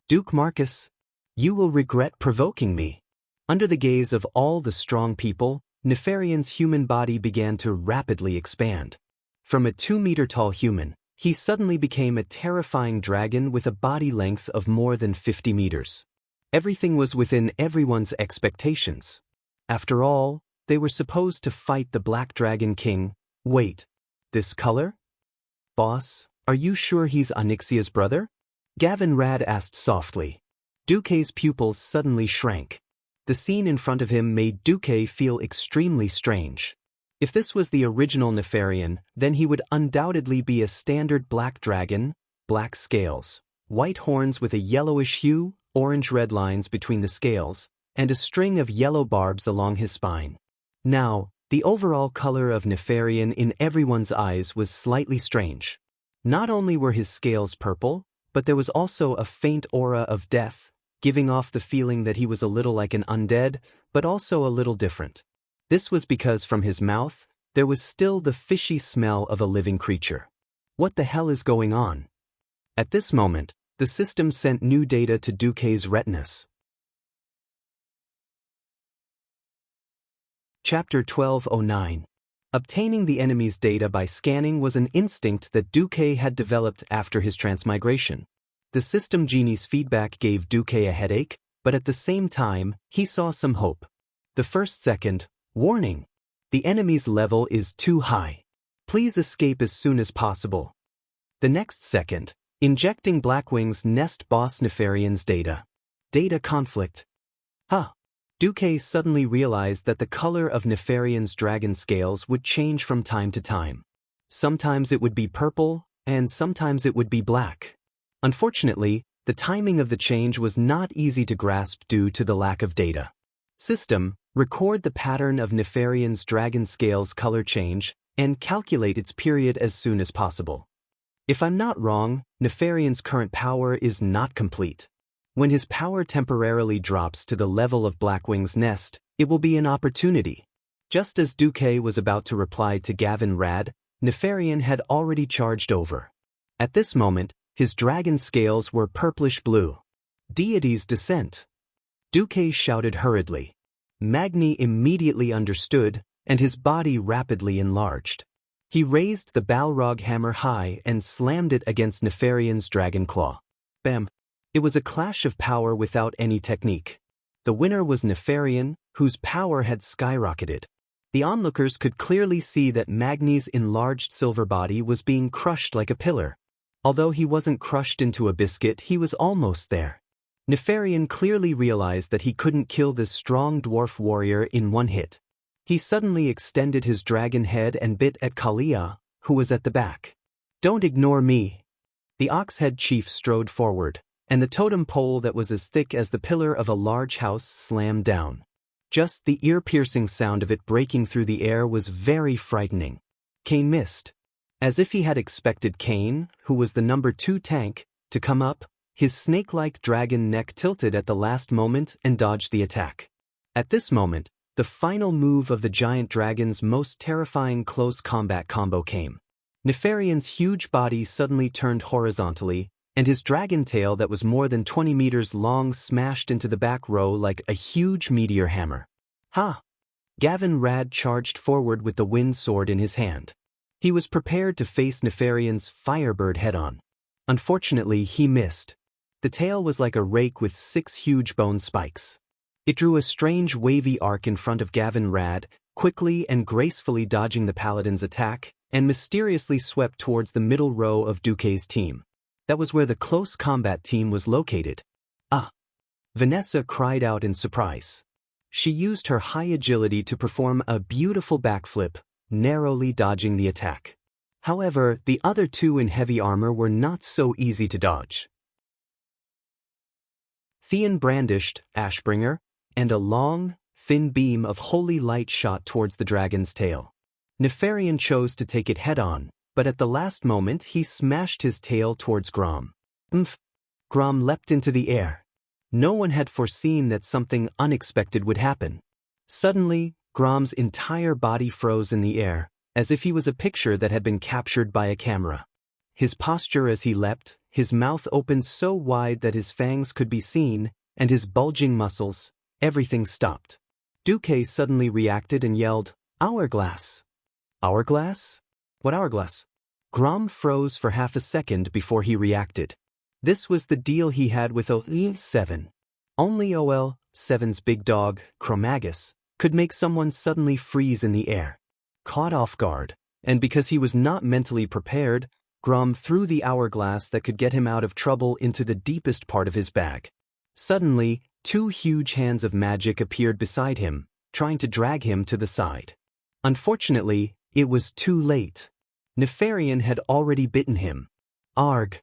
Duke Marcus, you will regret provoking me. Under the gaze of all the strong people, Nefarian's human body began to rapidly expand. From a 2-meter-tall human, he suddenly became a terrifying dragon with a body length of more than 50 meters. Everything was within everyone's expectations. After all, they were supposed to fight the Black Dragon King. Wait, this color? Boss, are you sure he's Onyxia's brother? Gavin Rad asked softly. Duque's pupils suddenly shrank. The scene in front of him made Duque feel extremely strange. If this was the original Nefarian, then he would undoubtedly be a standard black dragon, black scales, white horns with a yellowish hue, orange-red lines between the scales, and a string of yellow barbs along his spine. Now, the overall color of Nefarian in everyone's eyes was slightly strange. Not only were his scales purple, but there was also a faint aura of death, giving off the feeling that he was a little like an undead, but also a little different. This was because from his mouth, there was still the fishy smell of a living creature. What the hell is going on? At this moment, the system sent new data to Duque's retinas. Chapter 1209. Obtaining the enemy's data by scanning was an instinct that Duque had developed after his transmigration. The system genie's feedback gave Duque a headache, but at the same time, he saw some hope. The first second, warning. The enemy's level is too high. Please escape as soon as possible. The next second, injecting Blackwing's nest boss Nefarian's data. Data conflict. Duque suddenly realized that the color of Nefarian's dragon scales would change from time to time. Sometimes it would be purple, and sometimes it would be black. Unfortunately, the timing of the change was not easy to grasp due to the lack of data. System, record the pattern of Nefarian's dragon scales color change, and calculate its period as soon as possible. If I'm not wrong, Nefarian's current power is not complete. When his power temporarily drops to the level of Blackwing's nest, it will be an opportunity. Just as Duque was about to reply to Gavin Rad, Nefarian had already charged over. At this moment, his dragon scales were purplish blue. Deity's descent. Duque shouted hurriedly. Magni immediately understood, and his body rapidly enlarged. He raised the Balrog hammer high and slammed it against Nefarian's dragon claw. Bam! It was a clash of power without any technique. The winner was Nefarian, whose power had skyrocketed. The onlookers could clearly see that Magni's enlarged silver body was being crushed like a pillar. Although he wasn't crushed into a biscuit, he was almost there. Nefarian clearly realized that he couldn't kill this strong dwarf warrior in one hit. He suddenly extended his dragon head and bit at Kalia, who was at the back. Don't ignore me. The Oxhead chief strode forward, and the totem pole that was as thick as the pillar of a large house slammed down. Just the ear-piercing sound of it breaking through the air was very frightening. Kane missed. As if he had expected Kane, who was the number 2 tank, to come up, his snake-like dragon neck tilted at the last moment and dodged the attack. At this moment, the final move of the giant dragon's most terrifying close combat combo came. Nefarian's huge body suddenly turned horizontally, and his dragon tail that was more than 20 meters long smashed into the back row like a huge meteor hammer. Gavin Rad charged forward with the wind sword in his hand. He was prepared to face Nefarian's Firebird head-on. Unfortunately, he missed. The tail was like a rake with 6 huge bone spikes. It drew a strange wavy arc in front of Gavin Rad, quickly and gracefully dodging the paladin's attack, and mysteriously swept towards the middle row of Duque's team. That was where the close combat team was located. Vanessa cried out in surprise. She used her high agility to perform a beautiful backflip, narrowly dodging the attack. However, the other 2 in heavy armor were not so easy to dodge. Theon brandished Ashbringer, and a long, thin beam of holy light shot towards the dragon's tail. Nefarian chose to take it head-on, but at the last moment he smashed his tail towards Grom. Grom leapt into the air. No one had foreseen that something unexpected would happen. Suddenly, Grom's entire body froze in the air, as if he was a picture that had been captured by a camera. His posture as he leapt, his mouth opened so wide that his fangs could be seen, and his bulging muscles, everything stopped. Duque suddenly reacted and yelled, "Hourglass!" Hourglass? What hourglass? Grom froze for half a second before he reacted. This was the deal he had with O7. Only OL7's big dog, Chromagus, could make someone suddenly freeze in the air. Caught off guard, and because he was not mentally prepared, Grom threw the hourglass that could get him out of trouble into the deepest part of his bag. Suddenly, 2 huge hands of magic appeared beside him, trying to drag him to the side. Unfortunately, it was too late. Nefarian had already bitten him. Arg!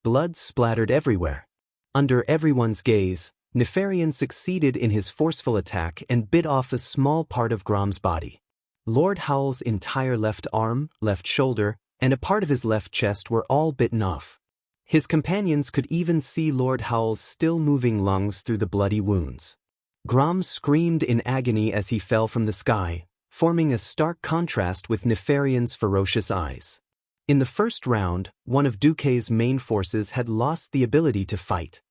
Blood splattered everywhere. Under everyone's gaze, Nefarian succeeded in his forceful attack and bit off a small part of Grom's body. Lord Howl's entire left arm, left shoulder, and a part of his left chest were all bitten off. His companions could even see Lord Howl's still-moving lungs through the bloody wounds. Grom screamed in agony as he fell from the sky, forming a stark contrast with Nefarian's ferocious eyes. In the first round, one of Duque's main forces had lost the ability to fight.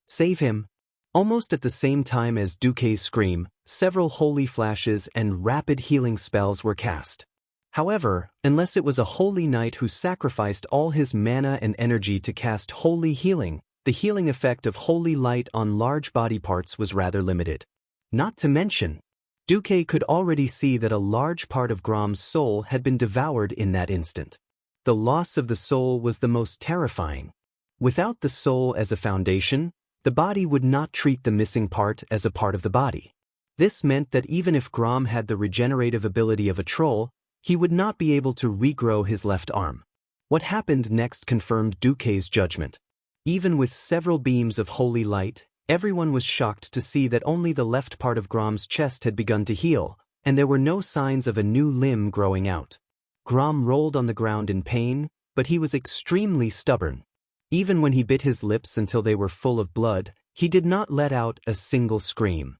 Save him! Almost at the same time as Duque's scream, several holy flashes and rapid healing spells were cast. However, unless it was a holy knight who sacrificed all his mana and energy to cast holy healing, the healing effect of holy light on large body parts was rather limited. Not to mention, Duque could already see that a large part of Grom's soul had been devoured in that instant. The loss of the soul was the most terrifying. Without the soul as a foundation, the body would not treat the missing part as a part of the body. This meant that even if Grom had the regenerative ability of a troll, he would not be able to regrow his left arm. What happened next confirmed Duque's judgment. Even with several beams of holy light, everyone was shocked to see that only the left part of Grom's chest had begun to heal, and there were no signs of a new limb growing out. Grom rolled on the ground in pain, but he was extremely stubborn. Even when he bit his lips until they were full of blood, he did not let out a single scream.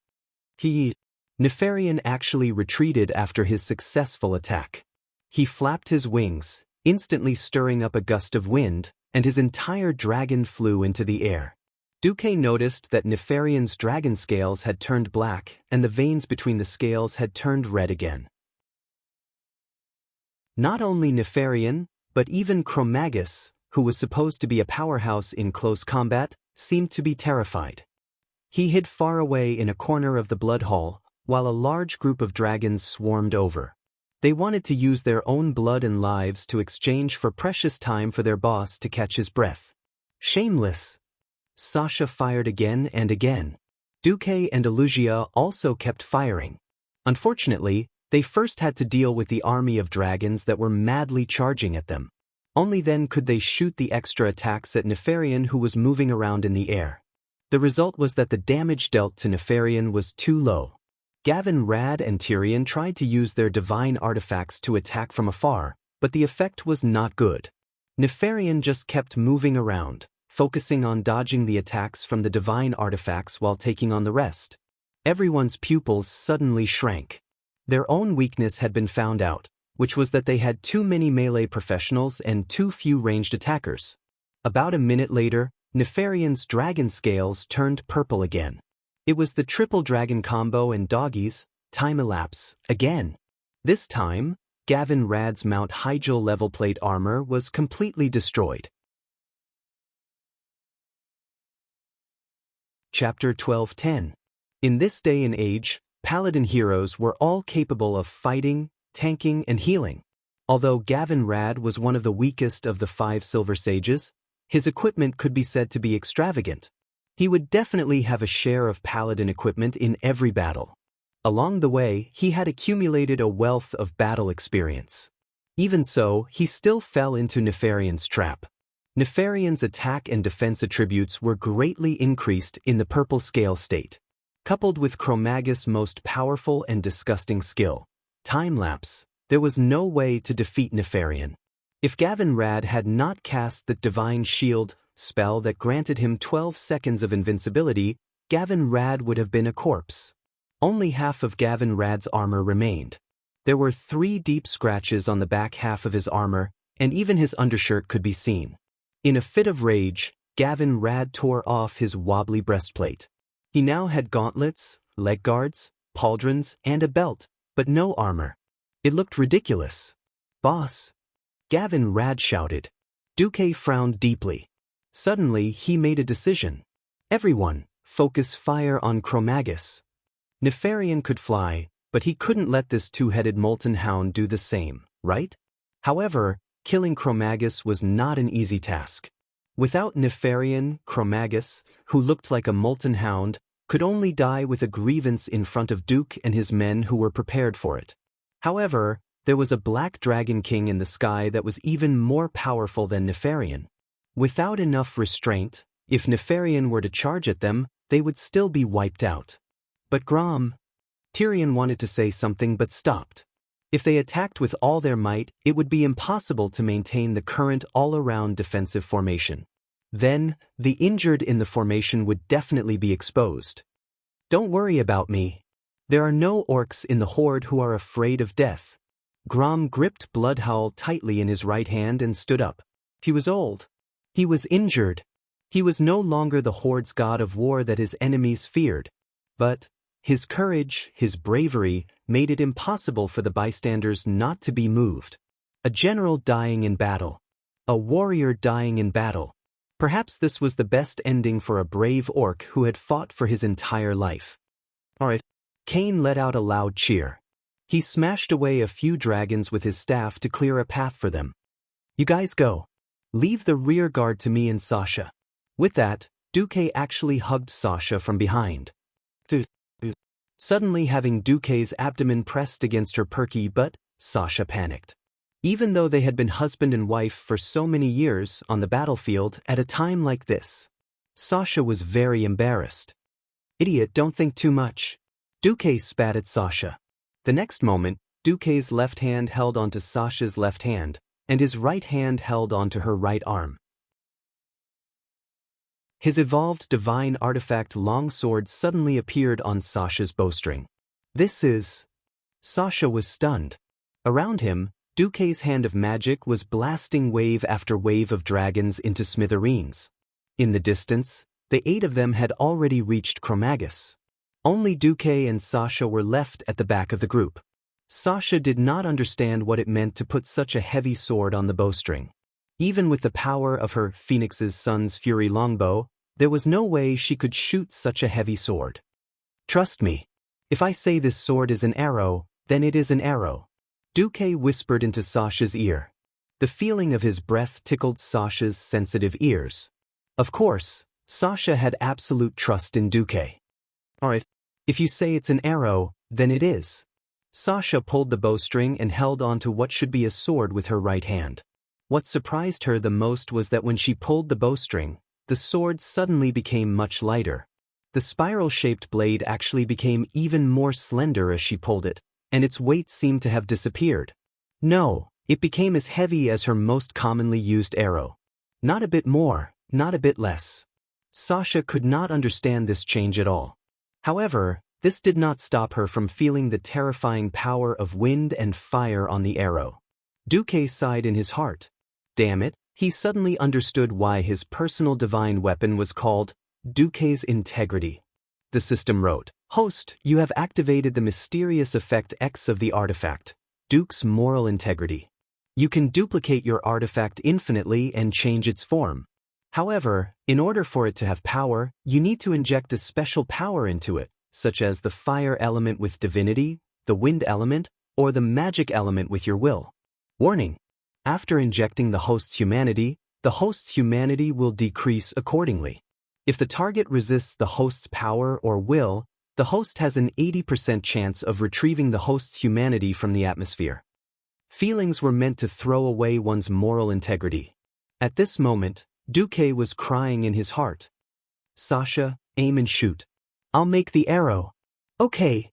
Nefarian actually retreated after his successful attack. He flapped his wings, instantly stirring up a gust of wind, and his entire dragon flew into the air. Duque noticed that Nefarian's dragon scales had turned black and the veins between the scales had turned red again. Not only Nefarian, but even Chromagus, who was supposed to be a powerhouse in close combat, seemed to be terrified. He hid far away in a corner of the blood hall, while a large group of dragons swarmed over. They wanted to use their own blood and lives to exchange for precious time for their boss to catch his breath. Shameless! Sasha fired again and again. Duque and Elugia also kept firing. Unfortunately, they first had to deal with the army of dragons that were madly charging at them. Only then could they shoot the extra attacks at Nefarian, who was moving around in the air. The result was that the damage dealt to Nefarian was too low. Gavin, Rad, and Tyrion tried to use their divine artifacts to attack from afar, but the effect was not good. Nefarian just kept moving around, focusing on dodging the attacks from the divine artifacts while taking on the rest. Everyone's pupils suddenly shrank. Their own weakness had been found out, which was that they had too many melee professionals and too few ranged attackers. About a minute later, Nefarian's dragon scales turned purple again. It was the triple dragon combo and doggies, time elapse, again. This time, Gavin Rad's Mount Hyjal level plate armor was completely destroyed. Chapter 12:10. In this day and age, paladin heroes were all capable of fighting, tanking, and healing. Although Gavin Rad was one of the weakest of the 5 Silver Sages, his equipment could be said to be extravagant. He would definitely have a share of paladin equipment in every battle. Along the way, he had accumulated a wealth of battle experience. Even so, he still fell into Nefarian's trap. Nefarian's attack and defense attributes were greatly increased in the purple scale state. Coupled with Chromagus' most powerful and disgusting skill, time-lapse, there was no way to defeat Nefarian. If Gavin Rad had not cast the Divine Shield spell that granted him 12 seconds of invincibility, Gavin Rad would have been a corpse. Only half of Gavin Rad's armor remained. There were 3 deep scratches on the back half of his armor, and even his undershirt could be seen. In a fit of rage, Gavin Rad tore off his wobbly breastplate. He now had gauntlets, leg guards, pauldrons, and a belt, but no armor. It looked ridiculous. "Boss!" Gavin Rad shouted. Duque frowned deeply. Suddenly, he made a decision. "Everyone, focus fire on Chromagus. Nefarian could fly, but he couldn't let this two-headed molten hound do the same, right? However, killing Chromagus was not an easy task. Without Nefarian, Chromagus, who looked like a molten hound, could only die with a grievance in front of Duke and his men who were prepared for it. However, there was a black dragon king in the sky that was even more powerful than Nefarian. Without enough restraint, if Nefarian were to charge at them, they would still be wiped out. But Tyrion wanted to say something but stopped. If they attacked with all their might, it would be impossible to maintain the current all-around defensive formation. Then, the injured in the formation would definitely be exposed. Don't worry about me. There are no orcs in the horde who are afraid of death. Grom gripped Bloodhowl tightly in his right hand and stood up. He was old. He was injured. He was no longer the horde's god of war that his enemies feared. But his courage, his bravery, made it impossible for the bystanders not to be moved. A general dying in battle. A warrior dying in battle. Perhaps this was the best ending for a brave orc who had fought for his entire life. Alright. Cain let out a loud cheer. He smashed away a few dragons with his staff to clear a path for them. You guys go. Leave the rear guard to me and Sasha. With that, Duque actually hugged Sasha from behind. Suddenly having Duque's abdomen pressed against her perky butt, Sasha panicked. Even though they had been husband and wife for so many years on the battlefield at a time like this, Sasha was very embarrassed. Idiot, don't think too much. Duque spat at Sasha. The next moment, Duque's left hand held onto Sasha's left hand, and his right hand held onto her right arm. His evolved divine artifact longsword suddenly appeared on Sasha's bowstring. Sasha was stunned. Around him, Duque's hand of magic was blasting wave after wave of dragons into smithereens. In the distance, the 8 of them had already reached Chromagus. Only Duque and Sasha were left at the back of the group. Sasha did not understand what it meant to put such a heavy sword on the bowstring. Even with the power of her Phoenix's Son's Fury longbow, there was no way she could shoot such a heavy sword. Trust me. If I say this sword is an arrow, then it is an arrow. Duque whispered into Sasha's ear. The feeling of his breath tickled Sasha's sensitive ears. Of course, Sasha had absolute trust in Duque. Alright, if you say it's an arrow, then it is. Sasha pulled the bowstring and held onto what should be a sword with her right hand. What surprised her the most was that when she pulled the bowstring, the sword suddenly became much lighter. The spiral-shaped blade actually became even more slender as she pulled it, and its weight seemed to have disappeared. No, it became as heavy as her most commonly used arrow. Not a bit more, not a bit less. Sasha could not understand this change at all. However, this did not stop her from feeling the terrifying power of wind and fire on the arrow. Duque sighed in his heart. Damn it, he suddenly understood why his personal divine weapon was called Duque's Integrity. The system wrote, Host, you have activated the mysterious effect X of the artifact, Duke's moral integrity. You can duplicate your artifact infinitely and change its form. However, in order for it to have power, you need to inject a special power into it, such as the fire element with divinity, the wind element, or the magic element with your will. Warning. After injecting the host's humanity will decrease accordingly. If the target resists the host's power or will, the host has an 80% chance of retrieving the host's humanity from the atmosphere. Feelings were meant to throw away one's moral integrity. At this moment, Duque was crying in his heart. Sasha, aim and shoot. I'll make the arrow. Okay.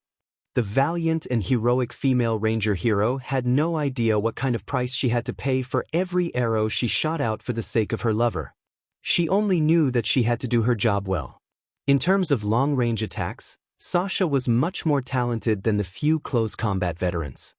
The valiant and heroic female ranger hero had no idea what kind of price she had to pay for every arrow she shot out for the sake of her lover. She only knew that she had to do her job well. In terms of long-range attacks, Sasha was much more talented than the few close combat veterans.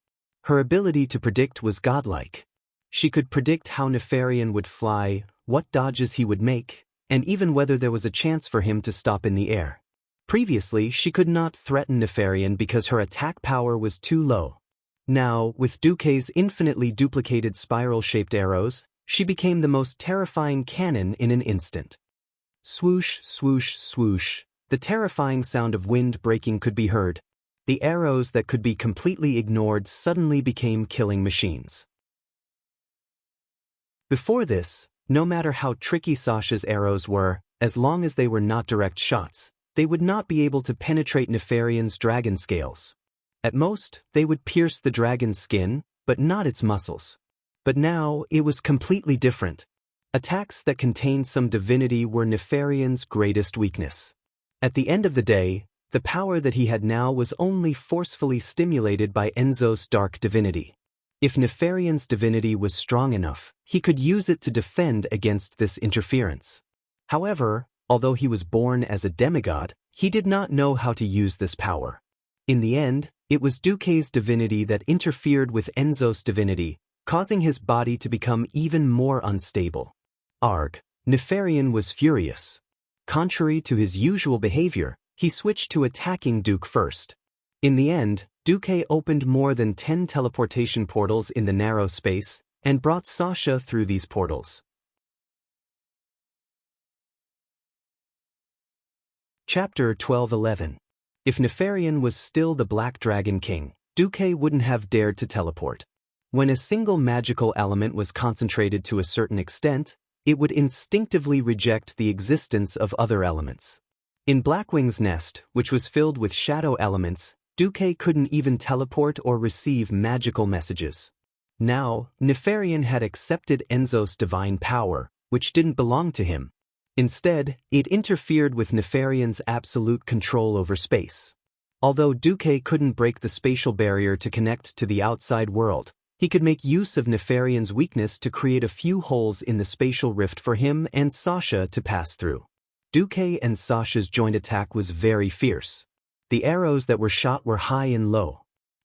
Her ability to predict was godlike. She could predict how Nefarian would fly, what dodges he would make, and even whether there was a chance for him to stop in the air. Previously, she could not threaten Nefarian because her attack power was too low. Now, with Duque's infinitely duplicated spiral-shaped arrows, she became the most terrifying cannon in an instant. Swoosh, swoosh, swoosh, The terrifying sound of wind breaking could be heard. The arrows that could be completely ignored suddenly became killing machines. Before this, no matter how tricky Sasha's arrows were, as long as they were not direct shots, they would not be able to penetrate Nefarian's dragon scales. At most, they would pierce the dragon's skin, but not its muscles. But now, it was completely different. Attacks that contained some divinity were Nefarian's greatest weakness. At the end of the day, the power that he had now was only forcefully stimulated by Enzo's dark divinity. If Nefarian's divinity was strong enough, he could use it to defend against this interference. However, although he was born as a demigod, he did not know how to use this power. In the end, it was Duque's divinity that interfered with Enzo's divinity, causing his body to become even more unstable. Arg, Nefarian was furious. Contrary to his usual behavior, he switched to attacking Duke first. In the end, Duque opened more than 10 teleportation portals in the narrow space, and brought Sasha through these portals. Chapter 12:11. If Nefarian was still the Black Dragon King, Duque wouldn't have dared to teleport. When a single magical element was concentrated to a certain extent, it would instinctively reject the existence of other elements. In Blackwing's nest, which was filled with shadow elements, Duque couldn't even teleport or receive magical messages. Now, Nefarian had accepted Enzo's divine power, which didn't belong to him. Instead, it interfered with Nefarian's absolute control over space. Although Duque couldn't break the spatial barrier to connect to the outside world, he could make use of Nefarian's weakness to create a few holes in the spatial rift for him and Sasha to pass through. Duque and Sasha's joint attack was very fierce. The arrows that were shot were high and low.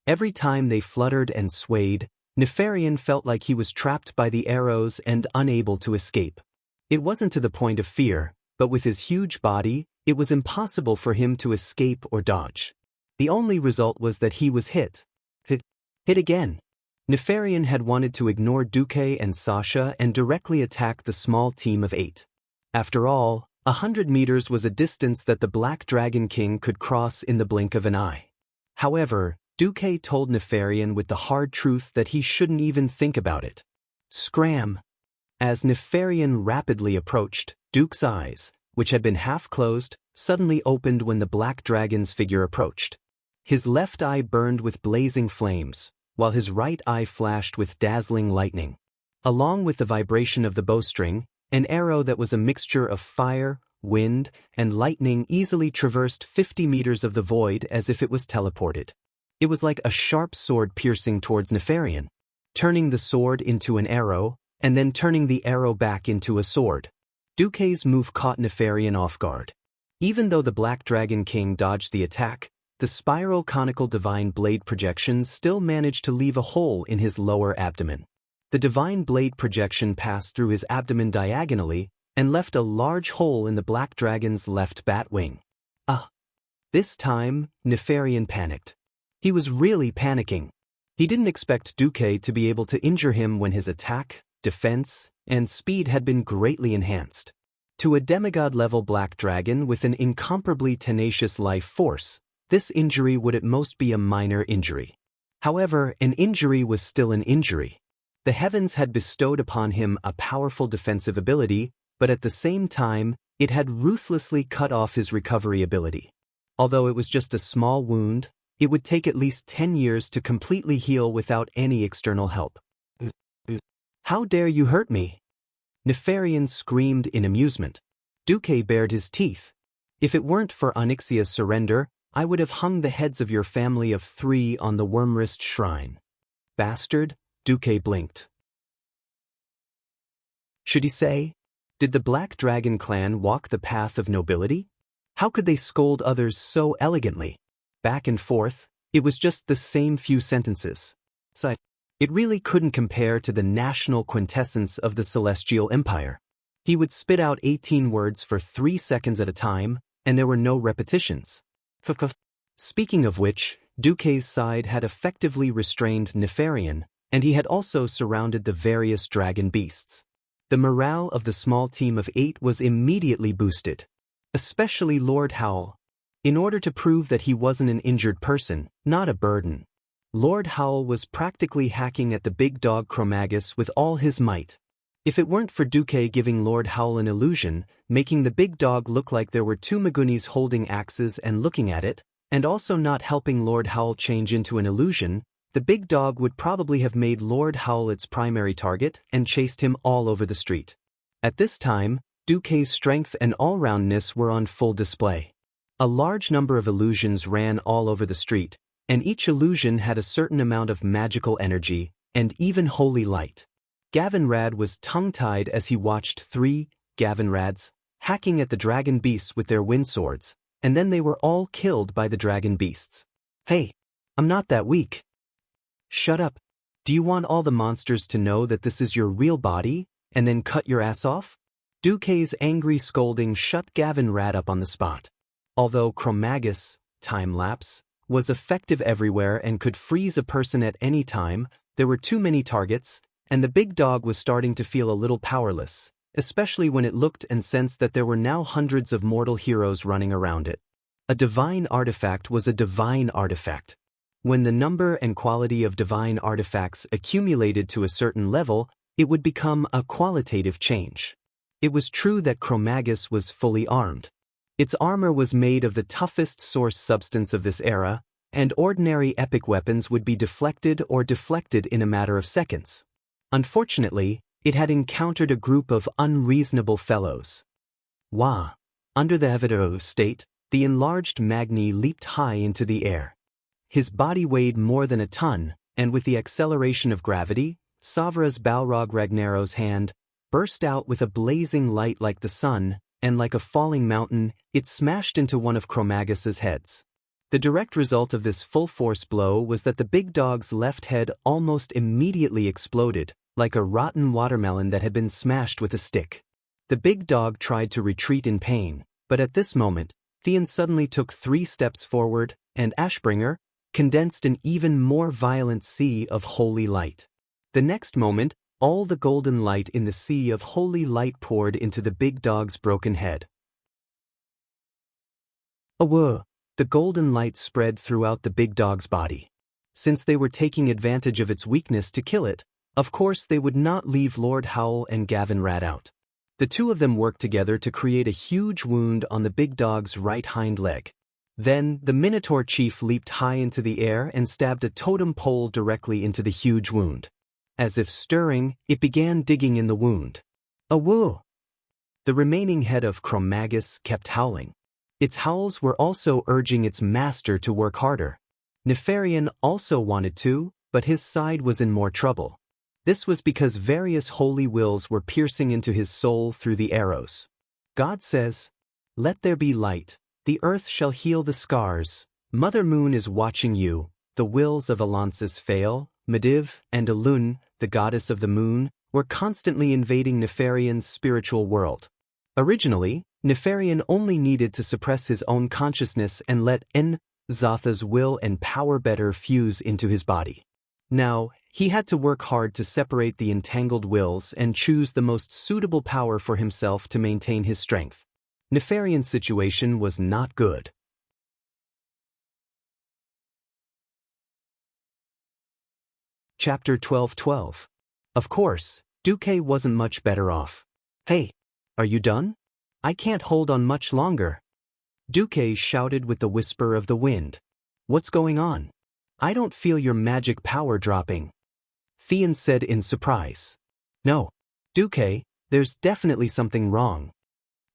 Every time they fluttered and swayed, Nefarian felt like he was trapped by the arrows and unable to escape. It wasn't to the point of fear, but with his huge body, it was impossible for him to escape or dodge. The only result was that he was hit. Hit again. Nefarian had wanted to ignore Duque and Sasha and directly attack the small team of 8. After all, 100 meters was a distance that the Black Dragon King could cross in the blink of an eye. However, Duque told Nefarian with the hard truth that he shouldn't even think about it. Scram! As Nefarian rapidly approached, Duke's eyes, which had been half closed, suddenly opened when the Black Dragon's figure approached. His left eye burned with blazing flames, while his right eye flashed with dazzling lightning. Along with the vibration of the bowstring, an arrow that was a mixture of fire, wind, and lightning easily traversed 50 meters of the void as if it was teleported. It was like a sharp sword piercing towards Nefarian, turning the sword into an arrow, and then turning the arrow back into a sword. Duque's move caught Nefarian off guard. Even though the Black Dragon King dodged the attack, the spiral conical divine blade projection still managed to leave a hole in his lower abdomen. The divine blade projection passed through his abdomen diagonally and left a large hole in the Black Dragon's left bat wing. This time, Nefarian panicked. He was really panicking. He didn't expect Duque to be able to injure him when his attack, defense, and speed had been greatly enhanced. To a demigod-level Black Dragon with an incomparably tenacious life force, this injury would at most be a minor injury. However, an injury was still an injury. The heavens had bestowed upon him a powerful defensive ability, but at the same time, it had ruthlessly cut off his recovery ability. Although it was just a small wound, it would take at least 10 years to completely heal without any external help. How dare you hurt me? Nefarian screamed in amusement. Duque bared his teeth. If it weren't for Onyxia's surrender, I would have hung the heads of your family of 3 on the Wormwrist shrine. Bastard, Duque blinked. Should he say? Did the Black Dragon clan walk the path of nobility? How could they scold others so elegantly? Back and forth, it was just the same few sentences. It really couldn't compare to the national quintessence of the Celestial Empire. He would spit out 18 words for 3 seconds at a time, and there were no repetitions. Speaking of which, Duque's side had effectively restrained Nefarian, and he had also surrounded the various dragon beasts. The morale of the small team of 8 was immediately boosted. especially Lord Howl, in order to prove that he wasn't an injured person, not a burden. Lord Howl was practically hacking at the big dog Chromagus with all his might. If it weren't for Duque giving Lord Howl an illusion, making the big dog look like there were two Magunis holding axes and looking at it, and also not helping Lord Howl change into an illusion, the big dog would probably have made Lord Howl its primary target and chased him all over the street. At this time, Duque's strength and all-roundness were on full display. A large number of illusions ran all over the street, and each illusion had a certain amount of magical energy, and even holy light. Gavin Rad was tongue-tied as he watched 3 Gavin Rads hacking at the dragon beasts with their wind swords, and then they were all killed by the dragon beasts. Hey, I'm not that weak. Shut up. Do you want all the monsters to know that this is your real body, and then cut your ass off? Duque's angry scolding shut Gavin Rad up on the spot. Although Chromagus, time-lapse, was effective everywhere and could freeze a person at any time, there were too many targets, and the big dog was starting to feel a little powerless, especially when it looked and sensed that there were now hundreds of mortal heroes running around it. A divine artifact was a divine artifact. When the number and quality of divine artifacts accumulated to a certain level, it would become a qualitative change. It was true that Chromagus was fully armed. Its armor was made of the toughest source substance of this era, and ordinary epic weapons would be deflected in a matter of seconds. Unfortunately, it had encountered a group of unreasonable fellows. Wah! Under the Evito state, the enlarged Magni leaped high into the air. His body weighed more than a ton, and with the acceleration of gravity, Savra's Balrog Ragnaro's hand burst out with a blazing light like the sun, and like a falling mountain, it smashed into one of Chromagus's heads. The direct result of this full-force blow was that the big dog's left head almost immediately exploded, like a rotten watermelon that had been smashed with a stick. The big dog tried to retreat in pain, but at this moment, Theon suddenly took 3 steps forward, and Ashbringer condensed an even more violent sea of holy light. The next moment, all the golden light in the sea of holy light poured into the big dog's broken head. Awoo! The golden light spread throughout the big dog's body. Since they were taking advantage of its weakness to kill it, of course they would not leave Lord Howl and Gavin Rad out. The two of them worked together to create a huge wound on the big dog's right hind leg. Then, the Minotaur chief leaped high into the air and stabbed a totem pole directly into the huge wound. As if stirring, it began digging in the wound. Awoo! The remaining head of Chromagus kept howling. Its howls were also urging its master to work harder. Nefarian also wanted to, but his side was in more trouble. This was because various holy wills were piercing into his soul through the arrows. God says, "Let there be light, the earth shall heal the scars, Mother Moon is watching you." The wills of Alansis Fail, Mediv, and Elun, the goddess of the moon, were constantly invading Nefarian's spiritual world. Originally, Nefarian only needed to suppress his own consciousness and let Zatha's will and power better fuse into his body. Now, he had to work hard to separate the entangled wills and choose the most suitable power for himself to maintain his strength. Nefarian's situation was not good. Chapter 12:12. Of course, Duque wasn't much better off. Hey, are you done? I can't hold on much longer. Duque shouted with the whisper of the wind. What's going on? I don't feel your magic power dropping. Theon said in surprise. No, Duque, there's definitely something wrong.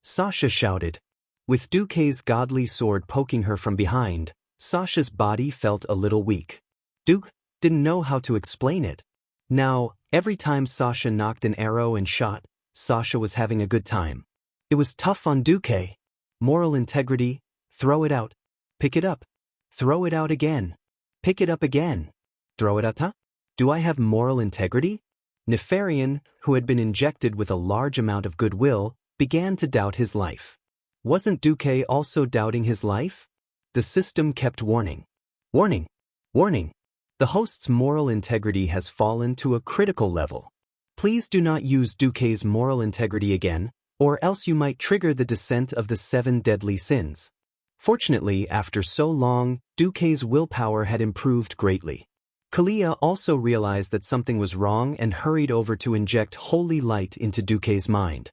Sasha shouted. With Duque's godly sword poking her from behind, Sasha's body felt a little weak. Duque didn't know how to explain it. Now, every time Sasha knocked an arrow and shot, Sasha was having a good time. It was tough on Duque. Moral integrity, throw it out. Pick it up. Throw it out again. Pick it up again. Throw it out, huh? Do I have moral integrity? Nefarian, who had been injected with a large amount of goodwill, began to doubt his life. Wasn't Duque also doubting his life? The system kept warning. Warning! Warning! The host's moral integrity has fallen to a critical level. Please do not use Duque's moral integrity again, or else you might trigger the descent of the 7 deadly sins. Fortunately, after so long, Duque's willpower had improved greatly. Kalia also realized that something was wrong and hurried over to inject holy light into Duque's mind.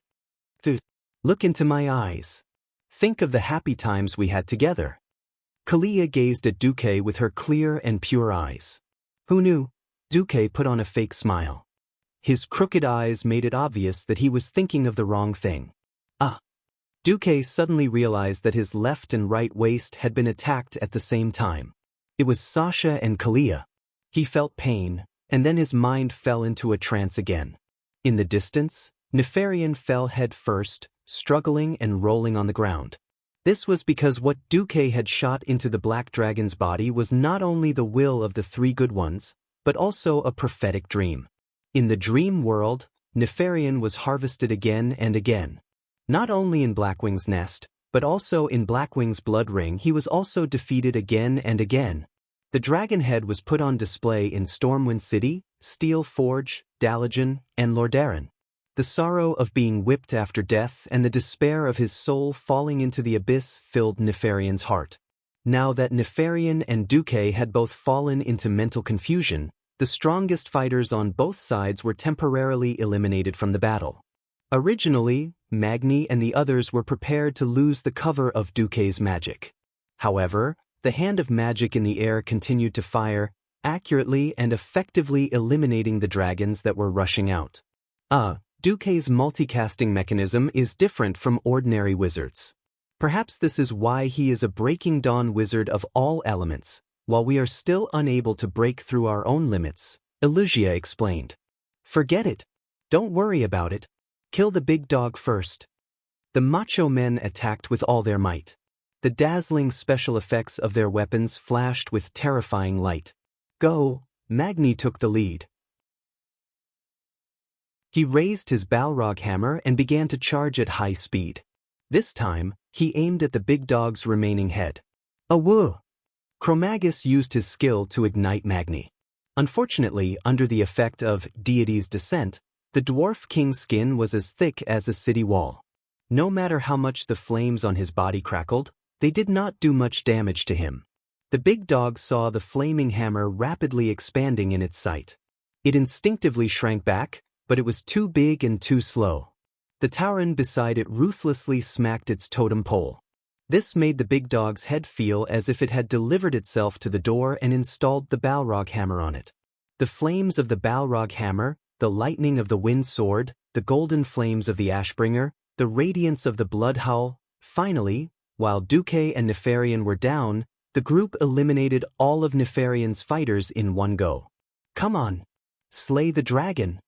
Look into my eyes. Think of the happy times we had together. Kalia gazed at Duque with her clear and pure eyes. Who knew? Duque put on a fake smile. His crooked eyes made it obvious that he was thinking of the wrong thing. Duque suddenly realized that his left and right waist had been attacked at the same time. It was Sasha and Kalia. He felt pain, and then his mind fell into a trance again. In the distance, Nefarian fell head first, struggling and rolling on the ground. This was because what Duque had shot into the black dragon's body was not only the will of the 3 good ones, but also a prophetic dream. In the dream world, Nefarian was harvested again and again. Not only in Blackwing's nest, but also in Blackwing's blood ring he was also defeated again and again. The dragon head was put on display in Stormwind City, Steel Forge, Dalagen, and Lordaeron. The sorrow of being whipped after death and the despair of his soul falling into the abyss filled Nefarian's heart. Now that Nefarian and Duque had both fallen into mental confusion, the strongest fighters on both sides were temporarily eliminated from the battle. Originally, Magni and the others were prepared to lose the cover of Duque's magic. However, the hand of magic in the air continued to fire, accurately and effectively eliminating the dragons that were rushing out. Duque's multicasting mechanism is different from ordinary wizards. Perhaps this is why he is a Breaking Dawn wizard of all elements, while we are still unable to break through our own limits, Elusia explained. Forget it. Don't worry about it. Kill the big dog first. The macho men attacked with all their might. The dazzling special effects of their weapons flashed with terrifying light. Go, Magni took the lead. He raised his Balrog hammer and began to charge at high speed. This time, he aimed at the big dog's remaining head. Awoo! Chromagus used his skill to ignite Magni. Unfortunately, under the effect of Deity's descent, the Dwarf King's skin was as thick as a city wall. No matter how much the flames on his body crackled, they did not do much damage to him. The big dog saw the flaming hammer rapidly expanding in its sight. It instinctively shrank back, but it was too big and too slow. The Tauren beside it ruthlessly smacked its totem pole. This made the big dog's head feel as if it had delivered itself to the door and installed the Balrog hammer on it. The flames of the Balrog hammer, the lightning of the wind sword, the golden flames of the Ashbringer, the radiance of the blood howl. Finally, while Duque and Nefarian were down, the group eliminated all of Nefarian's fighters in one go. Come on! Slay the dragon!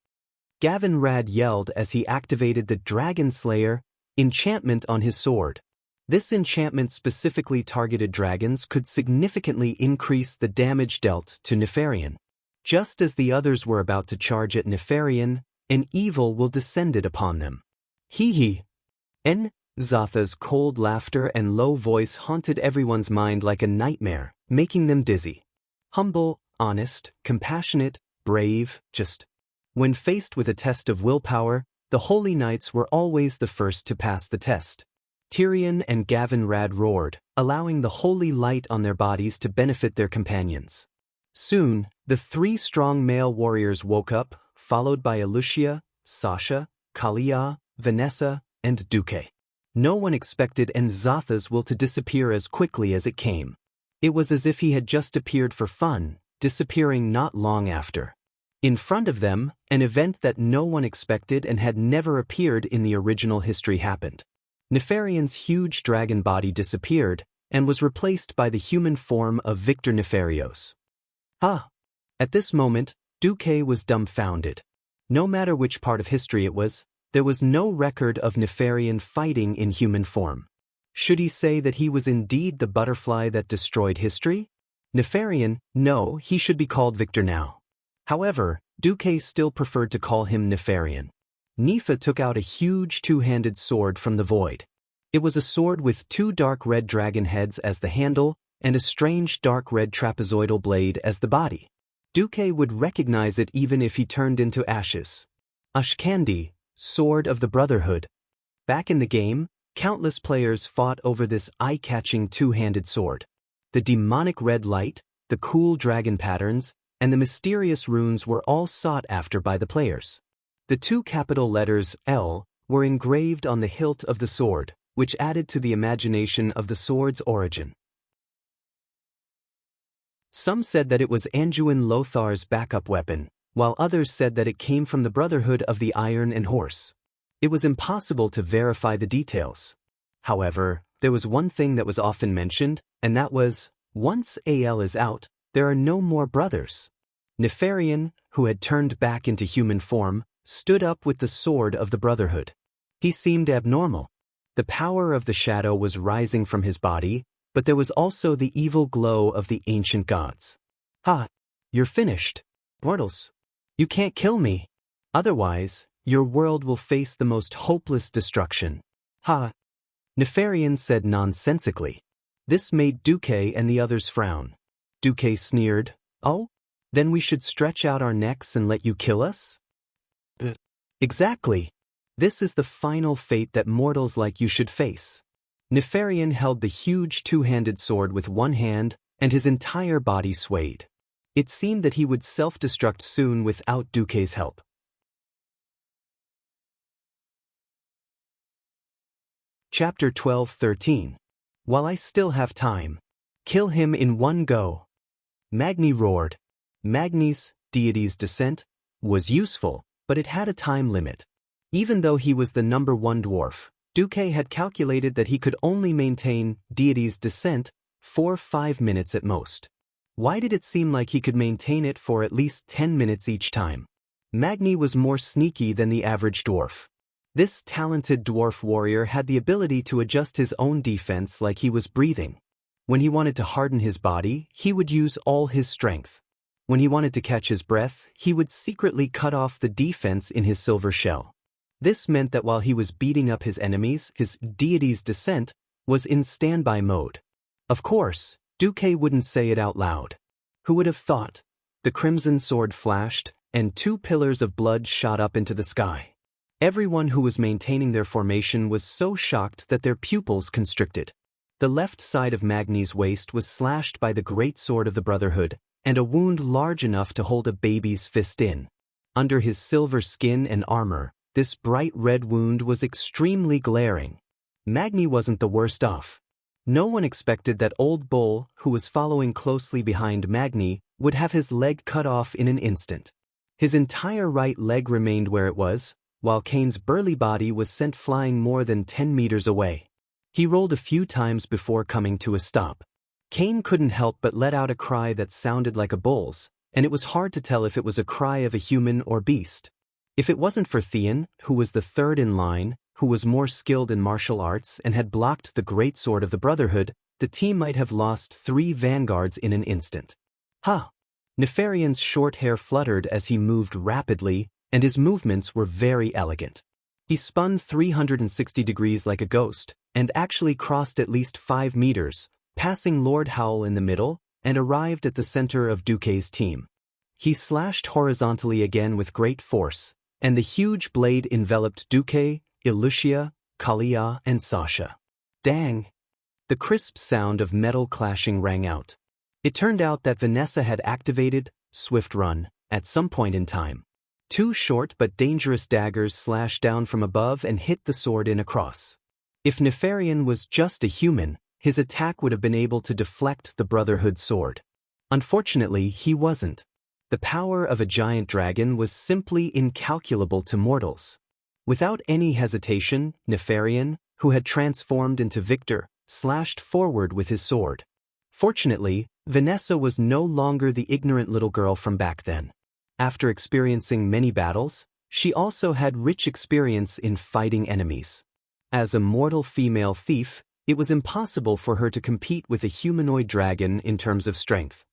Gavin Rad yelled as he activated the Dragon Slayer enchantment on his sword. This enchantment specifically targeted dragons could significantly increase the damage dealt to Nefarian. Just as the others were about to charge at Nefarian, an evil will descended upon them. Hee. Zatha's cold laughter and low voice haunted everyone's mind like a nightmare, making them dizzy. Humble, honest, compassionate, brave, just. When faced with a test of willpower, the Holy Knights were always the first to pass the test. Tyrion and Gavin Rad roared, allowing the holy light on their bodies to benefit their companions. Soon, the 3 strong male warriors woke up, followed by Elusia, Sasha, Kalia, Vanessa, and Duque. No one expected Zatha's will to disappear as quickly as it came. It was as if he had just appeared for fun, disappearing not long after. In front of them, an event that no one expected and had never appeared in the original history happened. Nefarian's huge dragon body disappeared and was replaced by the human form of Victor Nefarios. At this moment, Duque was dumbfounded. No matter which part of history it was, there was no record of Nefarian fighting in human form. Should he say that he was indeed the butterfly that destroyed history? Nefarian, no, he should be called Victor now. However, Duque still preferred to call him Nefarian. Nifa took out a huge 2-handed sword from the void. It was a sword with 2 dark red dragon heads as the handle and a strange dark red trapezoidal blade as the body. Duque would recognize it even if he turned into ashes. Ashkandi, Sword of the Brotherhood. Back in the game, countless players fought over this eye-catching two-handed sword. The demonic red light, the cool dragon patterns, and the mysterious runes were all sought after by the players. The two capital letters L were engraved on the hilt of the sword, which added to the imagination of the sword's origin. Some said that it was Anduin Lothar's backup weapon, while others said that it came from the Brotherhood of the Iron and Horse. It was impossible to verify the details. However, there was one thing that was often mentioned, and that was, once AL is out, there are no more brothers. Nefarian, who had turned back into human form, stood up with the sword of the Brotherhood. He seemed abnormal. The power of the shadow was rising from his body, but there was also the evil glow of the ancient gods. "Ha! You're finished. Mortals. You can't kill me. Otherwise, your world will face the most hopeless destruction. Ha!" Nefarian said nonsensically. This made Duque and the others frown. Duque sneered, "Oh? Then we should stretch out our necks and let you kill us?" Exactly. This is the final fate that mortals like you should face. Nefarian held the huge two-handed sword with one hand, and his entire body swayed. It seemed that he would self-destruct soon without Duque's help. Chapter 12-13. While I still have time. Kill him in one go. Magni roared. Magni's, deity's descent, was useful, but it had a time limit. Even though he was the number one dwarf, Duque had calculated that he could only maintain deity's descent for 5 minutes at most. Why did it seem like he could maintain it for at least 10 minutes each time? Magni was more sneaky than the average dwarf. This talented dwarf warrior had the ability to adjust his own defense like he was breathing. When he wanted to harden his body, he would use all his strength. When he wanted to catch his breath, he would secretly cut off the defense in his silver shell. This meant that while he was beating up his enemies, his deity's descent was in standby mode. Of course, Duque wouldn't say it out loud. Who would have thought? The crimson sword flashed, and 2 pillars of blood shot up into the sky. Everyone who was maintaining their formation was so shocked that their pupils constricted. The left side of Magni's waist was slashed by the great sword of the Brotherhood, and a wound large enough to hold a baby's fist in. Under his silver skin and armor, this bright red wound was extremely glaring. Magni wasn't the worst off. No one expected that Old Bull, who was following closely behind Magni, would have his leg cut off in an instant. His entire right leg remained where it was, while Kane's burly body was sent flying more than 10 meters away. He rolled a few times before coming to a stop. Kane couldn't help but let out a cry that sounded like a bull's, and it was hard to tell if it was a cry of a human or beast. If it wasn't for Theon, who was the third in line, who was more skilled in martial arts and had blocked the great sword of the Brotherhood, the team might have lost 3 vanguards in an instant. Ha! Nefarian's short hair fluttered as he moved rapidly, and his movements were very elegant. He spun 360 degrees like a ghost, and actually crossed at least 5 meters, passing Lord Howl in the middle, and arrived at the center of Duque's team. He slashed horizontally again with great force, and the huge blade enveloped Duque, Ilucia, Kalia, and Sasha. Dang! The crisp sound of metal clashing rang out. It turned out that Vanessa had activated Swift Run at some point in time. 2 short but dangerous daggers slashed down from above and hit the sword in a cross. If Nefarian was just a human, his attack would have been able to deflect the Brotherhood sword. Unfortunately, he wasn't. The power of a giant dragon was simply incalculable to mortals. Without any hesitation, Nefarian, who had transformed into Victor, slashed forward with his sword. Fortunately, Vanessa was no longer the ignorant little girl from back then. After experiencing many battles, she also had rich experience in fighting enemies. As a mortal female thief, it was impossible for her to compete with a humanoid dragon in terms of strength.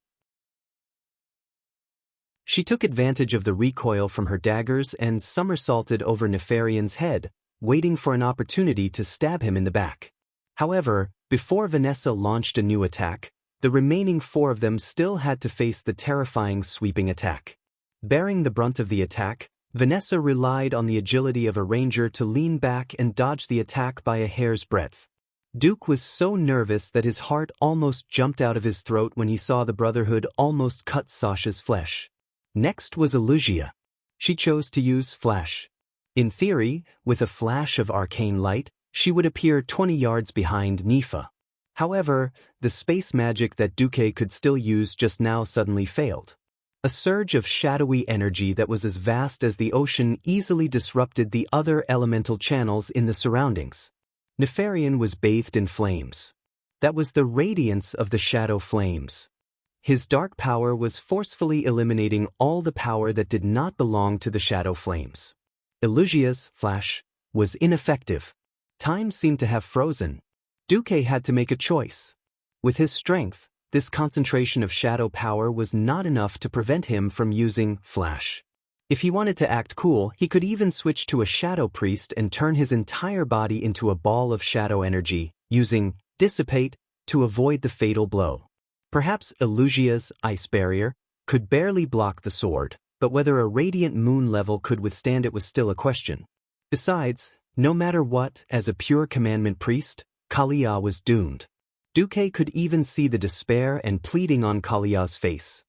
She took advantage of the recoil from her daggers and somersaulted over Nefarian's head, waiting for an opportunity to stab him in the back. However, before Vanessa launched a new attack, the remaining 4 of them still had to face the terrifying sweeping attack. Bearing the brunt of the attack, Vanessa relied on the agility of a ranger to lean back and dodge the attack by a hair's breadth. Duke was so nervous that his heart almost jumped out of his throat when he saw the Brotherhood almost cut Sasha's flesh. Next was Illusia. She chose to use Flash. In theory, with a flash of arcane light, she would appear 20 yards behind Nifa. However, the space magic that Duque could still use just now suddenly failed. A surge of shadowy energy that was as vast as the ocean easily disrupted the other elemental channels in the surroundings. Nefarian was bathed in flames. That was the radiance of the shadow flames. His dark power was forcefully eliminating all the power that did not belong to the shadow flames. Illusia's Flash was ineffective. Time seemed to have frozen. Duque had to make a choice. With his strength, this concentration of shadow power was not enough to prevent him from using Flash. If he wanted to act cool, he could even switch to a shadow priest and turn his entire body into a ball of shadow energy, using Dissipate to avoid the fatal blow. Perhaps Illusia's ice barrier could barely block the sword, but whether a radiant moon level could withstand it was still a question. Besides, no matter what, as a pure commandment priest, Kalia was doomed. Duque could even see the despair and pleading on Kalia's face.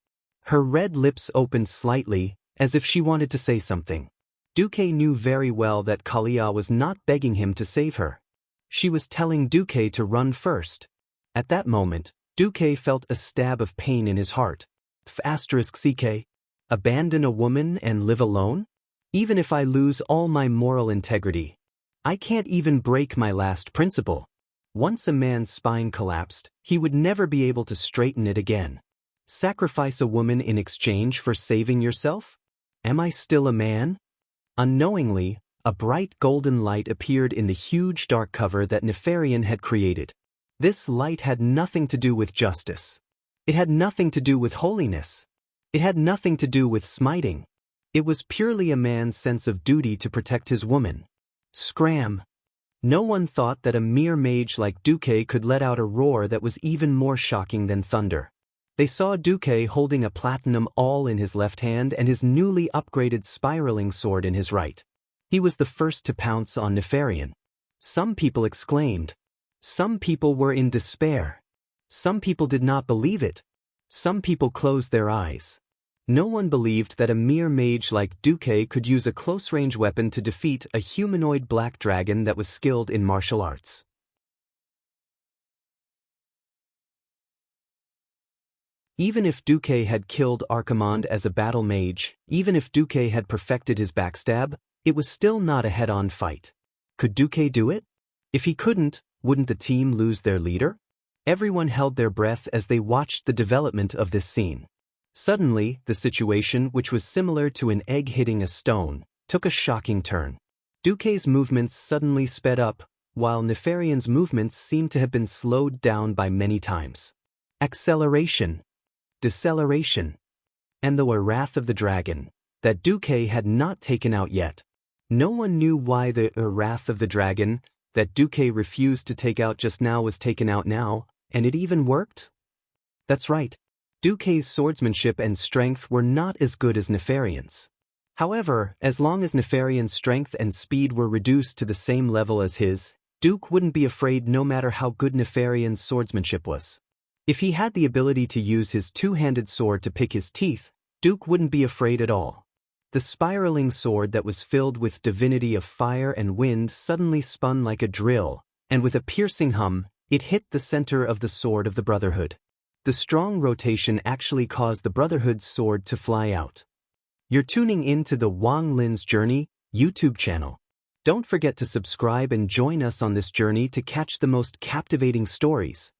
Her red lips opened slightly, as if she wanted to say something. Duque knew very well that Kalia was not begging him to save her. She was telling Duque to run first. At that moment, Duque felt a stab of pain in his heart. *CK. Abandon a woman and live alone? Even if I lose all my moral integrity, I can't even break my last principle. Once a man's spine collapsed, he would never be able to straighten it again. Sacrifice a woman in exchange for saving yourself? Am I still a man? Unknowingly, a bright golden light appeared in the huge dark cover that Nefarian had created. This light had nothing to do with justice. It had nothing to do with holiness. It had nothing to do with smiting. It was purely a man's sense of duty to protect his woman. Scram! No one thought that a mere mage like Duque could let out a roar that was even more shocking than thunder. They saw Duque holding a platinum awl in his left hand and his newly upgraded spiraling sword in his right. He was the first to pounce on Nefarian. Some people exclaimed. Some people were in despair. Some people did not believe it. Some people closed their eyes. No one believed that a mere mage like Duque could use a close-range weapon to defeat a humanoid black dragon that was skilled in martial arts. Even if Duque had killed Archimonde as a battle mage, even if Duque had perfected his backstab, it was still not a head-on fight. Could Duque do it? If he couldn't, wouldn't the team lose their leader? Everyone held their breath as they watched the development of this scene. Suddenly, the situation, which was similar to an egg hitting a stone, took a shocking turn. Duque's movements suddenly sped up, while Nefarian's movements seemed to have been slowed down by many times. Acceleration. Deceleration. And the wrath of the dragon, that Duque had not taken out yet. No one knew why the wrath of the dragon, that Duque refused to take out just now was taken out now, and it even worked? That's right. Duque's swordsmanship and strength were not as good as Nefarian's. However, as long as Nefarian's strength and speed were reduced to the same level as his, Duque wouldn't be afraid no matter how good Nefarian's swordsmanship was. If he had the ability to use his two-handed sword to pick his teeth, Duque wouldn't be afraid at all. The spiraling sword that was filled with divinity of fire and wind suddenly spun like a drill, and with a piercing hum, it hit the center of the sword of the Brotherhood. The strong rotation actually caused the Brotherhood's sword to fly out. You're tuning in to the Wang Lin's Journey YouTube channel. Don't forget to subscribe and join us on this journey to catch the most captivating stories.